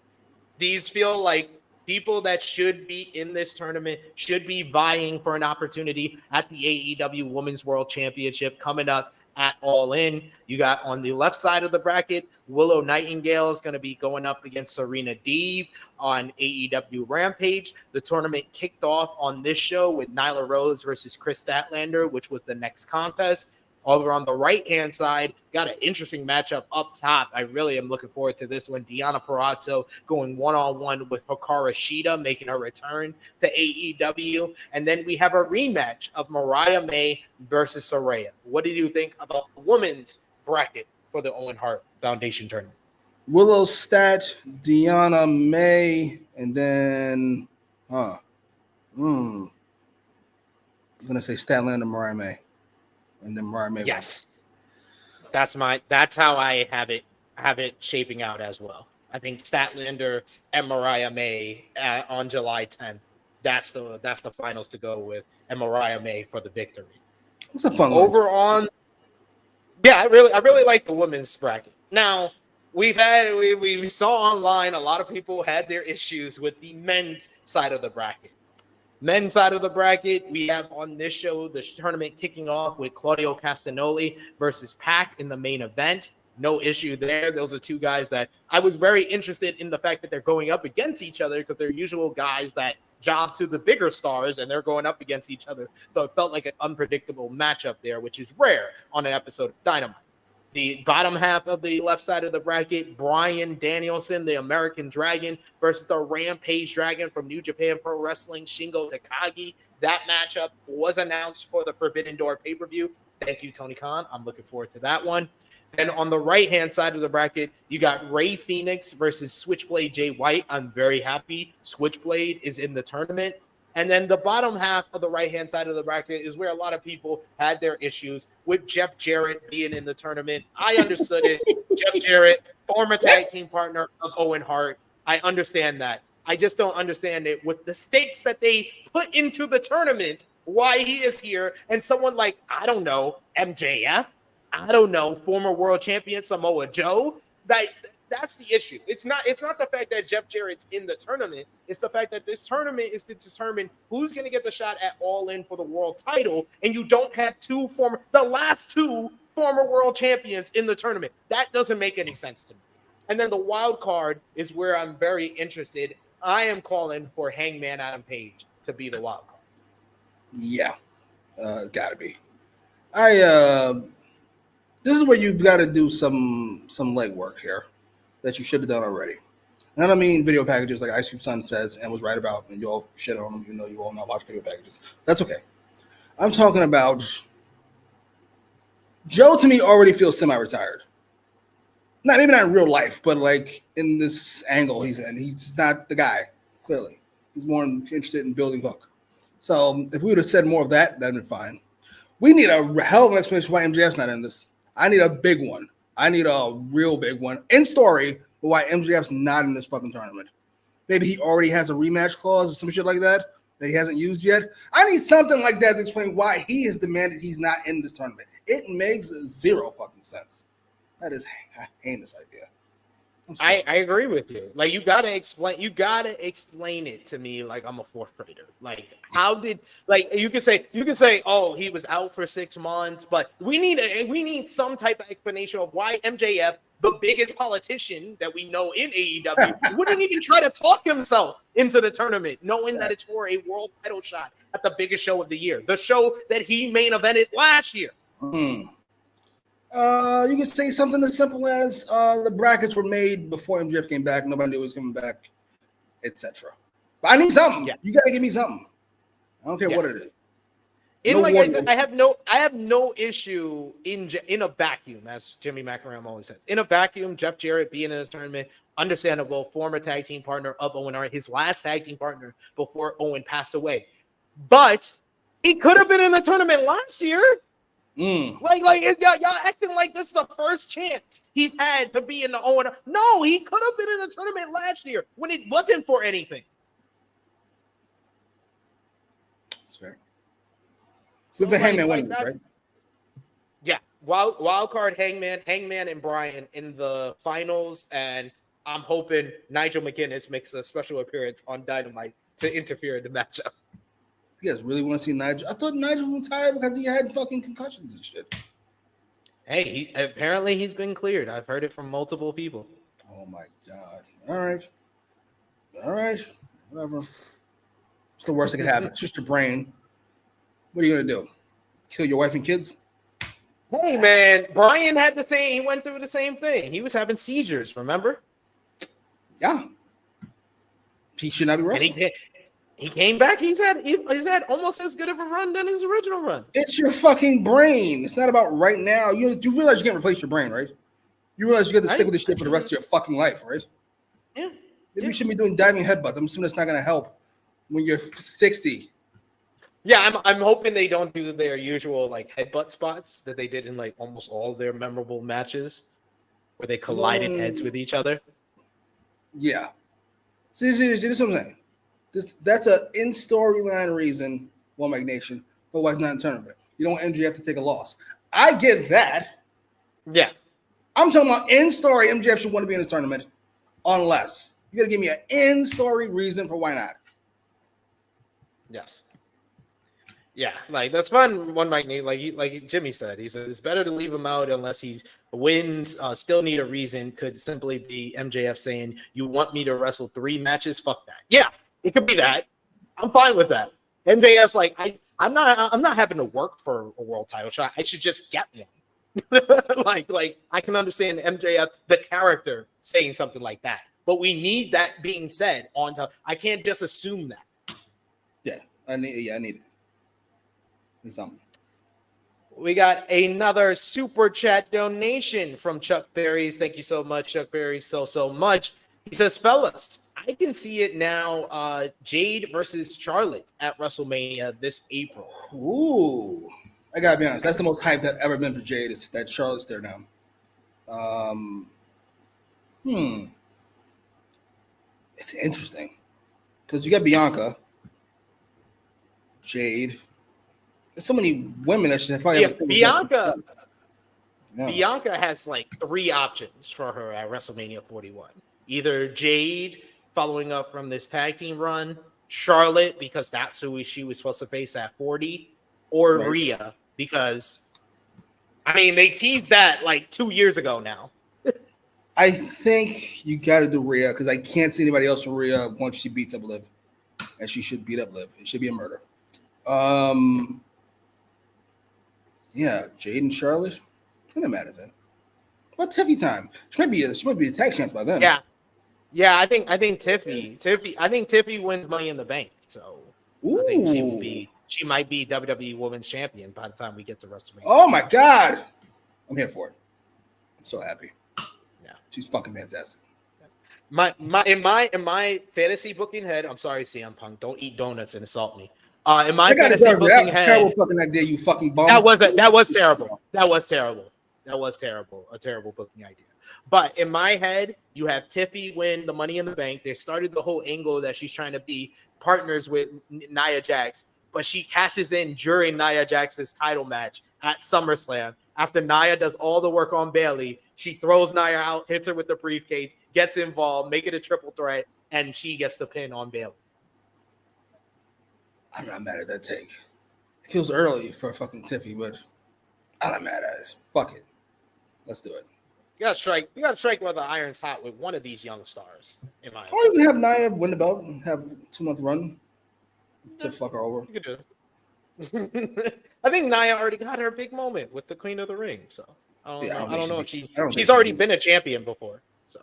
These feel like people that should be in this tournament, should be vying for an opportunity at the AEW Women's World Championship coming up at All In. You got on the left side of the bracket, Willow Nightingale is going to be going up against Serena Deeb on AEW Rampage. The tournament kicked off on this show with Nyla Rose versus Chris Statlander, which was the next contest. Over on the right-hand side, got an interesting matchup up top. I really am looking forward to this one. Deonna Purrazzo going one-on-one with Hikaru Shida, making her return to AEW. And then we have a rematch of Mariah May versus Saraya. What do you think about the women's bracket for the Owen Hart Foundation tournament? Willow Stat, Deanna May, and then I'm gonna say Statlander, Mariah May, and then Mariah May. Yes, that's how I have it shaping out as well. I think Statlander and Mariah May on July 10th. That's the finals to go with, and Mariah May for the victory. It's a fun over on. Yeah, I really like the women's bracket. Now we saw online a lot of people had their issues with the men's side of the bracket. Men's side of the bracket, we have on this show the tournament kicking off with Claudio Castagnoli versus PAC in the main event. No issue there. Those are two guys that I was very interested in the fact that they're going up against each other because they're usual guys that job to the bigger stars and they're going up against each other. So it felt like an unpredictable matchup there, which is rare on an episode of Dynamite. The bottom half of the left side of the bracket, Bryan Danielson, the American Dragon, versus the Rampage Dragon from New Japan Pro Wrestling, Shingo Takagi. That matchup was announced for the Forbidden Door pay-per-view. Thank you, Tony Khan. I'm looking forward to that one. And on the right-hand side of the bracket, you got Ray Phoenix versus Switchblade Jay White. I'm very happy Switchblade is in the tournament. And then the bottom half of the right-hand side of the bracket is where a lot of people had their issues with Jeff Jarrett being in the tournament. I understood it. Jeff Jarrett, former tag team partner of Owen Hart. I understand that. I just don't understand it with the stakes that they put into the tournament, why he is here, and someone like, I don't know, MJF, I don't know, former world champion Samoa Joe. That's the issue. It's not the fact that Jeff Jarrett's in the tournament. It's the fact that this tournament is to determine who's going to get the shot at All In for the world title, and you don't have the last two former world champions in the tournament. That doesn't make any sense to me. And then the wild card is where I'm very interested. I am calling for Hangman Adam Page to be the wild card. Yeah, gotta be. This is where you've got to do some legwork here that you should have done already. And I don't mean video packages like Ice Cube Sun says and was right about, and you all shit on them, you know you all not watch video packages. That's okay. I'm talking about Joe. To me, already feels semi-retired. Maybe not in real life, but like in this angle he's in, he's not the guy. Clearly, he's more interested in building Hook. So if we would have said more of that, that'd been fine. We need a hell of an explanation why MJF's not in this. I need a big one. I need a real big one in story why MJF's not in this fucking tournament. Maybe he already has a rematch clause or some shit like that he hasn't used yet. I need something like that to explain why he has demanded he's not in this tournament. It makes zero fucking sense. That is a heinous idea. I agree with you. Like you gotta explain it to me like I'm a fourth grader. Like how did you can say, oh, he was out for 6 months, but we need some type of explanation of why MJF, the biggest politician that we know in AEW, wouldn't even try to talk himself into the tournament, knowing that it's for a world title shot at the biggest show of the year, the show that he main evented last year. You can say something as simple as the brackets were made before MJF came back. Nobody knew he was coming back, etc. But I need something. Yeah. You got to give me something. I don't care what it is. I have no issue in a vacuum, as Jimmy Macram always says. In a vacuum, Jeff Jarrett being in the tournament, understandable. Former tag team partner of Owen Hart, his last tag team partner before Owen passed away. But he could have been in the tournament last year. Like y'all acting like this is the first chance he's had to be in the Owen. No, he could have been in the tournament last year when it wasn't for anything. That's fair. With the Hangman winning, right? Yeah, wild card Hangman and Bryan in the finals, and I'm hoping Nigel McGuinness makes a special appearance on Dynamite to interfere in the matchup. You guys really want to see Nigel? I thought Nigel was tired because he had fucking concussions and shit. Hey, apparently he's been cleared. I've heard it from multiple people. Oh my god! All right, whatever. It's the worst that could happen. It's just your brain. What are you gonna do? Kill your wife and kids? Hey man, Bryan had the same. He went through the same thing. He was having seizures. Remember? Yeah. He should not be wrestling. And he came back. He's had almost as good of a run than his original run. It's your fucking brain. It's not about right now. You realize you can't replace your brain, right? You realize you got to stick with this shit for the rest of your fucking life, right? Yeah. Maybe you should be doing diving headbutts. I'm assuming that's not going to help when you're 60. Yeah, I'm hoping they don't do their usual like headbutt spots that they did in like almost all their memorable matches where they collided heads with each other. Yeah. See, this is what I'm saying. That's an in storyline reason, One Mic Nation, but why it's not in tournament. You don't want MJF to take a loss. I get that. Yeah. I'm talking about in story. MJF should want to be in this tournament, unless you got to give me an in story reason for why not. Yes. Yeah, like that's fun. One might need, like Jimmy said, he said it's better to leave him out unless he wins. Still need a reason. Could simply be MJF saying, "You want me to wrestle 3 matches? Fuck that." Yeah, it could be that. I'm fine with that. MJF's like, I'm not having to work for a world title shot. I should just get one. like I can understand MJF, the character, saying something like that, but we need that being said on top. I can't just assume that. Yeah, I need it. Something. We got another super chat donation from Chuck Berries. Thank you so much, Chuck Berries, so much. He says, fellas, I can see it now. Jade versus Charlotte at WrestleMania this April. Ooh, I gotta be honest. That's the most hype I've ever been for Jade. Is that Charlotte's there now? It's interesting because you got Bianca, Jade. There's so many women that should probably have Bianca has like 3 options for her at WrestleMania 41. Either Jade following up from this tag team run, Charlotte because that's who she was supposed to face at 40, or Rhea because they teased that like 2 years ago now. I think you got to do Rhea because I can't see anybody else for Rhea once she beats up Liv, and she should beat up Liv. It should be a murder. Yeah, Jade and Charlotte. It doesn't matter then. What Tiffy time? She might be the tag champ by then. Yeah. I think Tiffy wins Money in the Bank. So I think she might be WWE Women's Champion by the time we get to WrestleMania. Oh my God, I'm here for it. I'm so happy. Yeah, she's fucking fantastic. In my fantasy booking head, I'm sorry, CM Punk, don't eat donuts and assault me. In my fantasy booking head, terrible fucking idea, you fucking bum. That was terrible. That was terrible. A terrible booking idea. But in my head, you have Tiffy win the Money in the Bank. They started the whole angle that she's trying to be partners with Nia Jax, but she cashes in during Nia Jax's title match at SummerSlam. After Nia does all the work on Bayley, she throws Nia out, hits her with the briefcase, gets involved, make it a triple threat, and she gets the pin on Bayley. I'm not mad at that take. It feels early for fucking Tiffy, but I'm not mad at it. Fuck it. Let's do it. You gotta strike while the iron's hot with one of these young stars, in my opinion. Or you can have Nia win the belt and have a 2-month run to fuck her over. You could do it. I think Nia already got her big moment with the Queen of the Ring, so I don't know if she's already been a champion before. So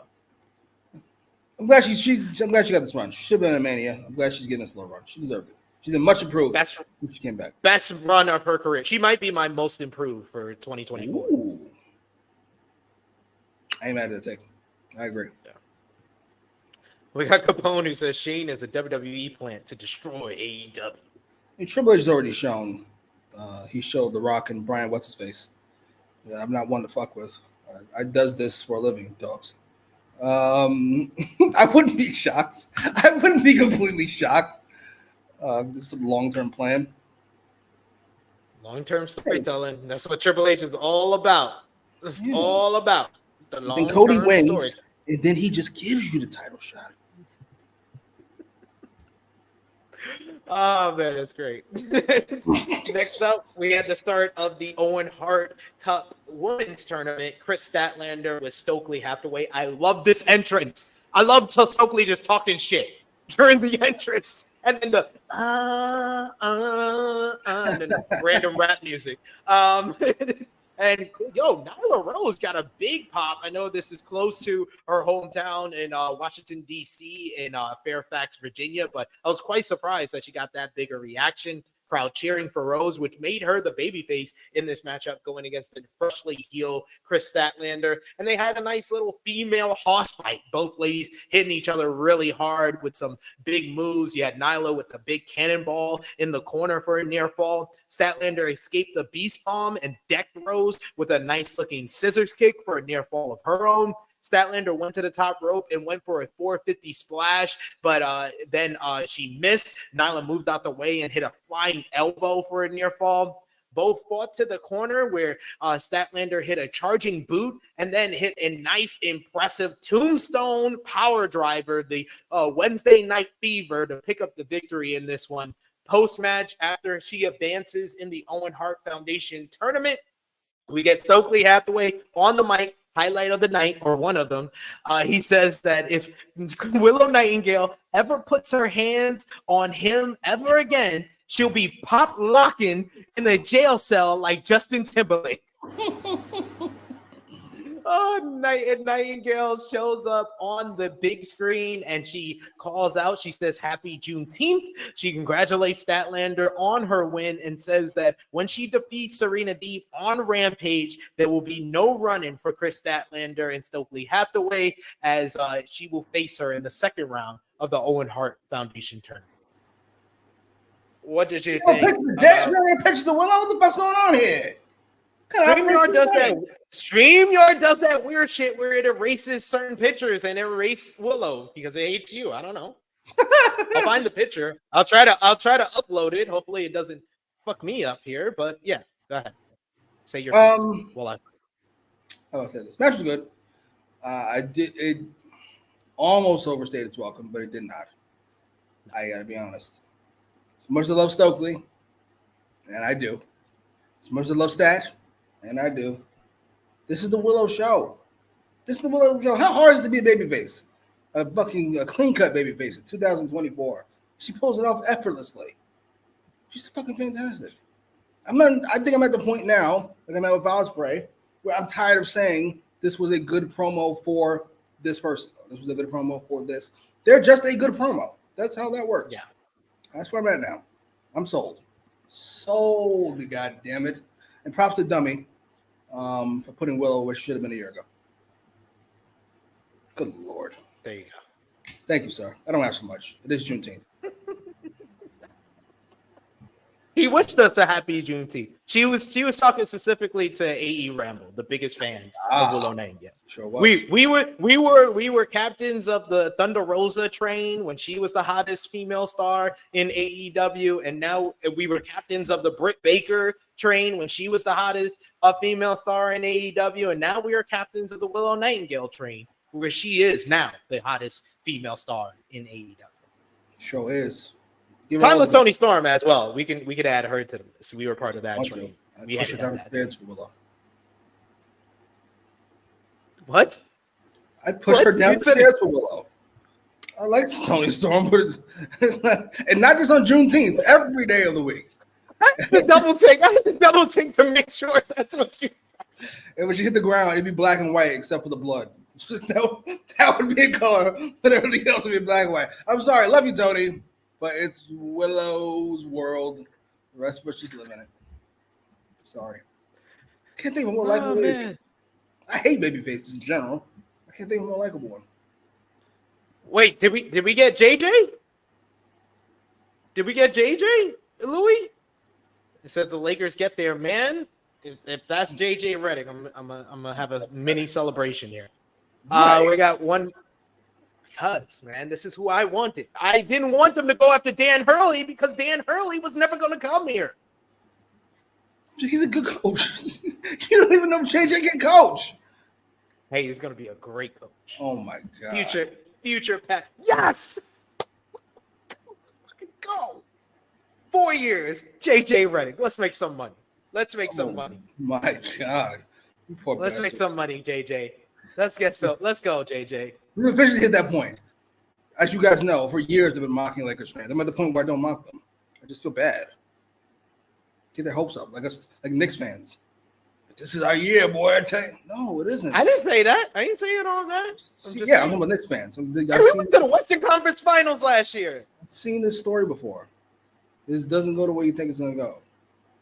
I'm glad she got this run. She should have been in a Mania. I'm glad she's getting this little run. She deserved it. She's been much improved since she came back. Best run of her career. She might be my most improved for 2024. Ooh. I ain't mad at that take. I agree. Yeah. We got Capone who says Shane is a WWE plant to destroy AEW. Triple H has already shown. He showed The Rock and Brian What's-His-Face. I'm not one to fuck with. I does this for a living, dogs. I wouldn't be shocked. I wouldn't be completely shocked. This is a long-term plan. Long-term storytelling. That's what Triple H is all about. It's all about. Then Cody wins, and then he just gives you the title shot. Oh, man, that's great. Next up, we had the start of the Owen Hart Cup Women's Tournament. Chris Statlander with Stokely Hathaway. I love this entrance. I love Stokely just talking shit during the entrance. And then the and then the random rap music. And Nyla Rose got a big pop. I know this is close to her hometown in Washington, D.C. in Fairfax, Virginia, but I was quite surprised that she got that big a reaction crowd cheering for Rose, which made her the babyface in this matchup going against the freshly heel Chris Statlander. And they had a nice little female hoss fight. Both ladies hitting each other really hard with some big moves. You had Nyla with the big cannonball in the corner for a near fall. Statlander escaped the beast bomb and decked Rose with a nice looking scissors kick for a near fall of her own. Statlander went to the top rope and went for a 450 splash, but then she missed. Nyla moved out the way and hit a flying elbow for a near fall. Both fought to the corner where Statlander hit a charging boot and then hit a nice, impressive tombstone power driver, the Wednesday Night Fever, to pick up the victory in this one. Post-match, after she advances in the Owen Hart Foundation tournament, we get Stokely Hathaway on the mic, highlight of the night, or one of them. He says that if Willow Nightingale ever puts her hands on him ever again, she'll be pop locking in the jail cell like Justin Timberlake. Nightingale shows up on the big screen and she calls out. She says, "Happy Juneteenth." She congratulates Statlander on her win and says that when she defeats Serena Deeb on Rampage, there will be no running for Chris Statlander and Stokely Hathaway, as she will face her in the second round of the Owen Hart Foundation tournament. What did you think? Pictures of Willow. What the fuck's going on here? StreamYard does that weird shit where it erases certain pictures and it erases Willow because it hates you. I don't know. I'll find the picture. I'll try to upload it. Hopefully it doesn't fuck me up here. But yeah, go ahead. Say your piece. Well, I'll say this. Match was good. It almost overstayed its welcome, but it did not. I gotta be honest. As much as I love Stokely, and I do. As much as I love Stat, and I do. This is the Willow show. How hard is it to be a babyface? A clean-cut babyface in 2024. She pulls it off effortlessly. She's fucking fantastic. I think I'm at the point now, like I'm at with Ospreay, where I'm tired of saying this was a good promo for this person. This was a good promo for this. They're just a good promo. That's how that works. Yeah. That's where I'm at now. I'm sold. Sold, God damn it. And props to Dummy for putting Willow where she should have been a year ago. Good Lord. There you go. Thank you, sir. I don't ask for much. It is Juneteenth. He wished us a happy Juneteenth. She was talking specifically to AEWramble, the biggest fan of Willow Nightingale. Sure was. We were captains of the Thunder Rosa train when she was the hottest female star in AEW, and now we were captains of the Britt Baker train when she was the hottest female star in AEW, and now we are captains of the Willow Nightingale train, where she is now the hottest female star in AEW. Sure is. Timeless Tony Storm as well. We could add her to the list. We were part of that train. We push her downstairs for Willow. What? I push her downstairs for Willow. I like Tony Storm, but and not just on Juneteenth, every day of the week. I had to double take to make sure that's what you. And when she hit the ground, it'd be black and white except for the blood. That would be a color, but everything else would be black and white. I'm sorry, love you, Tony. But it's Willow's world. The rest of us just live in it. Sorry. I can't think of a more likable babyface. I hate babyfaces in general. I can't think of a more likable one. Wait, did we get JJ? Did we get JJ? Louis? It said the Lakers get there, man. If that's JJ Redick, I'm gonna have a mini celebration here. Right. We got one. Because, man, this is who I wanted. I didn't want them to go after Dan Hurley because Dan Hurley was never going to come here. He's a good coach. You don't even know JJ can coach. Hey, he's going to be a great coach. Oh, my God. Future Pat. Yes! Fucking go. 4 years, JJ Redick. Let's make some money. Some money. My God. Let's make some money, JJ. Let's go, JJ. We've officially hit that point. As you guys know, for years I've been mocking Lakers fans. I'm at the point where I don't mock them. I just feel bad. Get their hopes up, like Knicks fans. This is our year, boy. I tell you. No, it isn't. I didn't say that. I didn't say it all that. I'm talking about Knicks fans. We went to the Western Conference Finals last year. I've seen this story before. This doesn't go the way you think it's gonna go.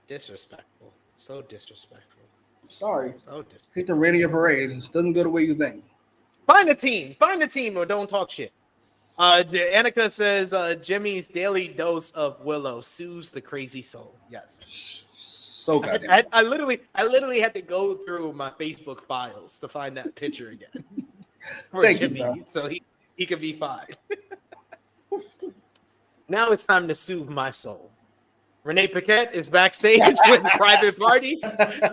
Disrespectful. So disrespectful. Sorry. So disrespectful. Hate the rain of your parade. It doesn't go the way you think. Find a team. Find a team or don't talk shit. Annika says Jimmy's daily dose of Willow soothes the crazy soul. Yes. So goddamn. I literally had to go through my Facebook files to find that picture again for Thank Jimmy, you, so he could be fine. Now it's time to soothe my soul. Renee Paquette is backstage with Private Party,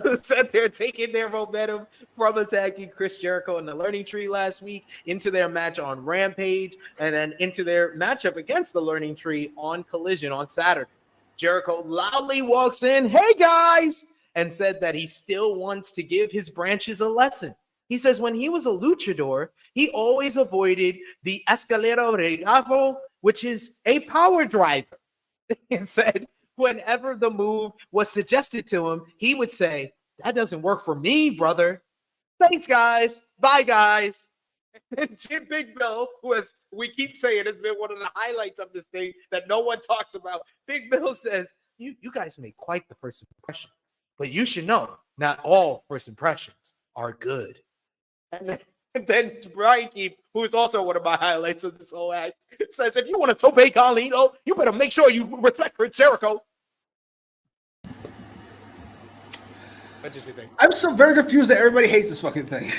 who said they're taking their momentum from attacking Chris Jericho in the Learning Tree last week into their match on Rampage, and then into their matchup against the Learning Tree on Collision on Saturday. Jericho loudly walks in, "Hey guys," and said that he still wants to give his branches a lesson. He says when he was a luchador, he always avoided the escalera regalo, which is a power driver, and said whenever the move was suggested to him, he would say, "That doesn't work for me, brother. Thanks, guys. Bye, guys." And Jim Big Bill, who, as we keep saying, has been one of the highlights of this thing that no one talks about. Big Bill says, you guys made quite the first impression, but you should know not all first impressions are good. And then Brian Keefe, who is also one of my highlights of this whole act, says, if you want to tope Carlito, you better make sure you respect Chris Jericho. What did you think? I'm so very confused that everybody hates this fucking thing.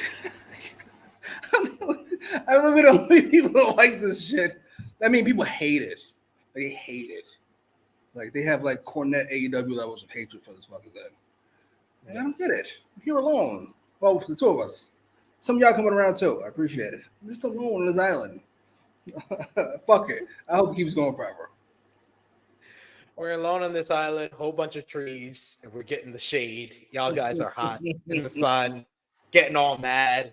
I literally don't think people don't like this shit. I mean, people hate it. They hate it. Like, they have, like, Cornette AEW levels of hatred for this fucking thing. And I don't get it. I'm here alone. Well, the two of us. Some of y'all coming around, too. I appreciate it. I'm just alone on this island. Fuck it. I hope it keeps going forever. We're alone on this island, whole bunch of trees, and we're getting the shade. Y'all guys are hot in the sun, getting all mad.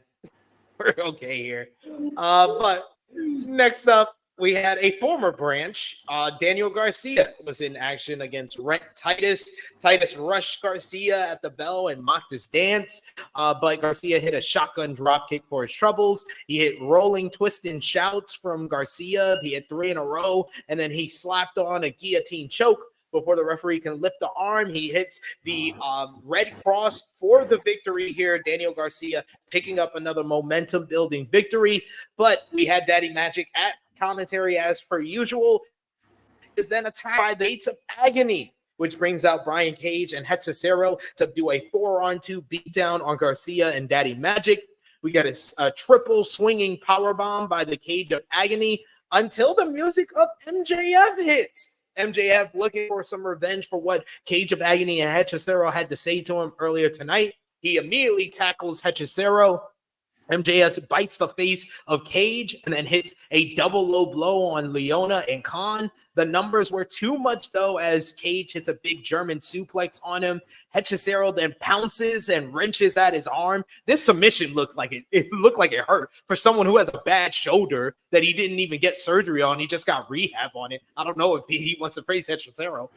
We're okay here. But next up, we had a former branch. Daniel Garcia was in action against Rent Titus. Titus rushed Garcia at the bell and mocked his dance, but Garcia hit a shotgun dropkick for his troubles. He hit rolling twist and shouts from Garcia. He had 3 in a row, and then he slapped on a guillotine choke. Before the referee can lift the arm, he hits the Red Cross for the victory here. Daniel Garcia picking up another momentum-building victory. But we had Daddy Magic at commentary as per usual. Is then attacked by the Gates of Agony, which brings out Brian Cage and Hechicero to do a 4-on-2 beatdown on Garcia and Daddy Magic. We got a triple swinging powerbomb by the Cage of Agony until the music of MJF hits. MJF looking for some revenge for what Cage of Agony and Hechicero had to say to him earlier tonight. He immediately tackles Hechicero. MJF bites the face of Cage and then hits a double low blow on Leona and Khan. The numbers were too much, though, as Cage hits a big German suplex on him. Hechicero then pounces and wrenches at his arm. This submission looked like it looked like it hurt for someone who has a bad shoulder that he didn't even get surgery on. He just got rehab on it. I don't know if he wants to face Hechicero.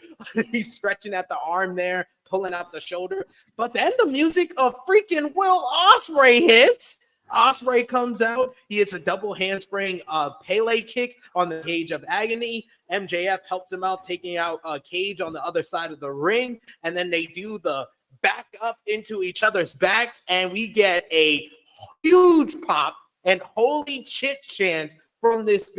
He's stretching at the arm there, pulling out the shoulder. But then the music of freaking Will Ospreay hits. Ospreay comes out. He hits a double handspring Pele kick on the Cage of Agony. MJF helps him out, taking out Cage on the other side of the ring. And then they do the back up into each other's backs. And we get a huge pop and holy chit chants from this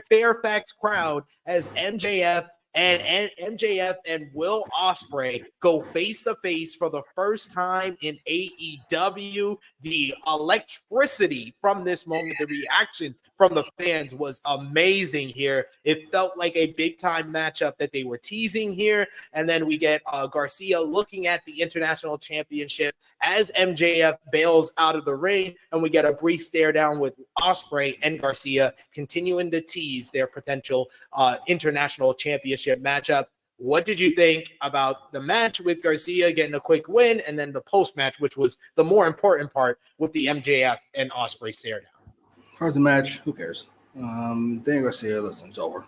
Fairfax crowd as MJF and Will Ospreay go face to face for the first time in AEW. The electricity from this moment, the reaction from the fans was amazing here. It felt like a big time matchup that they were teasing here. And then we get Garcia looking at the international championship as MJF bails out of the ring. And we get a brief stare down with Ospreay and Garcia continuing to tease their potential international championship matchup. What did you think about the match with Garcia getting a quick win, and then the post-match, which was the more important part with the MJF and Ospreay stare down? As far as the match, who cares? Daniel Garcia, listen, it's over.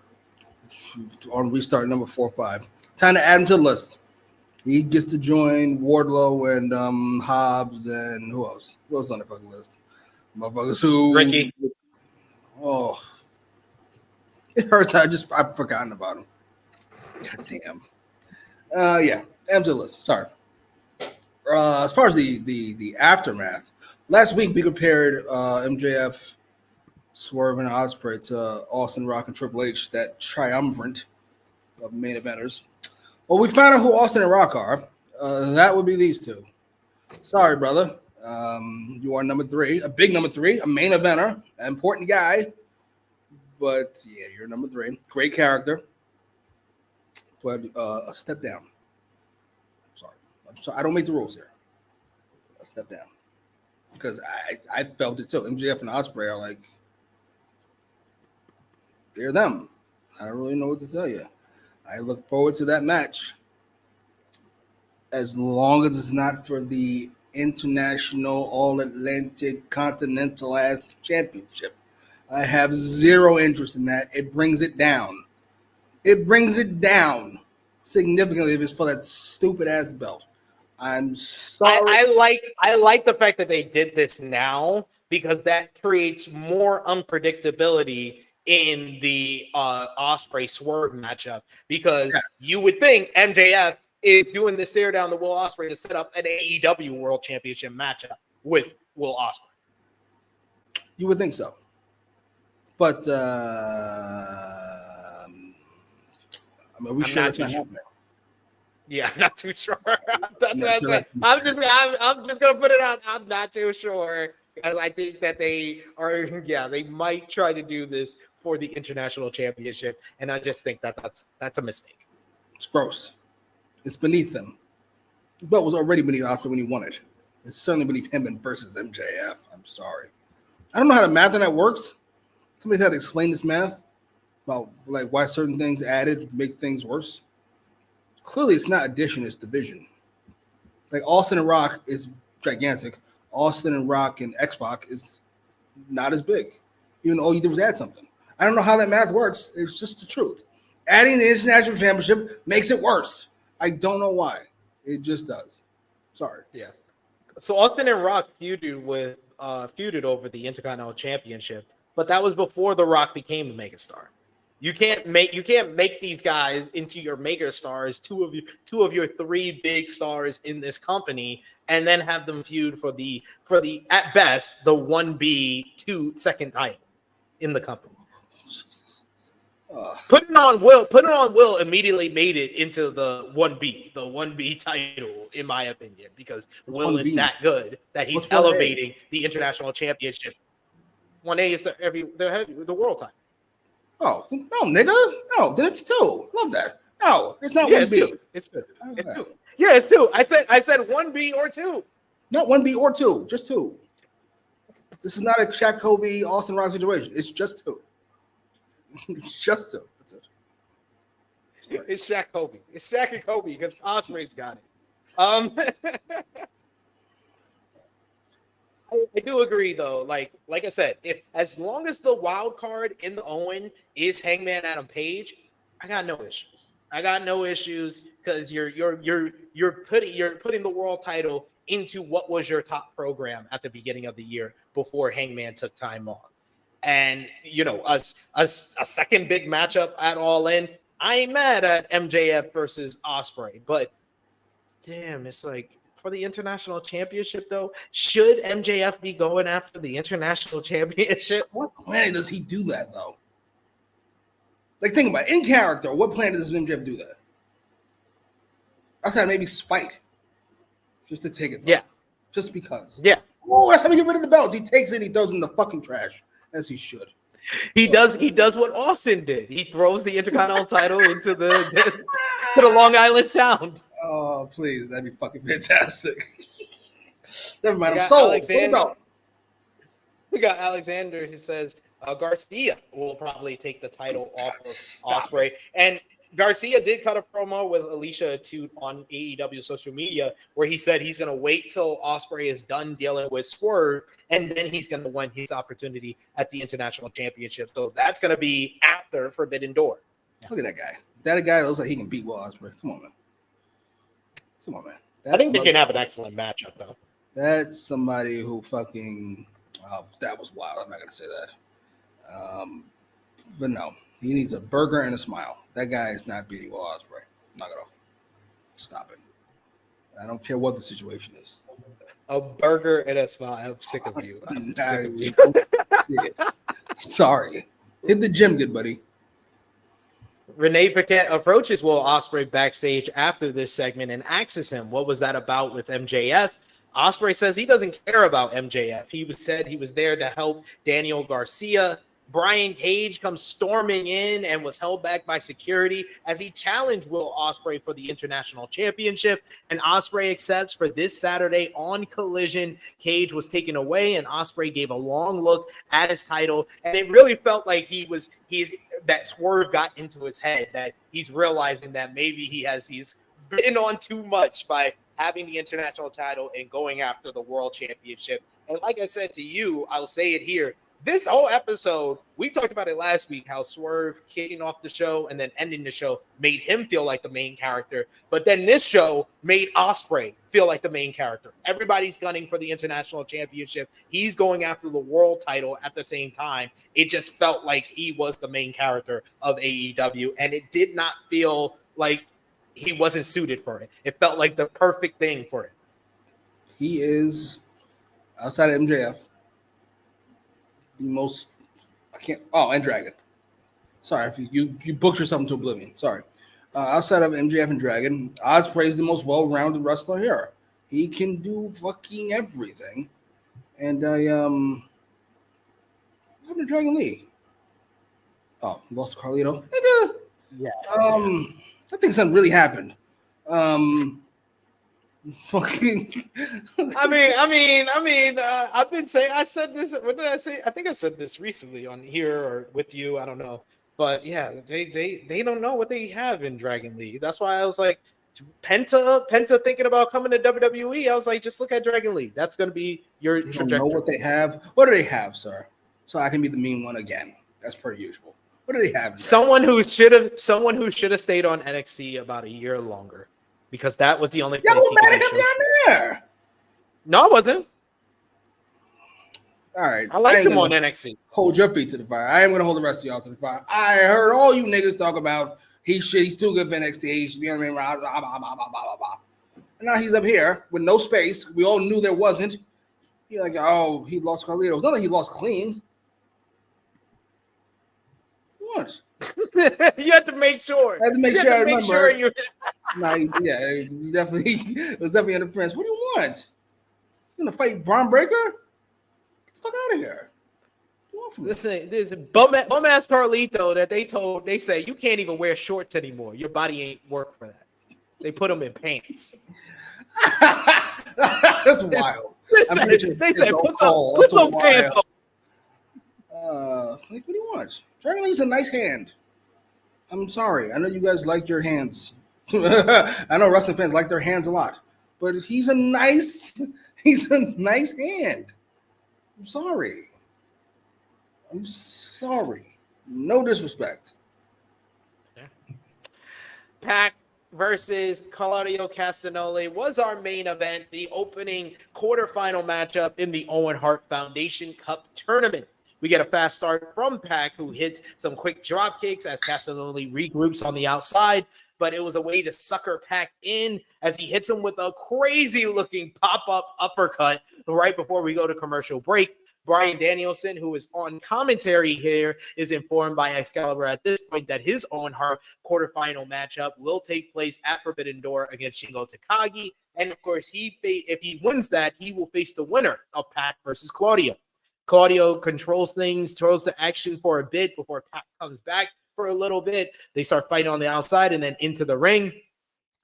On restart number 4 or 5. Time to add him to the list. He gets to join Wardlow and Hobbs and who else? Who else on the fucking list? Motherfuckers who... Ricky. Oh. It hurts. I've forgotten about him. God damn. Yeah, MJ list. Sorry. As far as the aftermath, last week we compared MJF, Swerve, and Ospreay to Austin Rock and Triple H, that triumvirate of main eventers. Well, we found out who Austin and Rock are. That would be these two. Sorry, brother. You are number 3, a big number 3, a main eventer, an important guy. But yeah, you're number 3. Great character. But a step down. I'm sorry. I don't make the rules here. A step down. Because I felt it too. MJF and Ospreay are like, they're them. I don't really know what to tell you. I look forward to that match. As long as it's not for the International All-Atlantic Continental Ass Championship. I have zero interest in that. It brings it down. It brings it down significantly if it's for that stupid ass belt. I'm sorry. I like the fact that they did this now because that creates more unpredictability in the Ospreay Swerve matchup. Because you would think MJF is doing this stare down to Will Ospreay to set up an AEW World Championship matchup with Will Ospreay. You would think so. But I mean, we sure that's not happening. Yeah, I'm not too sure. I'm just gonna put it out. I'm not too sure because I think that they are. Yeah, they might try to do this for the International Championship, and I just think that that's a mistake. It's gross. It's beneath them. This belt was already beneath Ospreay when he won it. It's certainly beneath him and versus MJF. I'm sorry. I don't know how the math on that works. Somebody's had to explain this math about like why certain things added make things worse. Clearly, it's not addition, it's division. Like Austin and Rock is gigantic. Austin and Rock and X-Pac is not as big. Even though all you did was add something. I don't know how that math works. It's just the truth. Adding the International Championship makes it worse. I don't know why. It just does. Sorry. Yeah. So Austin and Rock feuded over the Intercontinental Championship, but that was before The Rock became a megastar. You can't make these guys into your megastars, two of your 3 big stars in this company, and then have them feud for the at best the 1B second title in the company. Putting on Will immediately made it into the 1B title, in my opinion, because Will is that good that he's elevating the International Championship. 1A is the world title. Oh, no, nigga. No, then it's 2. Love that. No, it's not 1B. It's 2. It's 2. Yeah, it's 2. I said 1B or 2. Not 1B or 2. Just 2. This is not a Shaq Kobe Austin Rock situation. It's just 2. It's just 2. That's it. Sorry. It's Shaq Kobe. It's Shaq and Kobe because Ospreay's got it. I do agree though. Like I said, as long as the wild card in the Owen is Hangman Adam Page, I got no issues. Because you're putting the world title into what was your top program at the beginning of the year before Hangman took time off. And a second big matchup at All In. I ain't mad at MJF versus Ospreay, but damn, it's like for the International Championship though, should MJF be going after the International Championship? What planet does he do that though? Like think about it. In character, what planet does MJF do that? I said maybe spite, just to take it. From him. Just because. Yeah. Oh, that's how we get rid of the belts. He takes it, he throws it in the fucking trash, as he should. He does what Austin did. He throws the Intercontinental title into the Long Island Sound. Oh, please, that'd be fucking fantastic. Never mind, I'm sold. We got Alexander who says Garcia will probably take the title off of Ospreay. And Garcia did cut a promo with Alicia Atout on AEW social media where he said he's going to wait till Ospreay is done dealing with Swerve, and then he's going to win his opportunity at the International Championship. So that's going to be after Forbidden Door. Look at that guy. That guy looks like he can beat Will Ospreay. Come on, man. I think they can have an excellent matchup, though. That's somebody who fucking... that was wild. I'm not going to say that. But no. He needs a burger and a smile. That guy is not beating Will Ospreay. Knock it off. Stop it. I don't care what the situation is. A burger and a smile. I'm sick of you. I'm sick of you. Sorry. Hit the gym, good buddy. Renee Paquette approaches Will Ospreay backstage after this segment and asks him, what was that about with MJF? Ospreay says he doesn't care about MJF. Said he was there to help Daniel Garcia. Brian Cage comes storming in and was held back by security as he challenged Will Ospreay for the International Championship, and Ospreay accepts for this Saturday on Collision. Cage was taken away, and Ospreay gave a long look at his title, and it really felt like that Swerve got into his head, that he's realizing that maybe he's been on too much by having the international title and going after the world championship. And like I said to you, I'll say it here. This whole episode, we talked about it last week, how Swerve kicking off the show and then ending the show made him feel like the main character. But then this show made Ospreay feel like the main character. Everybody's gunning for the international championship. He's going after the world title at the same time. It just felt like he was the main character of AEW, and it did not feel like he wasn't suited for it. It felt like the perfect thing for it. He is, outside of MJF, the most and Dragon. Sorry if you booked yourself into oblivion. Sorry. Outside of MJF and Dragon, Ospreay is the most well-rounded wrestler here. He can do fucking everything. And what happened to Dragon Lee? Oh, he lost to Carlito. Yeah. I think something really happened. Fucking. I've been saying. I said this. What did I say? I think I said this recently on here or with you. I don't know. But yeah, they don't know what they have in Dragon Lee. That's why I was like, Penta thinking about coming to WWE. I was like, just look at Dragon Lee. That's gonna be your trajectory. Know what they have. What do they have, sir? So I can be the mean one again. That's per usual. What do they have? Someone who should have stayed on NXT about a year longer, because that was the only place he could make down there. No, I wasn't. All right. I liked him on NXT. Hold your feet to the fire. I am gonna hold the rest of y'all to the fire. I heard all you niggas talk about he's too good for NXT. He should be on the main roster. Blah, blah, blah, blah, blah, blah. And now he's up here with no space. We all knew there wasn't. You're like, oh, he lost Carlito. It's not like he lost clean. What? You had to make sure. I had to make sure I remember. Sure you... It was definitely on the fence. What do you want? You gonna fight Braun Breaker? Get the fuck out of here. What do you want from me? Listen, this bum ass Carlito that they say you can't even wear shorts anymore. Your body ain't work for that. They put him in pants. That's wild. They said put some pants on. What do you want? Dragon Lee's a nice hand. I'm sorry. I know you guys like your hands. I know wrestling fans like their hands a lot, but he's a nice hand. I'm sorry. No disrespect. PAC versus Claudio Castagnoli was our main event, the opening quarterfinal matchup in the Owen Hart Foundation Cup tournament. We get a fast start from PAC, who hits some quick drop kicks as Castagnoli regroups on the outside, but it was a way to sucker PAC in as he hits him with a crazy-looking pop-up uppercut right before we go to commercial break. Bryan Danielson, who is on commentary here, is informed by Excalibur at this point that his Owen Hart quarterfinal matchup will take place at Forbidden Door against Shingo Takagi. And, of course, if he wins that, he will face the winner of PAC versus Claudio. Claudio controls things, throws the action for a bit before PAC comes back for a little bit. They start fighting on the outside and then into the ring.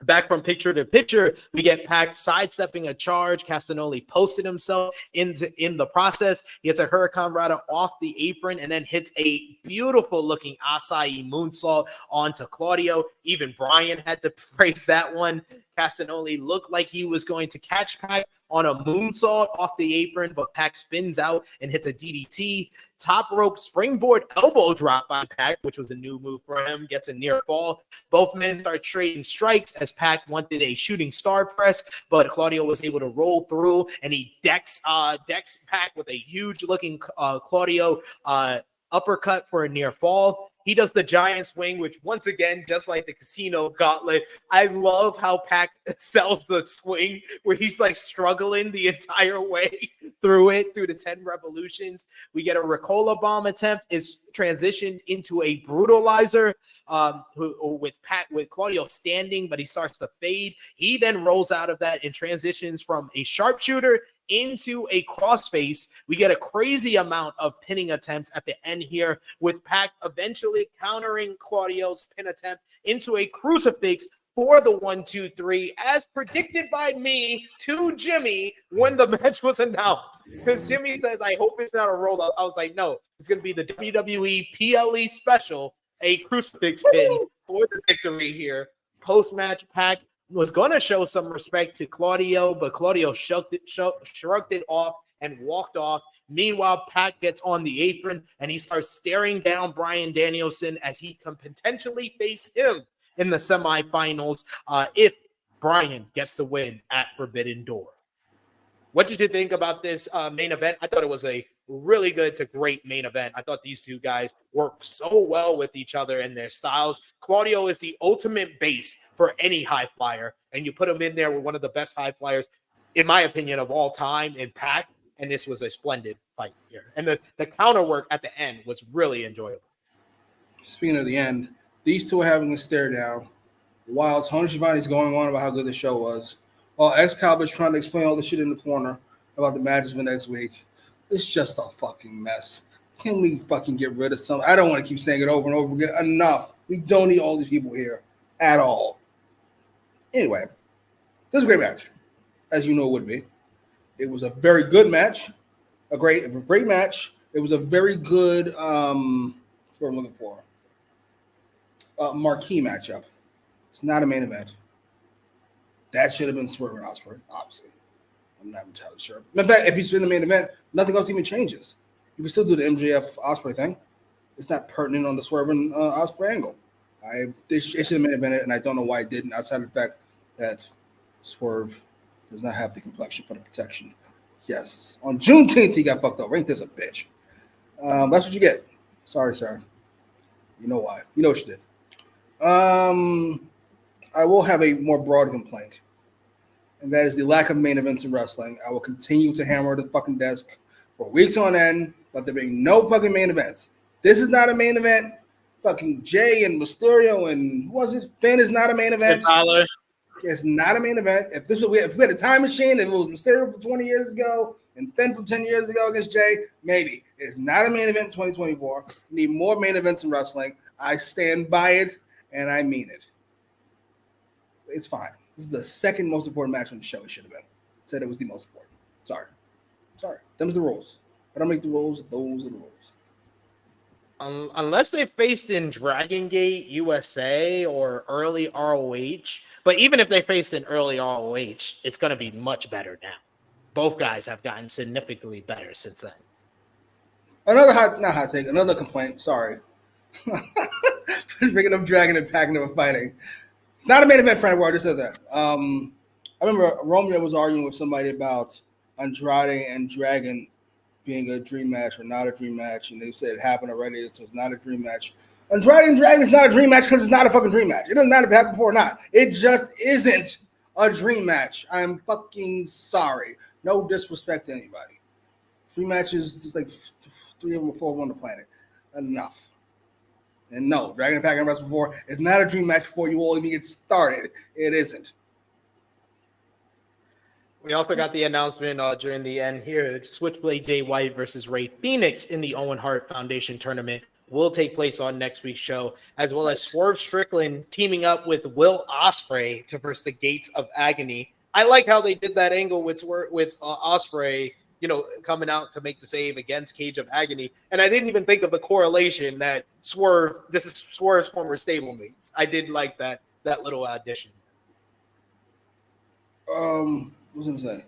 Back from picture to picture, we get PAC sidestepping a charge. Castagnoli posted himself in the process. He gets a Hurricane Rana off the apron and then hits a beautiful-looking acai moonsault onto Claudio. Even Brian had to praise that one. Castagnoli looked like he was going to catch PAC on a moonsault off the apron, but PAC spins out and hits a DDT. Top rope springboard elbow drop by PAC, which was a new move for him, gets a near fall. Both men start trading strikes as PAC wanted a shooting star press, but Claudio was able to roll through, and he decks PAC with a huge looking Claudio uppercut for a near fall. He does the giant swing, which once again, just like the casino gauntlet, I love how PAC sells the swing where he's like struggling the entire way through the 10 revolutions. We get a Ricola bomb attempt, is transitioned into a brutalizer with Claudio standing, but he starts to fade. He then rolls out of that and transitions from a sharpshooter into a crossface. We get a crazy amount of pinning attempts at the end here, with PAC eventually countering Claudio's pin attempt into a crucifix for the 1-2-3, as predicted by me to Jimmy when the match was announced. Because Jimmy says, I hope it's not a roll up. I was like, no, it's going to be the WWE PLE special, a crucifix pin for the victory here. Post-match, PAC was going to show some respect to Claudio, but Claudio shrugged it off and walked off. Meanwhile, PAC gets on the apron and he starts staring down Bryan Danielson as he can potentially face him in the semifinals if Bryan gets the win at Forbidden Door. What did you think about this main event? I thought it was a really good to great main event. I thought these two guys work so well with each other and their styles. Claudio is the ultimate base for any high flyer, and you put him in there with one of the best high flyers, in my opinion, of all time in PAC, and this was a splendid fight here. And the counter work at the end was really enjoyable. Speaking of the end, these two are having a stare down while Tony Schiavone's going on about how good the show was, while Excalibur's trying to explain all the shit in the corner about the matches for next week. It's just a fucking mess. Can we fucking get rid of some? I don't want to keep saying it over and over again. Enough. We don't need all these people here at all. Anyway, this is a great match, as you know it would be. It was a very good match, a great match. It was a very good, that's what I'm looking for, marquee matchup. It's not a main event. That should have been Swerve and Ospreay, obviously. I'm not entirely sure. In fact, if you spin the main event, nothing else even changes. You can still do the MJF Ospreay thing. It's not pertinent on the Swerve and Ospreay angle. It should have been invented, and I don't know why it didn't, outside of the fact that Swerve does not have the complexion for the protection. Yes. On Juneteenth, he got fucked up. Ain't this a bitch? That's what you get. Sorry, sir. You know why. You know what you did. I will have a more broad complaint, and that is the lack of main events in wrestling. I will continue to hammer the fucking desk for weeks on end, but there being no fucking main events. This is not a main event. Fucking Jay and Mysterio and who was it? Finn is not a main event. It's not a main event. If we had a time machine, if it was Mysterio from 20 years ago and Finn from 10 years ago against Jay, maybe. It's not a main event in 2024. We need more main events in wrestling. I stand by it, and I mean it. It's fine. This is the second most important match on the show. It should have been. Said it was the most important. Sorry. Them's the rules. I don't make the rules. Those are the rules. Unless they faced in Dragon Gate USA or early ROH. But even if they faced in early ROH, it's going to be much better now. Both guys have gotten significantly better since then. Another complaint. Sorry. Picking up Dragon and PAC never fighting. It's not a main event, Frank Ward. I just said that. I remember Romeo was arguing with somebody about Andrade and Dragon being a dream match or not a dream match, and they said it happened already, so it's not a dream match. Andrade and Dragon is not a dream match because it's not a fucking dream match. It doesn't matter if it happened before or not. It just isn't a dream match. I'm fucking sorry. No disrespect to anybody. Dream matches, just like 3 of them or 4 of them on the planet. Enough. And no, Dragon and PAC and wrestled before. It's not a dream match before you all even get started. It isn't. We also got the announcement during the end here. Switchblade Jay White versus Ray Phoenix in the Owen Hart Foundation tournament will take place on next week's show, as well as Swerve Strickland teaming up with Will Ospreay to verse the Gates of Agony. I like how they did that angle with Ospreay, coming out to make the save against Cage of Agony. And I didn't even think of the correlation that this is Swerve's former stablemates. I did like that little addition. What was I going to say?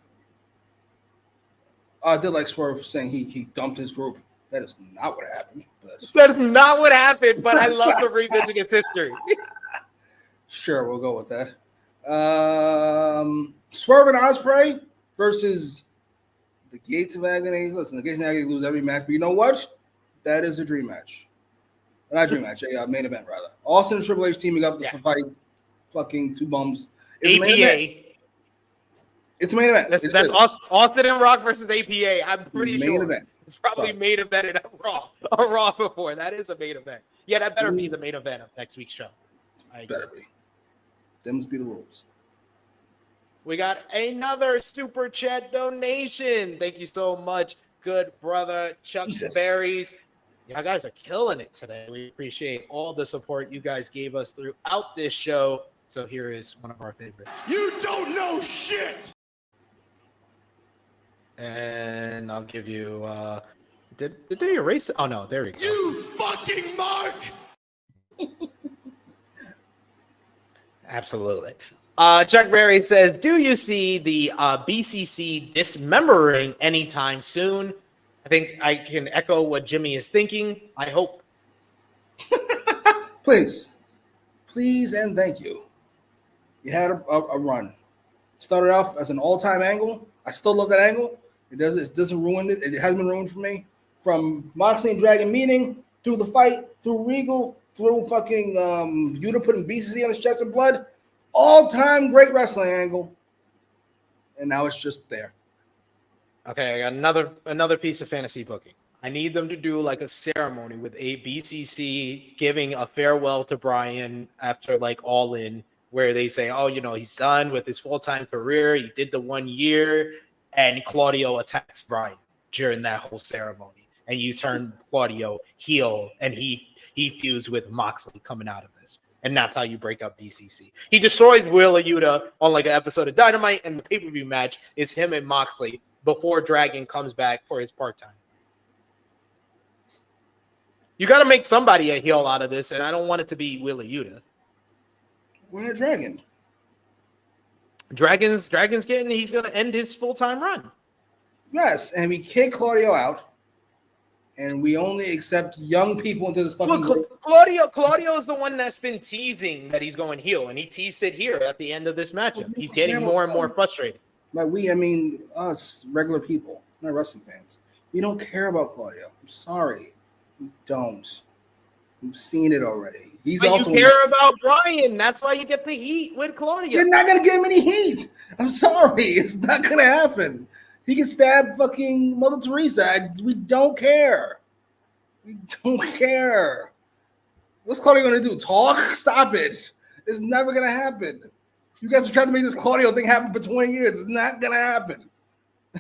I did like Swerve saying he dumped his group. That is not what happened. That is not what happened, but I love the revisiting his history. Sure, we'll go with that. Swerve and Ospreay versus the Gates of Agony. Listen, the Gates of Agony lose every match, but you know what? That is a dream match. Not dream match, a main event rather. Austin and Triple H teaming up to fight fucking two bums. APA. It's a main event. That's Austin and Rock versus APA. I'm pretty sure. Event. It's probably main event in a Raw before. That is a main event. Yeah, that better be the main event of next week's show. Better be. Them must be the rules. We got another super chat donation. Thank you so much, good brother Chuck Berries. Y'all guys are killing it today. We appreciate all the support you guys gave us throughout this show. So here is one of our favorites. You don't know shit. And I'll give you. Did they erase it? Oh no, there we go. You fucking mark. Absolutely. Chuck Berry says, do you see the BCC dismembering anytime soon? I think I can echo what Jimmy is thinking. I hope. Please and thank you. You had a run. Started off as an all-time angle. I still love that angle. It doesn't ruin it. It hasn't been ruined for me. From Moxley and Dragon meeting, through the fight, through Regal, through fucking Yuta putting BCC on his chest and blood. All-time great wrestling angle. And now it's just there. Okay, I got another piece of fantasy booking. I need them to do like a ceremony with a BCC giving a farewell to Brian after like All In, where they say, oh, he's done with his full-time career. He did the 1 year, and Claudio attacks Brian during that whole ceremony. And you turn Claudio heel, and he feuds with Moxley coming out of this. And that's how you break up BCC. He destroys Wheeler Yuta on like an episode of Dynamite, and the pay-per-view match is him and Moxley before Dragon comes back for his part-time. You got to make somebody a heel out of this, and I don't want it to be Wheeler Yuta. Where's Dragon? Dragon's getting, he's going to end his full-time run. Yes, and we kick Claudio out, and we only accept young people into this fucking group. Claudio is the one that's been teasing that he's going heel, and he teased it here at the end of this matchup. He's getting more and more frustrated. By we, I mean us, regular people, not wrestling fans. We don't care about Claudio. I'm sorry. We don't. We've seen it already. But also you care about Brian. That's why you get the heat with Claudio. You're not going to get him any heat. I'm sorry. It's not going to happen. He can stab fucking Mother Teresa. We don't care. We don't care. What's Claudio going to do? Talk? Stop it. It's never going to happen. You guys are trying to make this Claudio thing happen for 20 years. It's not going to happen.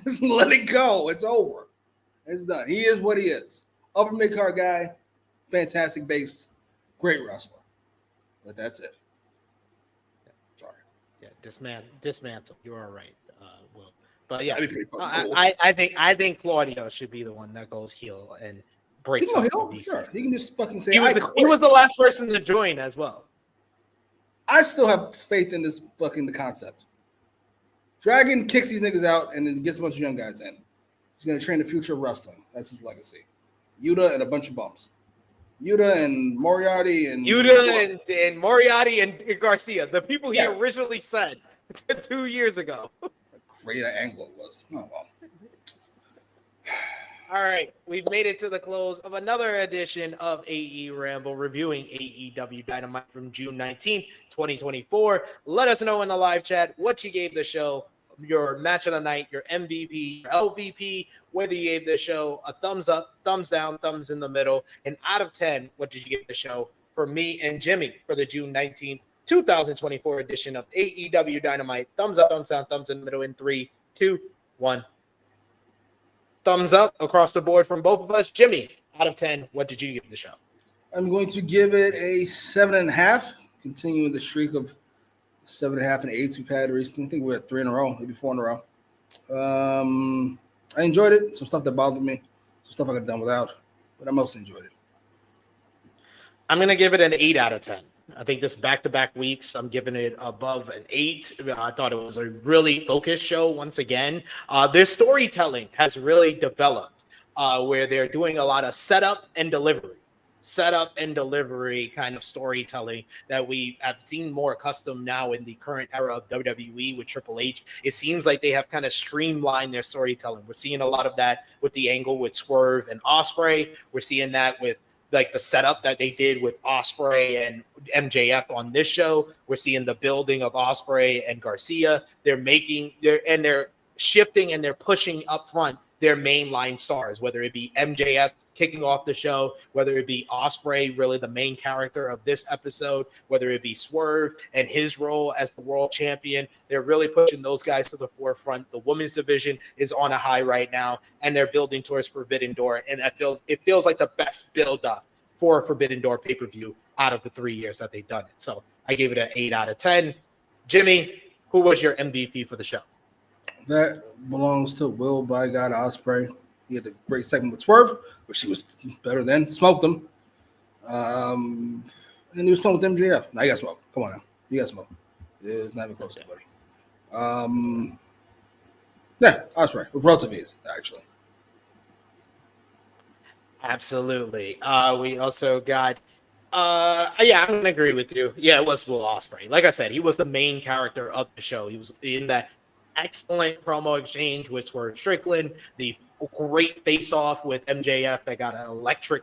Just let it go. It's over. It's done. He is what he is. Upper mid-card guy. Fantastic base. Great wrestler. But that's it. Sorry. Yeah, dismantle. You are right, Will. But yeah, that'd be pretty cool. I think Claudio should be the one that goes heel and breaks up the sure. He can just fucking say he was the last person to join as well. I still have faith in this the concept. Dragon kicks these niggas out and then gets a bunch of young guys in. He's going to train the future of wrestling. That's his legacy. Yuta and a bunch of bums. Yuta and Moriarty and Moriarty and Garcia, the people he originally said 2 years ago. Great angle it was. Oh, well. All right, we've made it to the close of another edition of AEWramble, reviewing AEW Dynamite from June 19th, 2024. Let us know in the live chat what you gave the show, your match of the night, your MVP, your LVP, whether you gave the show a thumbs up, thumbs down, thumbs in the middle, and out of 10, what did you give the show for me and Jimmy for the June 19th, 2024 edition of AEW Dynamite? Thumbs up, thumbs down, thumbs in the middle in 3, 2, 1. Thumbs up across the board from both of us. Jimmy, out of 10, what did you give the show? I'm going to give it a 7.5, continuing the streak of 7.5 and 8s we've had recently. I think we're at 3 in a row, maybe 4 in a row. I enjoyed it. Some stuff that bothered me, some stuff I could have done without, but I mostly enjoyed it. I'm going to give it an 8 out of 10. I think this back-to-back weeks, I'm giving it above an 8. I thought it was a really focused show once again. Their storytelling has really developed where they're doing a lot of setup and delivery kind of storytelling that we have seen more accustomed now in the current era of WWE with Triple H. It seems like they have kind of streamlined their storytelling. We're seeing a lot of that with the angle with Swerve and Ospreay. We're seeing that with like the setup that they did with Ospreay and MJF on this show. We're seeing the building of Ospreay and Garcia. They're shifting and they're pushing up front their mainline stars, whether it be MJF kicking off the show, whether it be Ospreay, really the main character of this episode, whether it be Swerve and his role as the world champion. They're really pushing those guys to the forefront. The women's division is on a high right now, and they're building towards Forbidden Door, and it feels like the best build-up for a Forbidden Door pay-per-view out of the 3 years that they've done it. So I gave it an 8 out of 10. Jimmy, who was your MVP for the show? That belongs to Will by God Ospreay. He had a great segment with Swerve, which he was better than. Smoked him. And he was fun with MJF. Now you got smoke. Come on now. You got smoke. It's not even close to buddy. Yeah, Ospreay. With relative ease, actually. Absolutely. We also got I'm gonna agree with you. Yeah, it was Will Ospreay. Like I said, he was the main character of the show. He was in that excellent promo exchange with Strickland, the great face-off with MJF that got an electric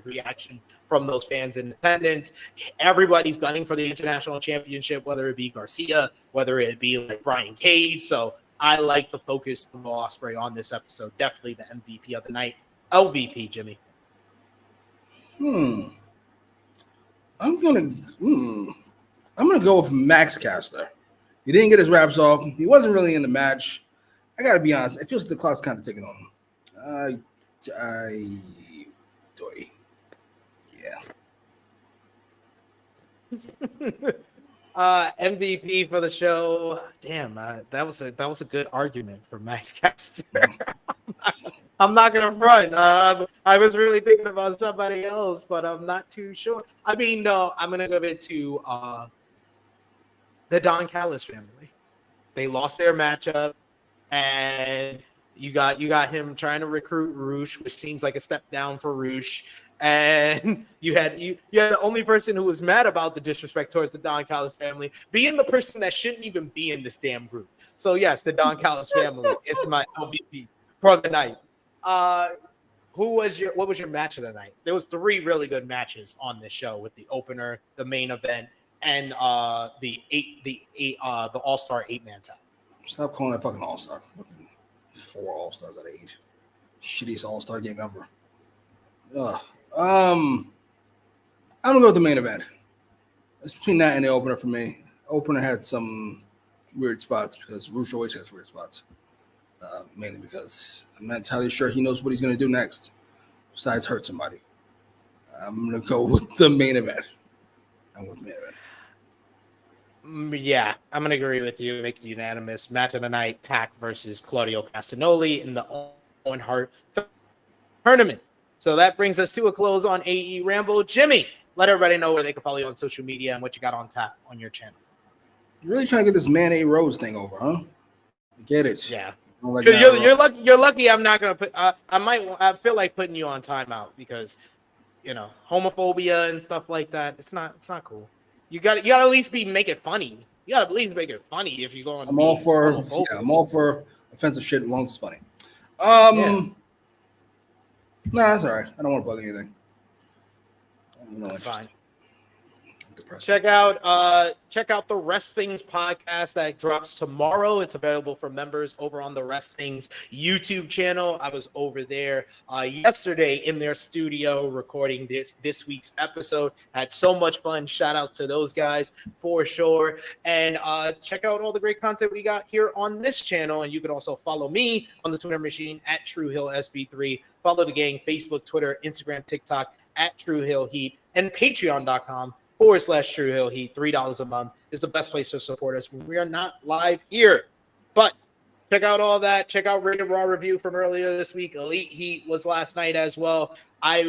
reaction from those fans in attendance. Everybody's gunning for the international championship, whether it be Garcia, whether it be like Brian Cage. So I like the focus of Ospreay on this episode. Definitely the MVP of the night. LVP, Jimmy. I'm gonna go with Max Caster. He didn't get his raps off. He wasn't really in the match. I gotta be honest. It feels like the clock's kind of ticking on him. MVP for the show. Damn, that was a good argument for Max Caster. I'm not gonna front. I was really thinking about somebody else, but I'm not too sure. I mean, no, I'm gonna give it to the Don Callis family. They lost their matchup, and you got him trying to recruit Roosh, which seems like a step down for Roosh. And you had the only person who was mad about the disrespect towards the Don Callis family being the person that shouldn't even be in this damn group. So yes, the Don Callis family is my MVP for the night. What was your match of the night? There was 3 really good matches on this show with the opener, the main event, and the All-Star 8-man tag. Stop calling that fucking All-Star. 4 All-Stars out of 8. Shittiest All-Star game ever. I'm gonna go with the main event. It's between that and the opener for me. Opener had some weird spots because Roosh always has weird spots. Mainly because I'm not entirely sure he knows what he's gonna do next, besides hurt somebody. I'm gonna go with the main event. Yeah, I'm gonna agree with you. Make it unanimous. Match of the night: PAC versus Claudio Castagnoli in the Owen Hart tournament. So that brings us to a close on AEWramble. Jimmy, let everybody know where they can follow you on social media and what you got on tap on your channel. You're really trying to get this Man A Rose thing over, huh? Get it? Yeah. You're lucky. I'm not gonna put. I feel like putting you on timeout because, homophobia and stuff like that. It's not cool. You got to at least make it funny. You got to at least make it funny if you're going. I'm all for offensive shit as long as it's funny. Nah, that's all right. I don't want to plug anything. That's fine. Check out the Rest Things podcast that drops tomorrow. It's available for members over on the Rest Things YouTube channel. I was over there yesterday in their studio recording this week's episode. Had so much fun. Shout out to those guys for sure. And check out all the great content we got here on this channel. And you can also follow me on the Twitter machine at TrueHillSB3. Follow the gang: Facebook, Twitter, Instagram, TikTok at TrueHillHeat, and Patreon.com/TrueHillHeat. $3 a month is the best place to support us when we are not live here. But check out all that. Check out Rated Raw review from earlier this week. Elite Heat was last night as well.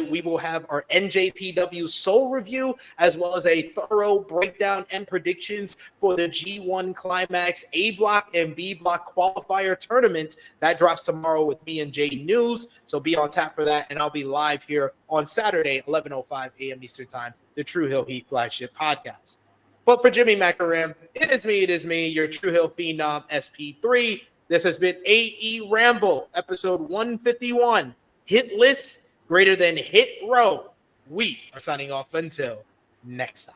We will have our NJPW Soul review, as well as a thorough breakdown and predictions for the G1 Climax A Block and B Block qualifier tournament. That drops tomorrow with me and Jay News. So be on tap for that. And I'll be live here on Saturday, 11:05 a.m. Eastern Time, the True Hill Heat flagship podcast. But for Jimmy Macram, it is me, your True Hill Phenom SP3. This has been AEWramble, episode 151. Hit list greater than hit row. we are signing off until next time.